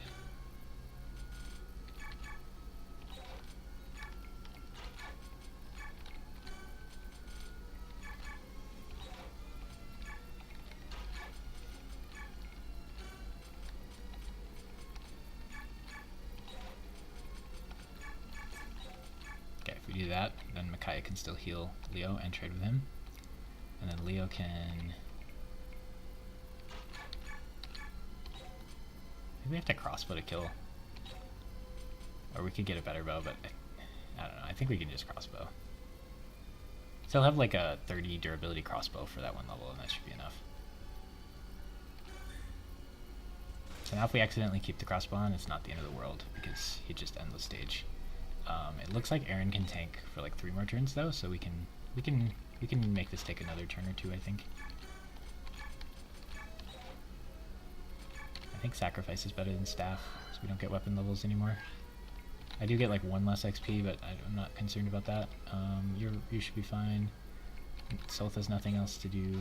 A: Okay, if we do that, then Micaiah can still heal Leo and trade with him. And then Leo can... Maybe we have to crossbow to kill. Or we could get a better bow, but I don't know. I think we can just crossbow. So I'll have like a 30 durability crossbow for that one level, and that should be enough. So now if we accidentally keep the crossbow on, it's not the end of the world, because he'd just end the stage. It looks like Aaron can tank for like 3 more turns though, so we can make this take another turn or 2, I think. I think sacrifice is better than staff, so we don't get weapon levels anymore. I do get like 1 less XP, but I'm not concerned about that. You should be fine. Soth has nothing else to do.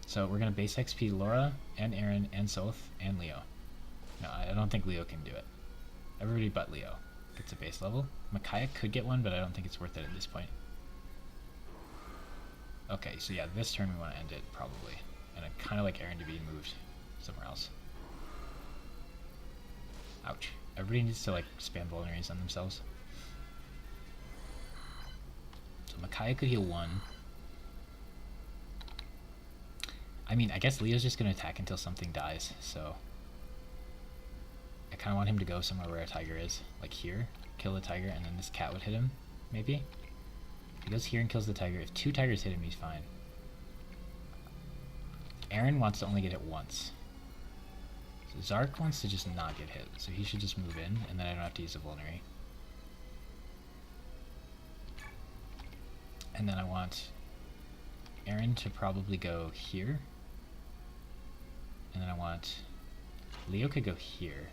A: So we're gonna base XP Laura and Aaron and Soth and Leo. No, I don't think Leo can do it. Everybody but Leo gets a base level. Micaiah could get one, but I don't think it's worth it at this point. Okay, so yeah, this turn we want to end it, probably. And I kind of like Aaron to be moved somewhere else. Ouch. Everybody needs to like spam vulneraries on themselves. So Micaiah could heal 1. I mean, I guess Leo's just going to attack until something dies, so... I kind of want him to go somewhere where a tiger is. Like here, kill the tiger, and then this cat would hit him, maybe? He goes here and kills the tiger. If 2 tigers hit him, he's fine. Aaron wants to only get hit once. So Zark wants to just not get hit, so he should just move in, and then I don't have to use a vulnerary. And then I want Aaron to probably go here. And then I want... Leo could go here.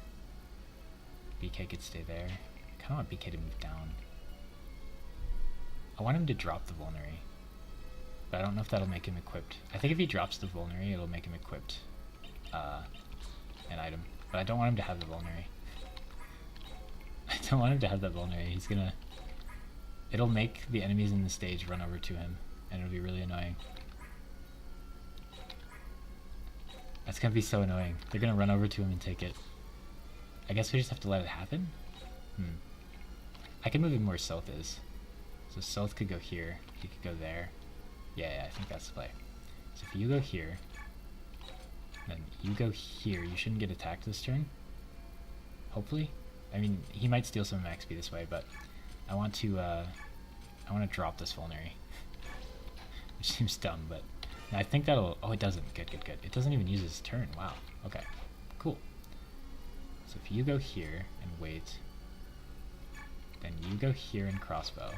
A: BK could stay there. I kind of want BK to move down. I want him to drop the vulnerary, but I don't know if that'll make him equipped. I think if he drops the vulnerary, it'll make him equipped an item, but I don't want him to have the vulnerary. I don't want him to have that vulnerary. He's gonna... It'll make the enemies in the stage run over to him, and it'll be really annoying. That's gonna be so annoying. They're gonna run over to him and take it. I guess we just have to let it happen? I can move him where Soth is. So Stealth could go here. He could go there. Yeah, I think that's the play. So if you go here, then you go here, you shouldn't get attacked this turn. Hopefully. I mean, he might steal some max XP this way, but I want to drop this Vulnerary. Which seems dumb, but I think that'll... Oh, it doesn't. Good. It doesn't even use his turn. Wow. Okay. Cool. So if you go here and wait, then you go here and crossbow.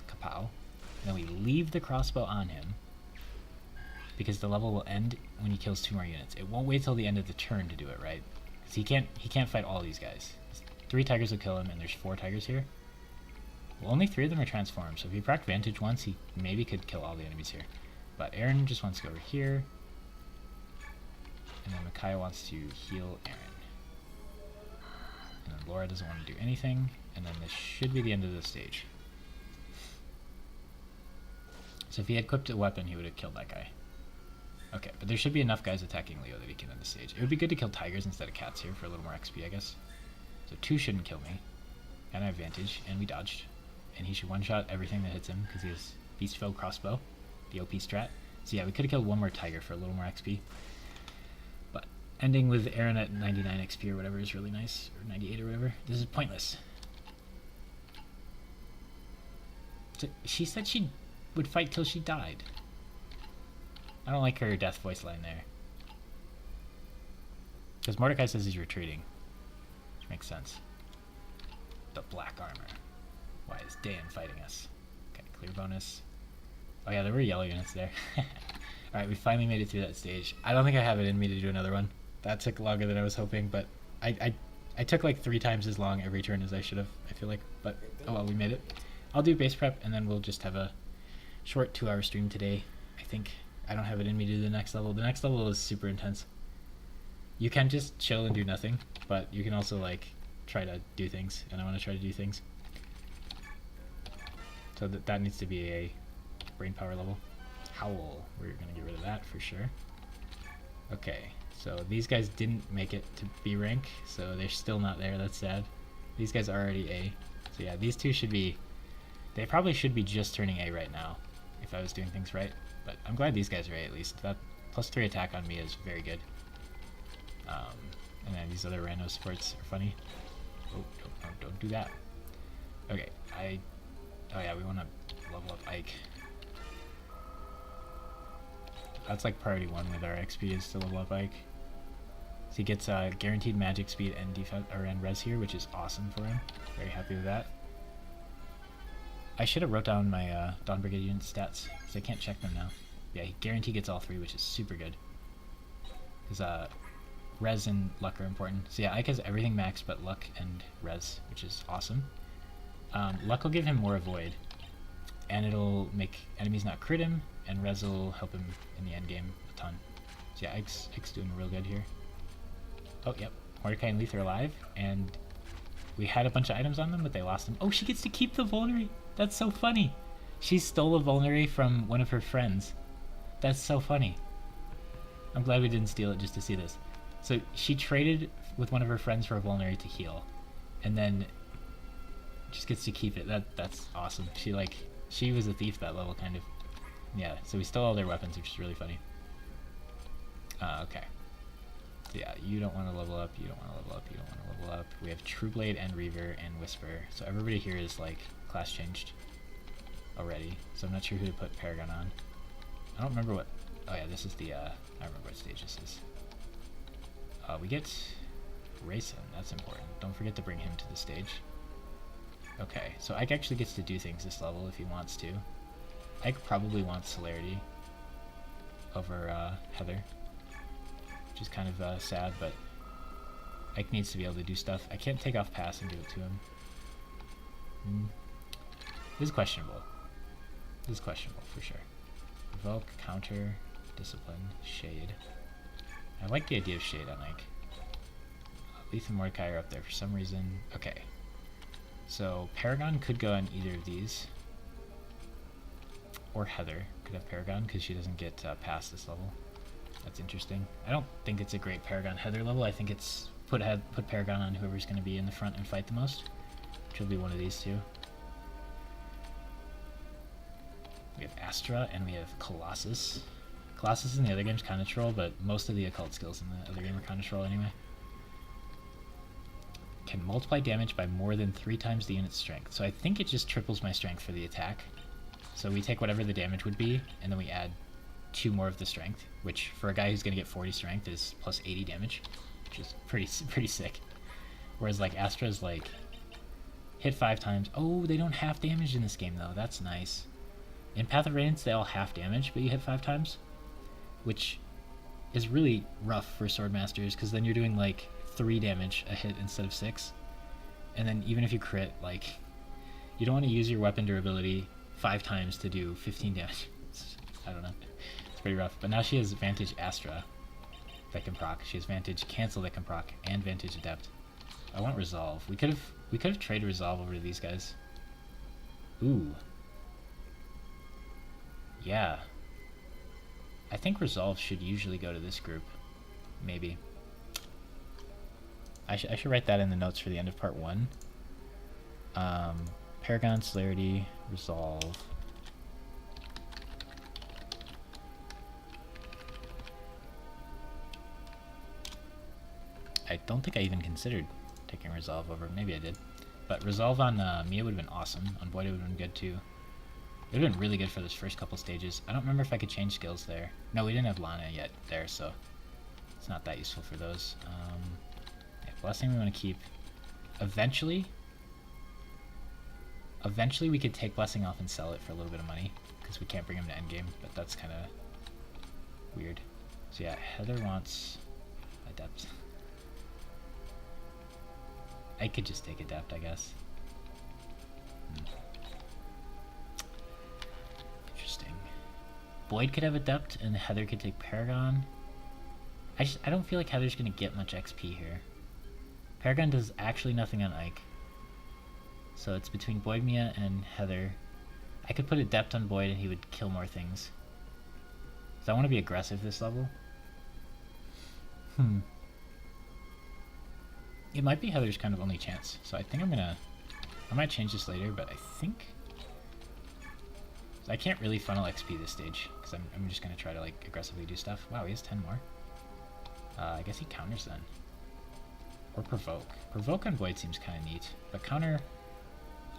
A: Kapow. And then we leave the crossbow on him, because the level will end when he kills 2 more units. It won't wait till the end of the turn to do it, right? Because he can't fight all these guys. 3 tigers will kill him, and there's 4 tigers here. Well, only 3 of them are transformed, so if he proc Vantage once, he maybe could kill all the enemies here. But Aaron just wants to go over here, and then Micaiah wants to heal Aaron. And then Laura doesn't want to do anything, and then this should be the end of the stage. So if he had equipped a weapon, he would have killed that guy. Okay, but there should be enough guys attacking Leo that he can end the stage. It would be good to kill tigers instead of cats here for a little more XP, I guess. So 2 shouldn't kill me. And I have Vantage, and we dodged. And he should one-shot everything that hits him, because he has Beast Foe Crossbow, the OP strat. So yeah, we could have killed 1 more tiger for a little more XP. But ending with Aaron at 99 XP or whatever is really nice, or 98 or whatever. This is pointless. So she said she would fight till she died. I don't like her death voice line there. Because Mordecai says he's retreating, which makes sense. The black armor. Why is Dan fighting us? Okay, clear bonus. Oh yeah, there were yellow units there. Alright, we finally made it through that stage. I don't think I have it in me to do another one. That took longer than I was hoping, but I took like 3 times as long every turn as I should have, I feel like. But, oh well, we made it. I'll do base prep, and then we'll just have a short 2-hour stream today, I think. I don't have it in me to do the next level. The next level is super intense. You can just chill and do nothing, but you can also like try to do things, and I want to try to do things. So that needs to be a brain power level. Howl, we're gonna get rid of that for sure. Okay, so these guys didn't make it to B rank, so they're still not there. That's sad. These guys are already A. So yeah, these 2 should be... They probably should be just turning A right now, if I was doing things right. But I'm glad these guys are A at least. That +3 attack on me is very good. And then these other random supports are funny. Oh, don't do that. Okay, oh yeah, we want to level up Ike. That's like priority 1 with our XP is to level up Ike. So he gets guaranteed magic speed and defense and res here, which is awesome for him. Very happy with that. I should have wrote down my Dawn Brigade unit stats, because I can't check them now. Yeah, he guaranteed gets all 3, which is super good. Because res and luck are important. So yeah, Ike has everything maxed but luck and res, which is awesome. Luck will give him more avoid, and it'll make enemies not crit him, and res will help him in the end game a ton. So yeah, Ike's doing real good here. Oh, yep. Mordecai and Leith are alive, and we had a bunch of items on them, but they lost them. Oh, she gets to keep the Vulnerary! That's so funny! She stole a Vulnerary from one of her friends. That's so funny. I'm glad we didn't steal it just to see this. So she traded with one of her friends for a Vulnerary to heal, and then just gets to keep it. That's awesome. She was a thief that level, kind of. Yeah, so we stole all their weapons, which is really funny. Okay. So yeah, you don't want to level up, you don't want to level up, you don't want to level up. We have True Blade and Reaver and Whisper. So everybody here is like class changed already. So I'm not sure who to put Paragon on. I don't remember what... Oh yeah, this is the... I don't remember what stage this is. We get Rayson, that's important. Don't forget to bring him to the stage. Okay, so Ike actually gets to do things this level if he wants to. Ike probably wants Celerity over Heather, which is kind of sad, but Ike needs to be able to do stuff. I can't take off Pass and give it to him. This is questionable. This is questionable for sure. Provoke, Counter, Discipline, Shade. I like the idea of Shade on Ike. Leith and Mordecai are up there for some reason. Okay. So Paragon could go on either of these. Or Heather could have Paragon because she doesn't get past this level. That's interesting. I don't think it's a great Paragon Heather level. I think it's put Paragon on whoever's going to be in the front and fight the most, which will be one of these two. We have Astra and we have Colossus. Colossus in the other game's kind of troll, but most of the occult skills in the other game are kind of troll anyway. Can multiply damage by more than 3 times the unit's strength. So I think it just triples my strength for the attack. So we take whatever the damage would be, and then we add 2 more of the strength, which for a guy who's going to get 40 strength is plus 80 damage, which is pretty sick. Whereas like Astra's like hit 5 times. Oh, they don't half damage in this game though. That's nice. In Path of Radiance, they all half damage, but you hit 5 times, which is really rough for Swordmasters, because then you're doing like 3 damage a hit instead of 6. And then even if you crit, like, you don't want to use your weapon durability 5 times to do 15 damage. I don't know. It's pretty rough. But now she has Vantage Astra that can proc. She has Vantage Cancel that can proc, and Vantage Adept. I want Resolve. We could have traded Resolve over to these guys. Ooh. Yeah. I think Resolve should usually go to this group. Maybe. I should write that in the notes for the end of part 1. Paragon, Celerity, Resolve. I don't think I even considered taking Resolve over. Maybe I did. But Resolve on Mia would have been awesome. On Boyd it would have been good too. It would have been really good for those first couple stages. I don't remember if I could change skills there. No, we didn't have Lana yet there, so it's not that useful for those. Yeah, Blessing we want to keep. Eventually we could take Blessing off and sell it for a little bit of money, because we can't bring him to endgame, but that's kind of weird. So yeah, Heather wants Adept. I could just take Adept, I guess. Interesting. Boyd could have Adept, and Heather could take Paragon. I don't feel like Heather's going to get much XP here. Paragon does actually nothing on Ike. So it's between Boyd, Mia, and Heather. I could put Adept on Boyd and he would kill more things. So I want to be aggressive this level. It might be Heather's kind of only chance. So I think I might change this later, but I think I can't really funnel XP this stage, because I'm just going to try to like aggressively do stuff. Wow, he has 10 more. I guess he counters then. Or Provoke. Provoke on Boyd seems kind of neat, but Counter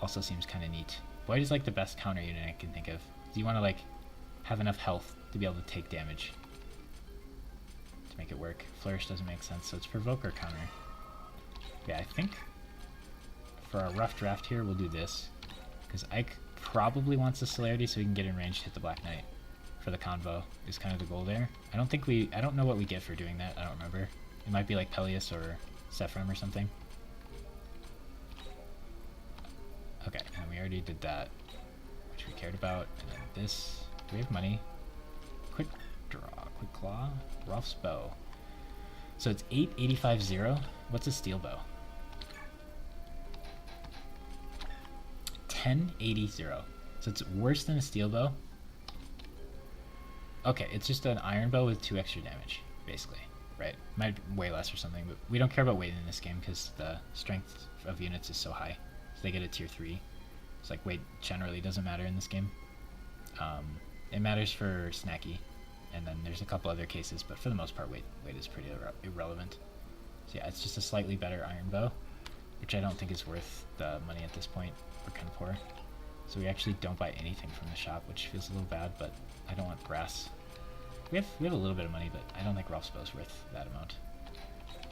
A: also seems kind of neat. Boyd is like the best counter unit I can think of. Do you want to like have enough health to be able to take damage to make it work? Flourish doesn't make sense, so it's Provoke or Counter. Yeah, I think for a rough draft here we'll do this, because Ike probably wants the Celerity so we can get in range to hit the Black Knight for the convo is kind of the goal there. I don't know what we get for doing that. I don't remember. It might be like Peleus or Sephiroth or something. Okay, and we already did that, which we cared about. And then this, do we have money? Quick draw, quick claw, Rolf's bow. So it's 885-0. What's a steel bow? 1080-0. So it's worse than a steel bow. Okay, it's just an iron bow with 2 extra damage, basically, right? Might be way less or something, but we don't care about weight in this game because the strength of units is so high. So they get a tier 3. It's like weight generally doesn't matter in this game. It matters for Snacky, and then there's a couple other cases, but for the most part, weight is pretty irrelevant. So yeah, it's just a slightly better iron bow, which I don't think is worth the money at this point. We're kind of poor. So we actually don't buy anything from the shop, which feels a little bad, but I don't want brass. We have a little bit of money, but I don't think Rolf's bow is worth that amount.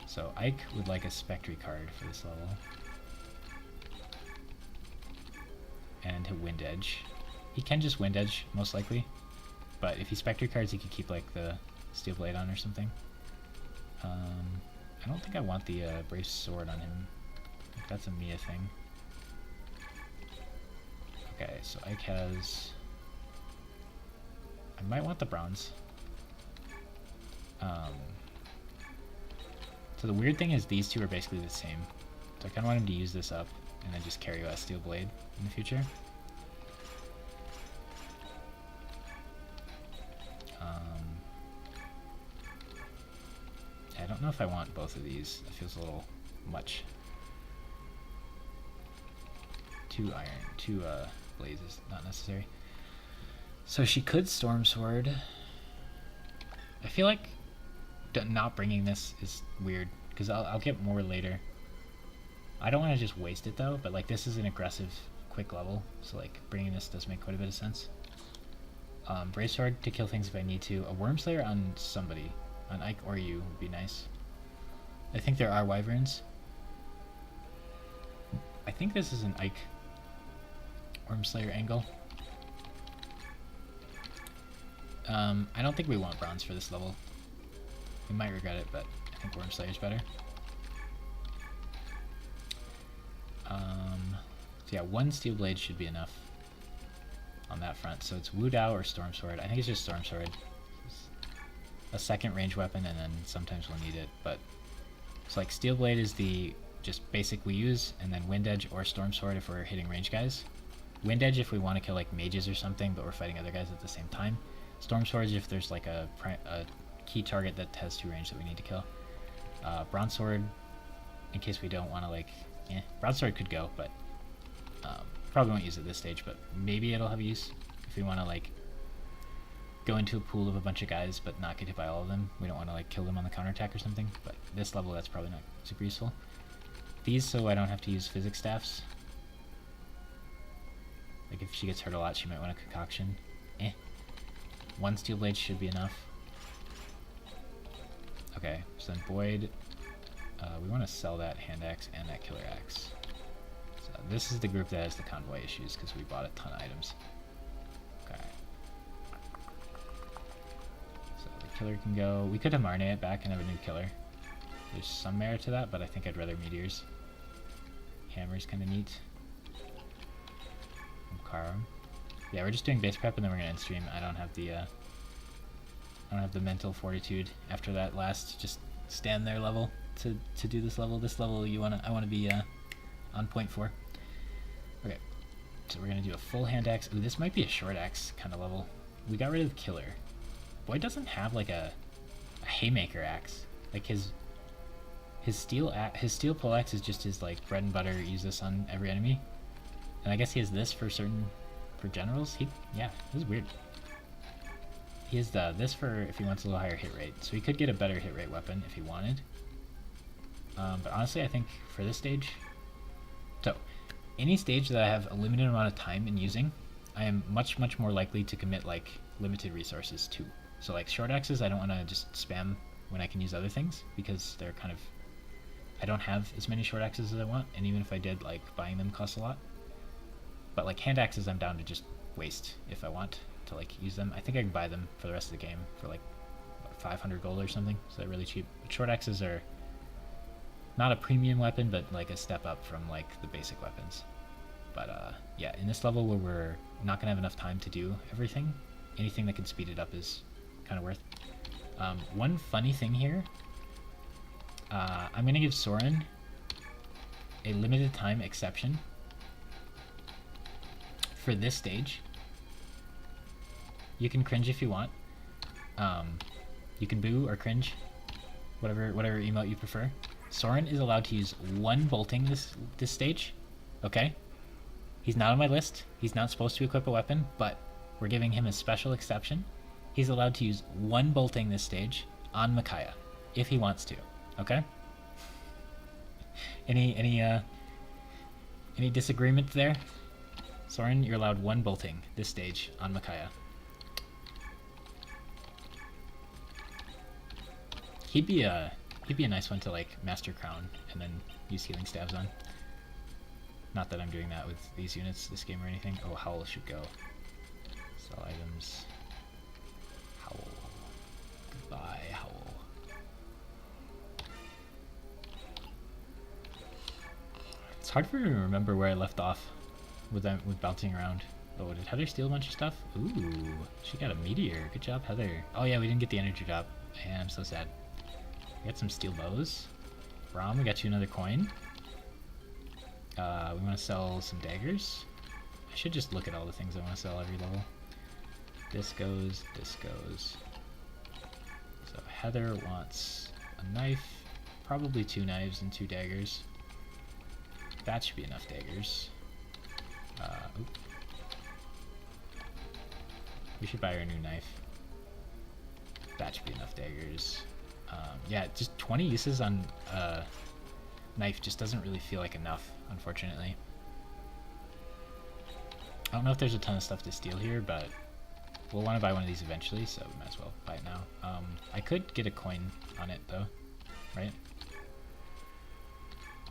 A: So Ike would like a Spectre card for this level. And a Wind Edge. He can just Wind Edge, most likely. But if he Spectre cards, he could keep like the Steel Blade on or something. I don't think I want the Brave Sword on him. I think that's a Mia thing. Okay, so Ike has... I might want the bronze. So the weird thing is these two are basically the same. So I kind of want him to use this up and then just carry a Steel Blade in the future. I don't know if I want both of these. That feels a little much. 2 iron, 2 blazes, not necessary. So she could Storm Sword. I feel like not bringing this is weird, because I'll get more later. I don't want to just waste it though, but like this is an aggressive, quick level, so like bringing this does make quite a bit of sense. Brave Sword to kill things if I need to. A Worm Slayer on somebody, on Ike or you would be nice. I think there are Wyverns. I think this is an Ike Worm Slayer angle. I don't think we want bronze for this level. We might regret it, but I think Worm Slayer's better. So yeah, 1 Steel Blade should be enough on that front. So it's Wu Dao or Storm Sword. I think it's just Storm Sword. It's a second range weapon, and then sometimes we'll need it. But it's like Steel Blade is the just basic we use, and then Wind Edge or Storm Sword if we're hitting range guys. Wind Edge if we want to kill like mages or something, but we're fighting other guys at the same time. Storm Swords if there's like a key target that has 2 range that we need to kill. Bronze Sword in case we don't want to like, Bronze Sword could go, but probably won't use it this stage, but maybe it'll have use if we want to like go into a pool of a bunch of guys but not get hit by all of them. We don't want to like kill them on the counterattack or something, but this level that's probably not super useful. These so I don't have to use physics staffs. Like if she gets hurt a lot, she might want a concoction. 1 Steel Blade should be enough. Okay, so then Boyd, we want to sell that hand axe and that killer axe. So this is the group that has the convoy issues because we bought a ton of items. Okay. So the killer can go. We could have Marne it back and have a new killer. There's some merit to that, but I think I'd rather meteors. Hammer's kind of neat. Karam. Yeah, we're just doing base prep and then we're gonna end stream. I don't have the mental fortitude after that last just stand there level to do this level. This level I wanna be on point for. Okay, so we're gonna do a full hand axe. Ooh, this might be a short axe kind of level. We got rid of the killer. Boy doesn't have like a haymaker axe. Like his steel pole axe is just his like bread and butter. Use this on every enemy. And I guess he has this for generals. Yeah, this is weird. He has this for if he wants a little higher hit rate. So he could get a better hit rate weapon if he wanted. But honestly, I think for this stage, so any stage that I have a limited amount of time in using, I am much more likely to commit like limited resources to. So like short axes, I don't want to just spam when I can use other things because they're kind of, I don't have as many short axes as I want, and even if I did, like buying them costs a lot. But like hand axes, I'm down to just waste if I want to like use them. I think I can buy them for the rest of the game for like what, 500 gold or something, so they're really cheap. But short axes are not a premium weapon, but like a step up from like the basic weapons. But yeah, in this level where we're not gonna have enough time to do everything, anything that can speed it up is kind of worth. One funny thing here, I'm gonna give Soren a limited time exception for this stage. You can cringe if you want. You can boo or cringe, whatever emote you prefer. Soren is allowed to use 1 bolting this stage. Okay, he's not on my list. He's not supposed to equip a weapon, but we're giving him a special exception. He's allowed to use 1 bolting this stage on Micaiah if he wants to. Okay. Any disagreement there? Soren, you're allowed 1 bolting this stage on Micaiah. He'd be a nice one to like Master Crown and then use healing stabs on. Not that I'm doing that with these units this game or anything. Oh, Howl should go. Sell items. Howl. Goodbye, Howl. It's hard for me to remember where I left off with bouncing around. Oh, did Heather steal a bunch of stuff? Ooh, she got a meteor. Good job, Heather. Oh yeah, we didn't get the energy drop. Yeah, I'm so sad. We got some steel bows. Rom, we got you another coin. We want to sell some daggers. I should just look at all the things I want to sell every level. This goes, this goes. So Heather wants a knife, probably 2 knives and 2 daggers. That should be enough daggers. We should buy her a new knife. That should be enough daggers. Yeah, just 20 uses on knife just doesn't really feel like enough, unfortunately. I don't know if there's a ton of stuff to steal here, but we'll want to buy one of these eventually, so we might as well buy it now. I could get a coin on it, though, right?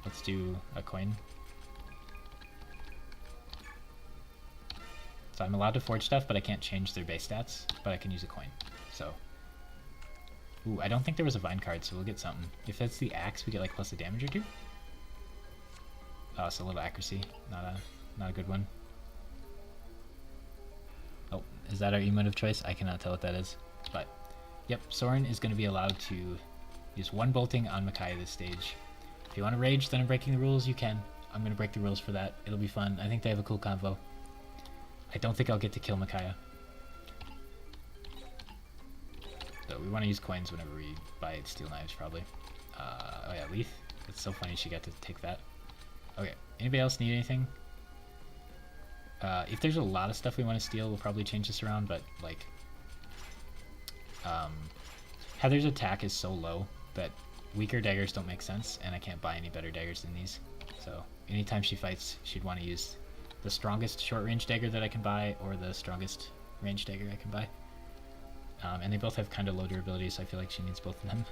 A: Let's do a coin. So I'm allowed to forge stuff, but I can't change their base stats, but I can use a coin. So, ooh, I don't think there was a vine card, so we'll get something. If that's the axe, we get like plus a damage or 2. Oh, it's a little accuracy, not a good one. Oh, is that our emote of choice? I cannot tell what that is, but yep, Soren is going to be allowed to use 1 bolting on Micaiah this stage. If you want to rage, then I'm breaking the rules, you can. I'm going to break the rules for that. It'll be fun. I think they have a cool combo. I don't think I'll get to kill Micaiah. So we want to use coins whenever we buy steel knives, probably. Oh yeah, Leith. It's so funny she got to take that. Okay, anybody else need anything? If there's a lot of stuff we want to steal, we'll probably change this around, but like... Heather's attack is so low that weaker daggers don't make sense, and I can't buy any better daggers than these. So anytime she fights, she'd want to use the strongest short-range dagger that I can buy, or the strongest range dagger I can buy. And they both have kind of low durability, so I feel like she needs both of them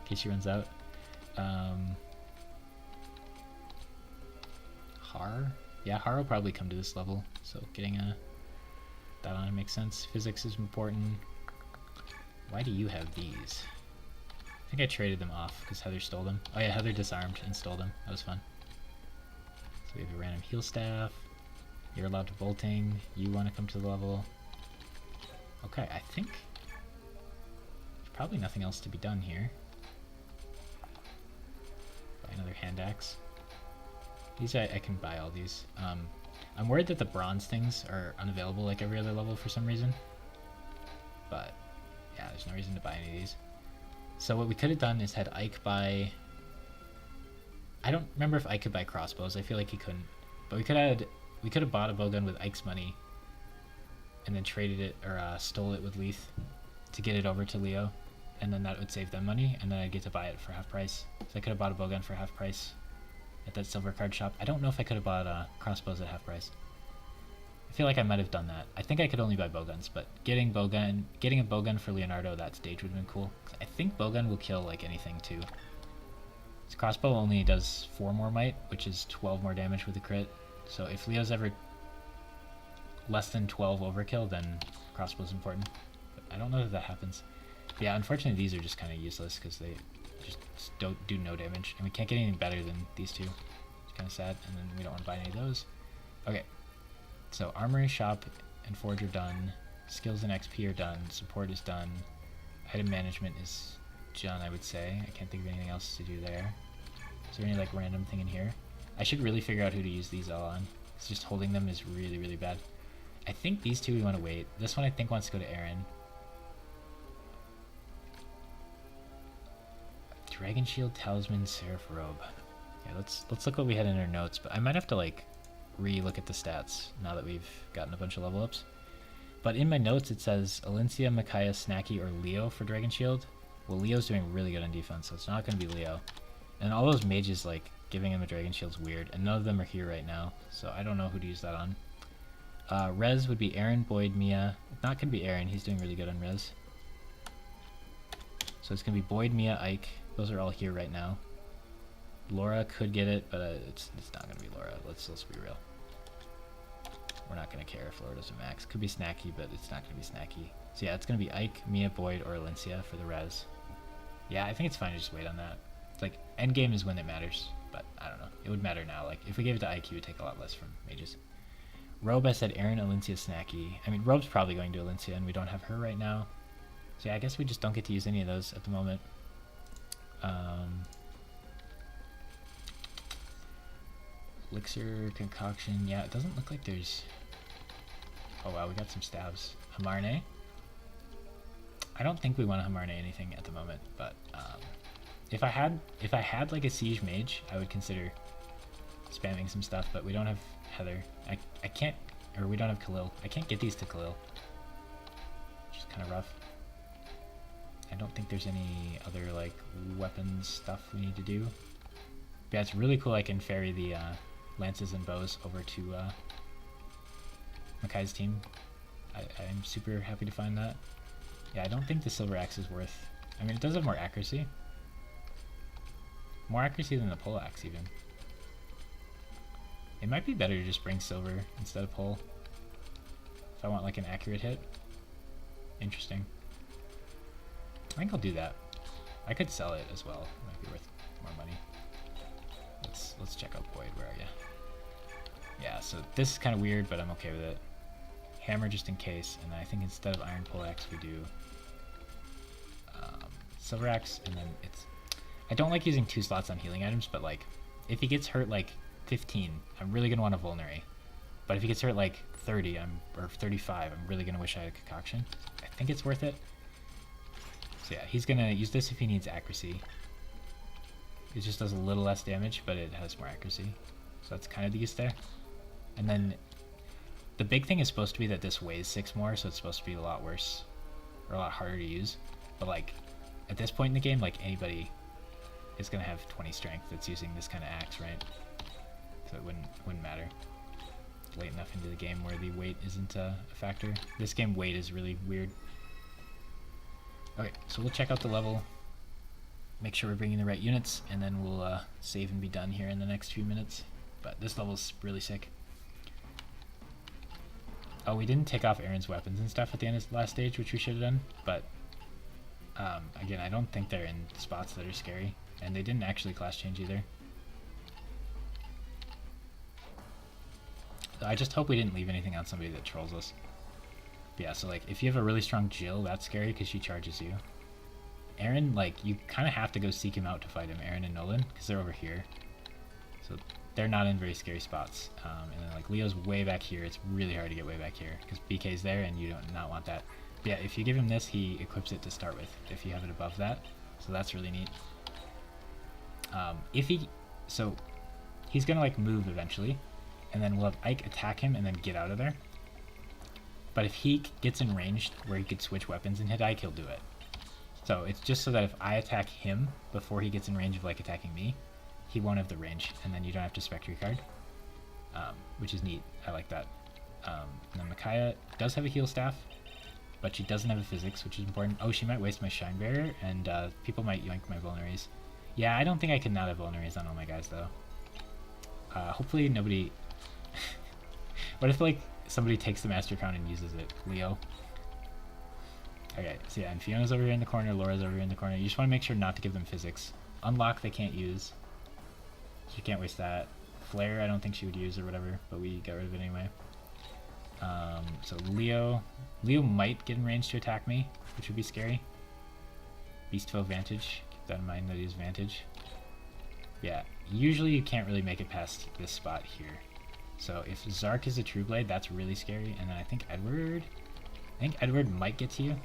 A: in case she runs out. Har? Yeah, Har will probably come to this level, so getting that on makes sense. Physics is important. Why do you have these? I think I traded them off because Heather stole them. Oh yeah, Heather disarmed and stole them. That was fun. So we have a random heal staff. You're allowed to bolting. You want to come to the level. Okay, I think there's probably nothing else to be done here. Buy another hand axe. These I can buy all these. I'm worried that the bronze things are unavailable like every other level for some reason. But yeah, there's no reason to buy any of these. So what we could have done is had Ike buy... I don't remember if Ike could buy crossbows. I feel like he couldn't. But we could have bought a bowgun with Ike's money and then traded it, or stole it with Leith to get it over to Leo, and then that would save them money, and then I'd get to buy it for half price. So I could have bought a bowgun for half price at that silver card shop. I don't know if I could have bought crossbows at half price. I feel like I might have done that. I think I could only buy bowguns, but getting a bowgun for Leonardo that stage would have been cool. I think bowgun will kill like anything too. This crossbow only does 4 more might, which is 12 more damage with a crit. So if Leo's ever less than 12 overkill, then crossbow's important. But I don't know if that happens. But yeah, unfortunately these are just kind of useless because they just don't do no damage, and we can't get anything better than these two. It's kind of sad, and then we don't want to buy any of those. Okay, so armory, shop, and forge are done. Skills and XP are done. Support is done. Item management is done, I would say. I can't think of anything else to do there. Is there any like random thing in here? I should really figure out who to use these all on. It's just holding them is really, really bad. I think these two we want to wait. This one I think wants to go to Aaron. Dragon Shield, Talisman, Seraph Robe. Yeah, let's look what we had in our notes, but I might have to like re-look at the stats now that we've gotten a bunch of level ups. But in my notes it says Alencia, Micaiah, Snacky, or Leo for Dragon Shield. Well, Leo's doing really good on defense, so it's not going to be Leo. And all those mages, like, giving him a Dragon Shield's weird, and none of them are here right now, so I don't know who to use that on. Rez would be Aaron, Boyd, Mia. Not going to be Aaron, he's doing really good on Rez. So it's going to be Boyd, Mia, Ike. Those are all here right now. Laura could get it, but it's not going to be Laura. Let's be real. We're not going to care if Laura does a max. Could be Snacky, but it's not going to be Snacky. So yeah, it's going to be Ike, Mia, Boyd, or Alencia for the Rez. Yeah, I think it's fine to just wait on that. Like, endgame is when it matters, but I don't know. It would matter now. Like, if we gave it to Ike, he would take a lot less from mages. Robe, I said Aaron, Alencia, Snacky. I mean, Robe's probably going to Alencia, and we don't have her right now. So yeah, I guess we just don't get to use any of those at the moment. Elixir, concoction. Yeah, it doesn't look like there's... Oh wow, we got some stabs. Hamarne? I don't think we want to Hamarne anything at the moment, but If I had like a siege mage, I would consider spamming some stuff, but we don't have Heather. I can't, or we don't have Khalil. I can't get these to Khalil, which is kind of rough. I don't think there's any other like weapons stuff we need to do. But yeah, it's really cool. I can ferry the lances and bows over to Makai's team. I'm super happy to find that. Yeah, I don't think the silver axe is worth. I mean, it does have more accuracy. More accuracy than the pole axe, even. It might be better to just bring silver instead of pole. If I want like an accurate hit. Interesting. I think I'll do that. I could sell it as well. It might be worth more money. Let's check out Boyd. Where are you? Yeah, so this is kind of weird, but I'm okay with it. Hammer just in case, and then I think instead of iron pole axe we do silver axe, and then it's. I don't like using 2 slots on healing items, but like if he gets hurt like 15, I'm really gonna want a vulnerate. But if he gets hurt like 30, or 35, I'm really gonna wish I had a concoction. I think it's worth it. So yeah, he's gonna use this if he needs accuracy. It just does a little less damage, but it has more accuracy. So that's kind of the use there. And then the big thing is supposed to be that this weighs 6 more, so it's supposed to be a lot worse, or a lot harder to use. But like, at this point in the game, like anybody is gonna have 20 strength that's using this kind of axe, right? So it wouldn't matter. Late enough into the game where the weight isn't a factor. This game weight is really weird. Okay, so we'll check out the level, make sure we're bringing the right units, and then we'll save and be done here in the next few minutes. But this level's really sick. Oh, we didn't take off Aaron's weapons and stuff at the end of the last stage, which we should have done, but again, I don't think they're in spots that are scary, and they didn't actually class change either. So I just hope we didn't leave anything on somebody that trolls us. But yeah, so like if you have a really strong Jill, that's scary because she charges you. Aaron, like you kind of have to go seek him out to fight him, Aaron and Nolan, because they're over here. So they're not in very scary spots. And then like Leo's way back here. It's really hard to get way back here because BK's there and you don't not want that. But yeah, if you give him this, he equips it to start with if you have it above that. So that's really neat. So he's gonna like move eventually, and then we'll have Ike attack him and then get out of there. But if he gets in range where he could switch weapons and hit Ike, he'll do it. So it's just so that if I attack him before he gets in range of like attacking me, he won't have the range, and then you don't have to spec your card, which is neat. I like that. And then Micaiah does have a heal staff, but she doesn't have a physics, which is important. Oh, she might waste my Shine Barrier, and people might yoink my vulneraries. Yeah, I don't think I can not have vulneraries on all my guys, though. Hopefully nobody... What if, like, somebody takes the Master Crown and uses it? Leo? Okay, so yeah, and Fiona's over here in the corner, Laura's over here in the corner. You just want to make sure not to give them physics. Unlock they can't use. She can't waste that. Flare I don't think she would use or whatever, but we got rid of it anyway. So Leo might get in range to attack me, which would be scary. Beastful Vantage, keep that in mind that he has Vantage. Yeah, usually you can't really make it past this spot here. So if Zark is a True Blade, that's really scary. And then I think Edward might get to you.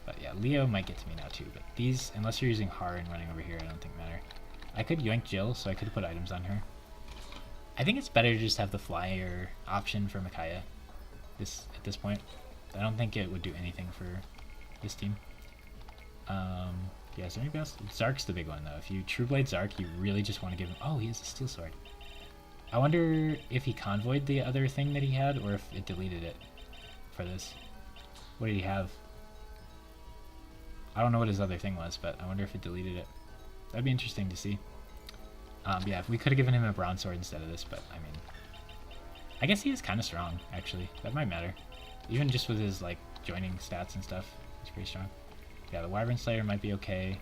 A: But yeah, Leo might get to me now too. But these, unless you're using Har and running over here, I don't think matter. I could yoink Jill, so I could put items on her. I think it's better to just have the flyer option for Micaiah at this point. I don't think it would do anything for this team. Yeah, is there anybody else? Zark's the big one though. If you True Blade Zark, you really just want to give him... Oh, he has a Steel Sword. I wonder if he convoyed the other thing that he had, or if it deleted it for this. What did he have? I don't know what his other thing was, but I wonder if it deleted it. That'd be interesting to see. Yeah, if we could have given him a bronze sword instead of this, but I mean, I guess he is kind of strong actually. That might matter, even just with his like joining stats and stuff. He's pretty strong. Yeah, the Wyvern Slayer might be okay.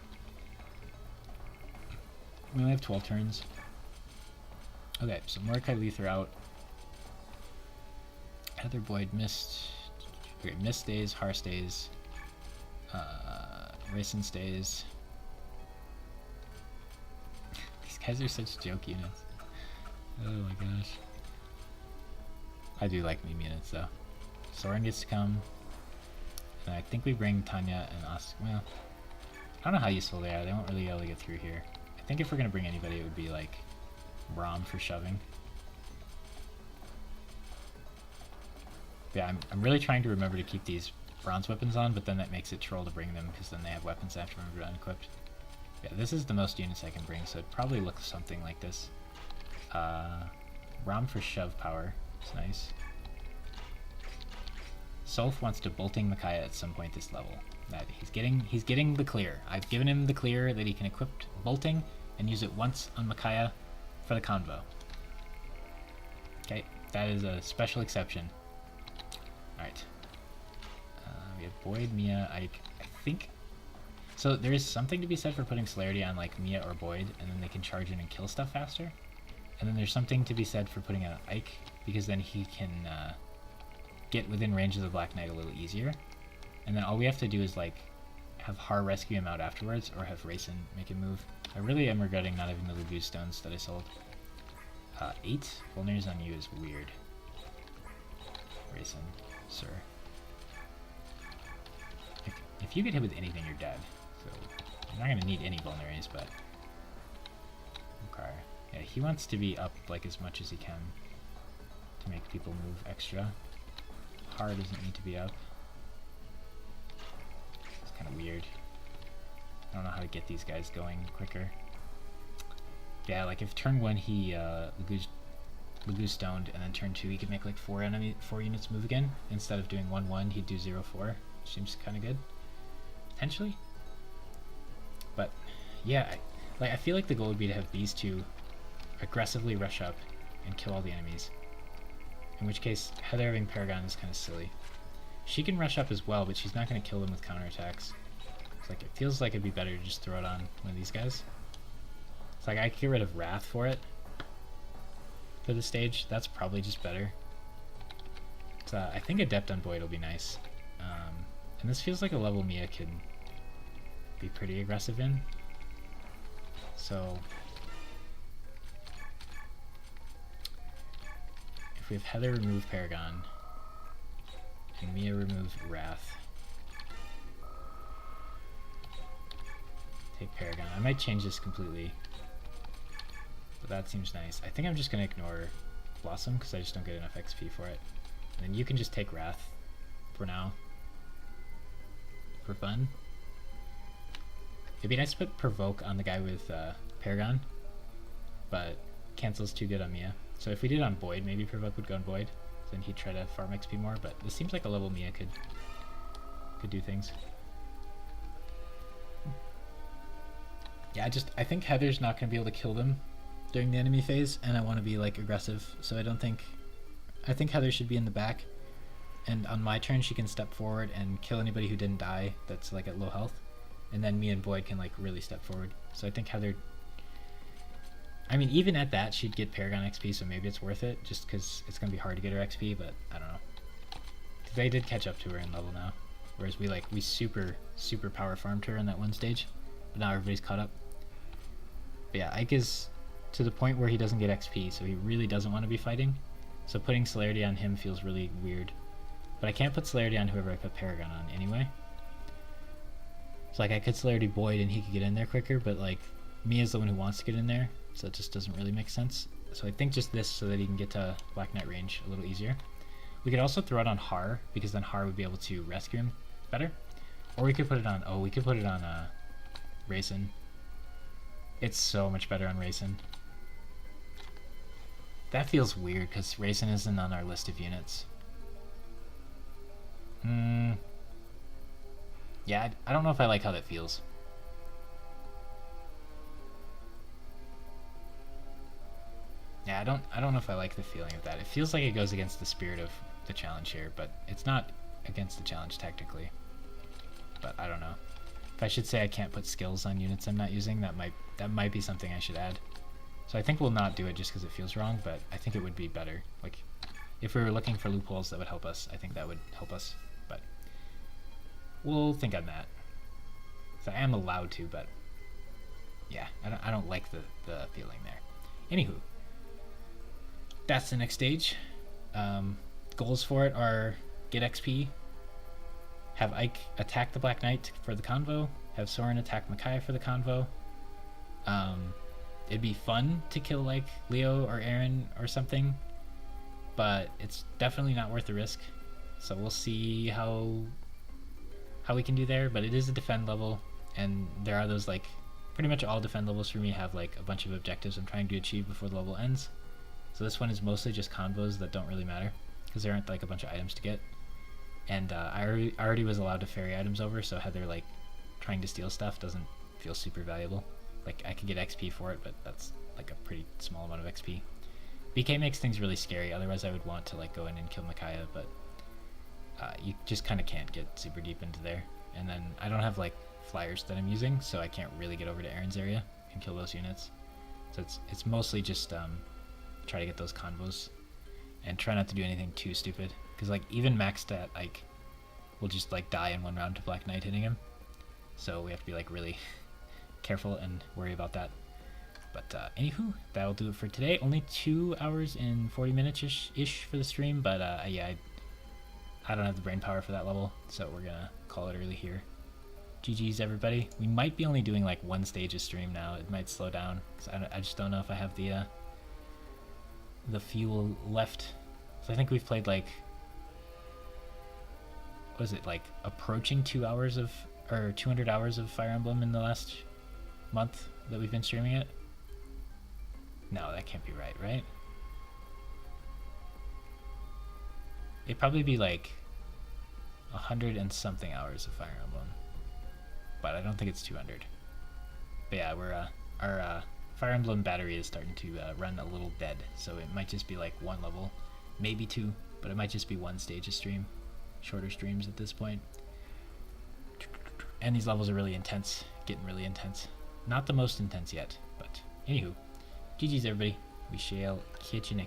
A: We only have 12 turns. Okay, so Mordecai Lether out. Heather Boyd missed. Okay, Mist stays, Har stays. Rayson stays. These guys are such joke units. Oh my gosh. I do like meme units though. Soren gets to come. And I think we bring Tanya and Oscar. Well, I don't know how useful they are. They won't really be able to get through here. I think if we're going to bring anybody, it would be like Rom for shoving. Yeah, I'm really trying to remember to keep these bronze weapons on, but then that makes it troll to bring them because then they have weapons after they're unequipped. Yeah, this is the most units I can bring, so it probably looks something like this. Rom for shove power. It's nice. Solf wants to bolting Micaiah at some point this level. That he's getting the clear. I've given him the clear that he can equip bolting and use it once on Micaiah for the convo. Okay, that is a special exception. Alright. We have Boyd, Mia, Ike. I think... So there is something to be said for putting celerity on like Mia or Boyd, and then they can charge in and kill stuff faster. And then there's something to be said for putting it on Ike, because then he can get within range of the Black Knight a little easier. And then all we have to do is like have Har rescue him out afterwards, or have Rayson make him move. I really am regretting not having the Lagoon stones that I sold. 8 vulners on you is weird. Rayson, sir. If you get hit with anything, you're dead. So you're not gonna need any vulneraries, but okay. Yeah, he wants to be up like as much as he can to make people move extra. Har doesn't need to be up. It's kind of weird. I don't know how to get these guys going quicker. Yeah, like if turn 1 he Lagoon stoned, and then turn 2 he could make like 4 units move again. Instead of doing 1-1, he'd do 0-4. Seems kind of good, potentially. But yeah, I feel like the goal would be to have these two aggressively rush up and kill all the enemies. In which case, Heather having Paragon is kind of silly. She can rush up as well, but she's not going to kill them with counterattacks. It's like, it feels like it'd be better to just throw it on one of these guys. It's like I could get rid of Wrath for it. For the stage, that's probably just better. So I think Adept on Boyd will be nice. And this feels like a level Mia can be pretty aggressive in. So if we have Heather remove Paragon and Mia remove Wrath, take Paragon. I might change this completely, but that seems nice. I think I'm just going to ignore Blossom because I just don't get enough XP for it. And then you can just take Wrath for now. For fun. It'd be nice to put Provoke on the guy with Paragon, but cancels too good on Mia. So if we did on Boyd, maybe Provoke would go on Boyd, then he'd try to farm XP more, but this seems like a level Mia could do things. Yeah, I think Heather's not going to be able to kill them during the enemy phase, and I want to be like aggressive, so I think Heather should be in the back. And on my turn, she can step forward and kill anybody who didn't die that's like at low health. And then me and Boyd can like really step forward. So I think Heather... I mean, even at that, she'd get Paragon XP, so maybe it's worth it. Just because it's going to be hard to get her XP, but I don't know. They did catch up to her in level now. Whereas we super power farmed her in that one stage. But now everybody's caught up. But yeah, Ike is to the point where he doesn't get XP, so he really doesn't want to be fighting. So putting celerity on him feels really weird. But I can't put celerity on whoever I put Paragon on anyway. So like I could celerity Boyd and he could get in there quicker, but like Mia's the one who wants to get in there, so it just doesn't really make sense. So I think just this so that he can get to Black Knight range a little easier. We could also throw it on Har, because then Har would be able to rescue him better. Or we could put it on, Rayson. It's so much better on Rayson. That feels weird because Rayson isn't on our list of units. Yeah, I don't know if I like how that feels. Yeah, I don't know if I like the feeling of that. It feels like it goes against the spirit of the challenge here, but it's not against the challenge technically. But I don't know. If I should say I can't put skills on units I'm not using, that might be something I should add. So I think we'll not do it just because it feels wrong, but I think it would be better. Like, if we were looking for loopholes that would help us, I think that would help us. But we'll think on that. So I am allowed to, but yeah, I don't like the feeling there. Anywho, that's the next stage. Goals for it are get XP, have Ike attack the Black Knight for the convo, Have Soren attack Micaiah for the convo. It'd be fun to kill like Leo or Aaron or something, but it's definitely not worth the risk. So we'll see how we can do there. But it is a defend level, and there are those like pretty much all defend levels for me have like a bunch of objectives I'm trying to achieve before the level ends. So this one is mostly just convos that don't really matter because there aren't like a bunch of items to get. And I already was allowed to ferry items over, so Heather like trying to steal stuff doesn't feel super valuable. Like I could get XP for it, but that's like a pretty small amount of XP. BK makes things really scary, otherwise I would want to like go in and kill Micaiah, but you just kind of can't get super deep into there. And then I don't have like flyers that I'm using, so I can't really get over to Aaron's area and kill those units. So it's mostly just try to get those convos and try not to do anything too stupid, because like even max stat Ike will just like die in one round to Black Knight hitting him, so we have to be like really careful and worry about that. But anywho, that'll do it for today. Only 2 hours and 40 minutes ish for the stream, but yeah, I don't have the brain power for that level, so we're gonna call it early here. GG's everybody. We might be only doing like one stage of stream now. It might slow down because I just don't know if I have the fuel left. So I think we've played like, what is it, like approaching 2 hours of, or 200 hours of Fire Emblem in the last month that we've been streaming it. No, that can't be right, right? It'd probably be like 100 and something hours of Fire Emblem, but I don't think it's 200. But yeah, we're our Fire Emblem battery is starting to run a little dead, so it might just be like one level, maybe two, but it might just be one stage of stream, shorter streams at this point. And these levels are really intense, getting really intense. Not the most intense yet, but anywho, GG's everybody. We shall catch you next time.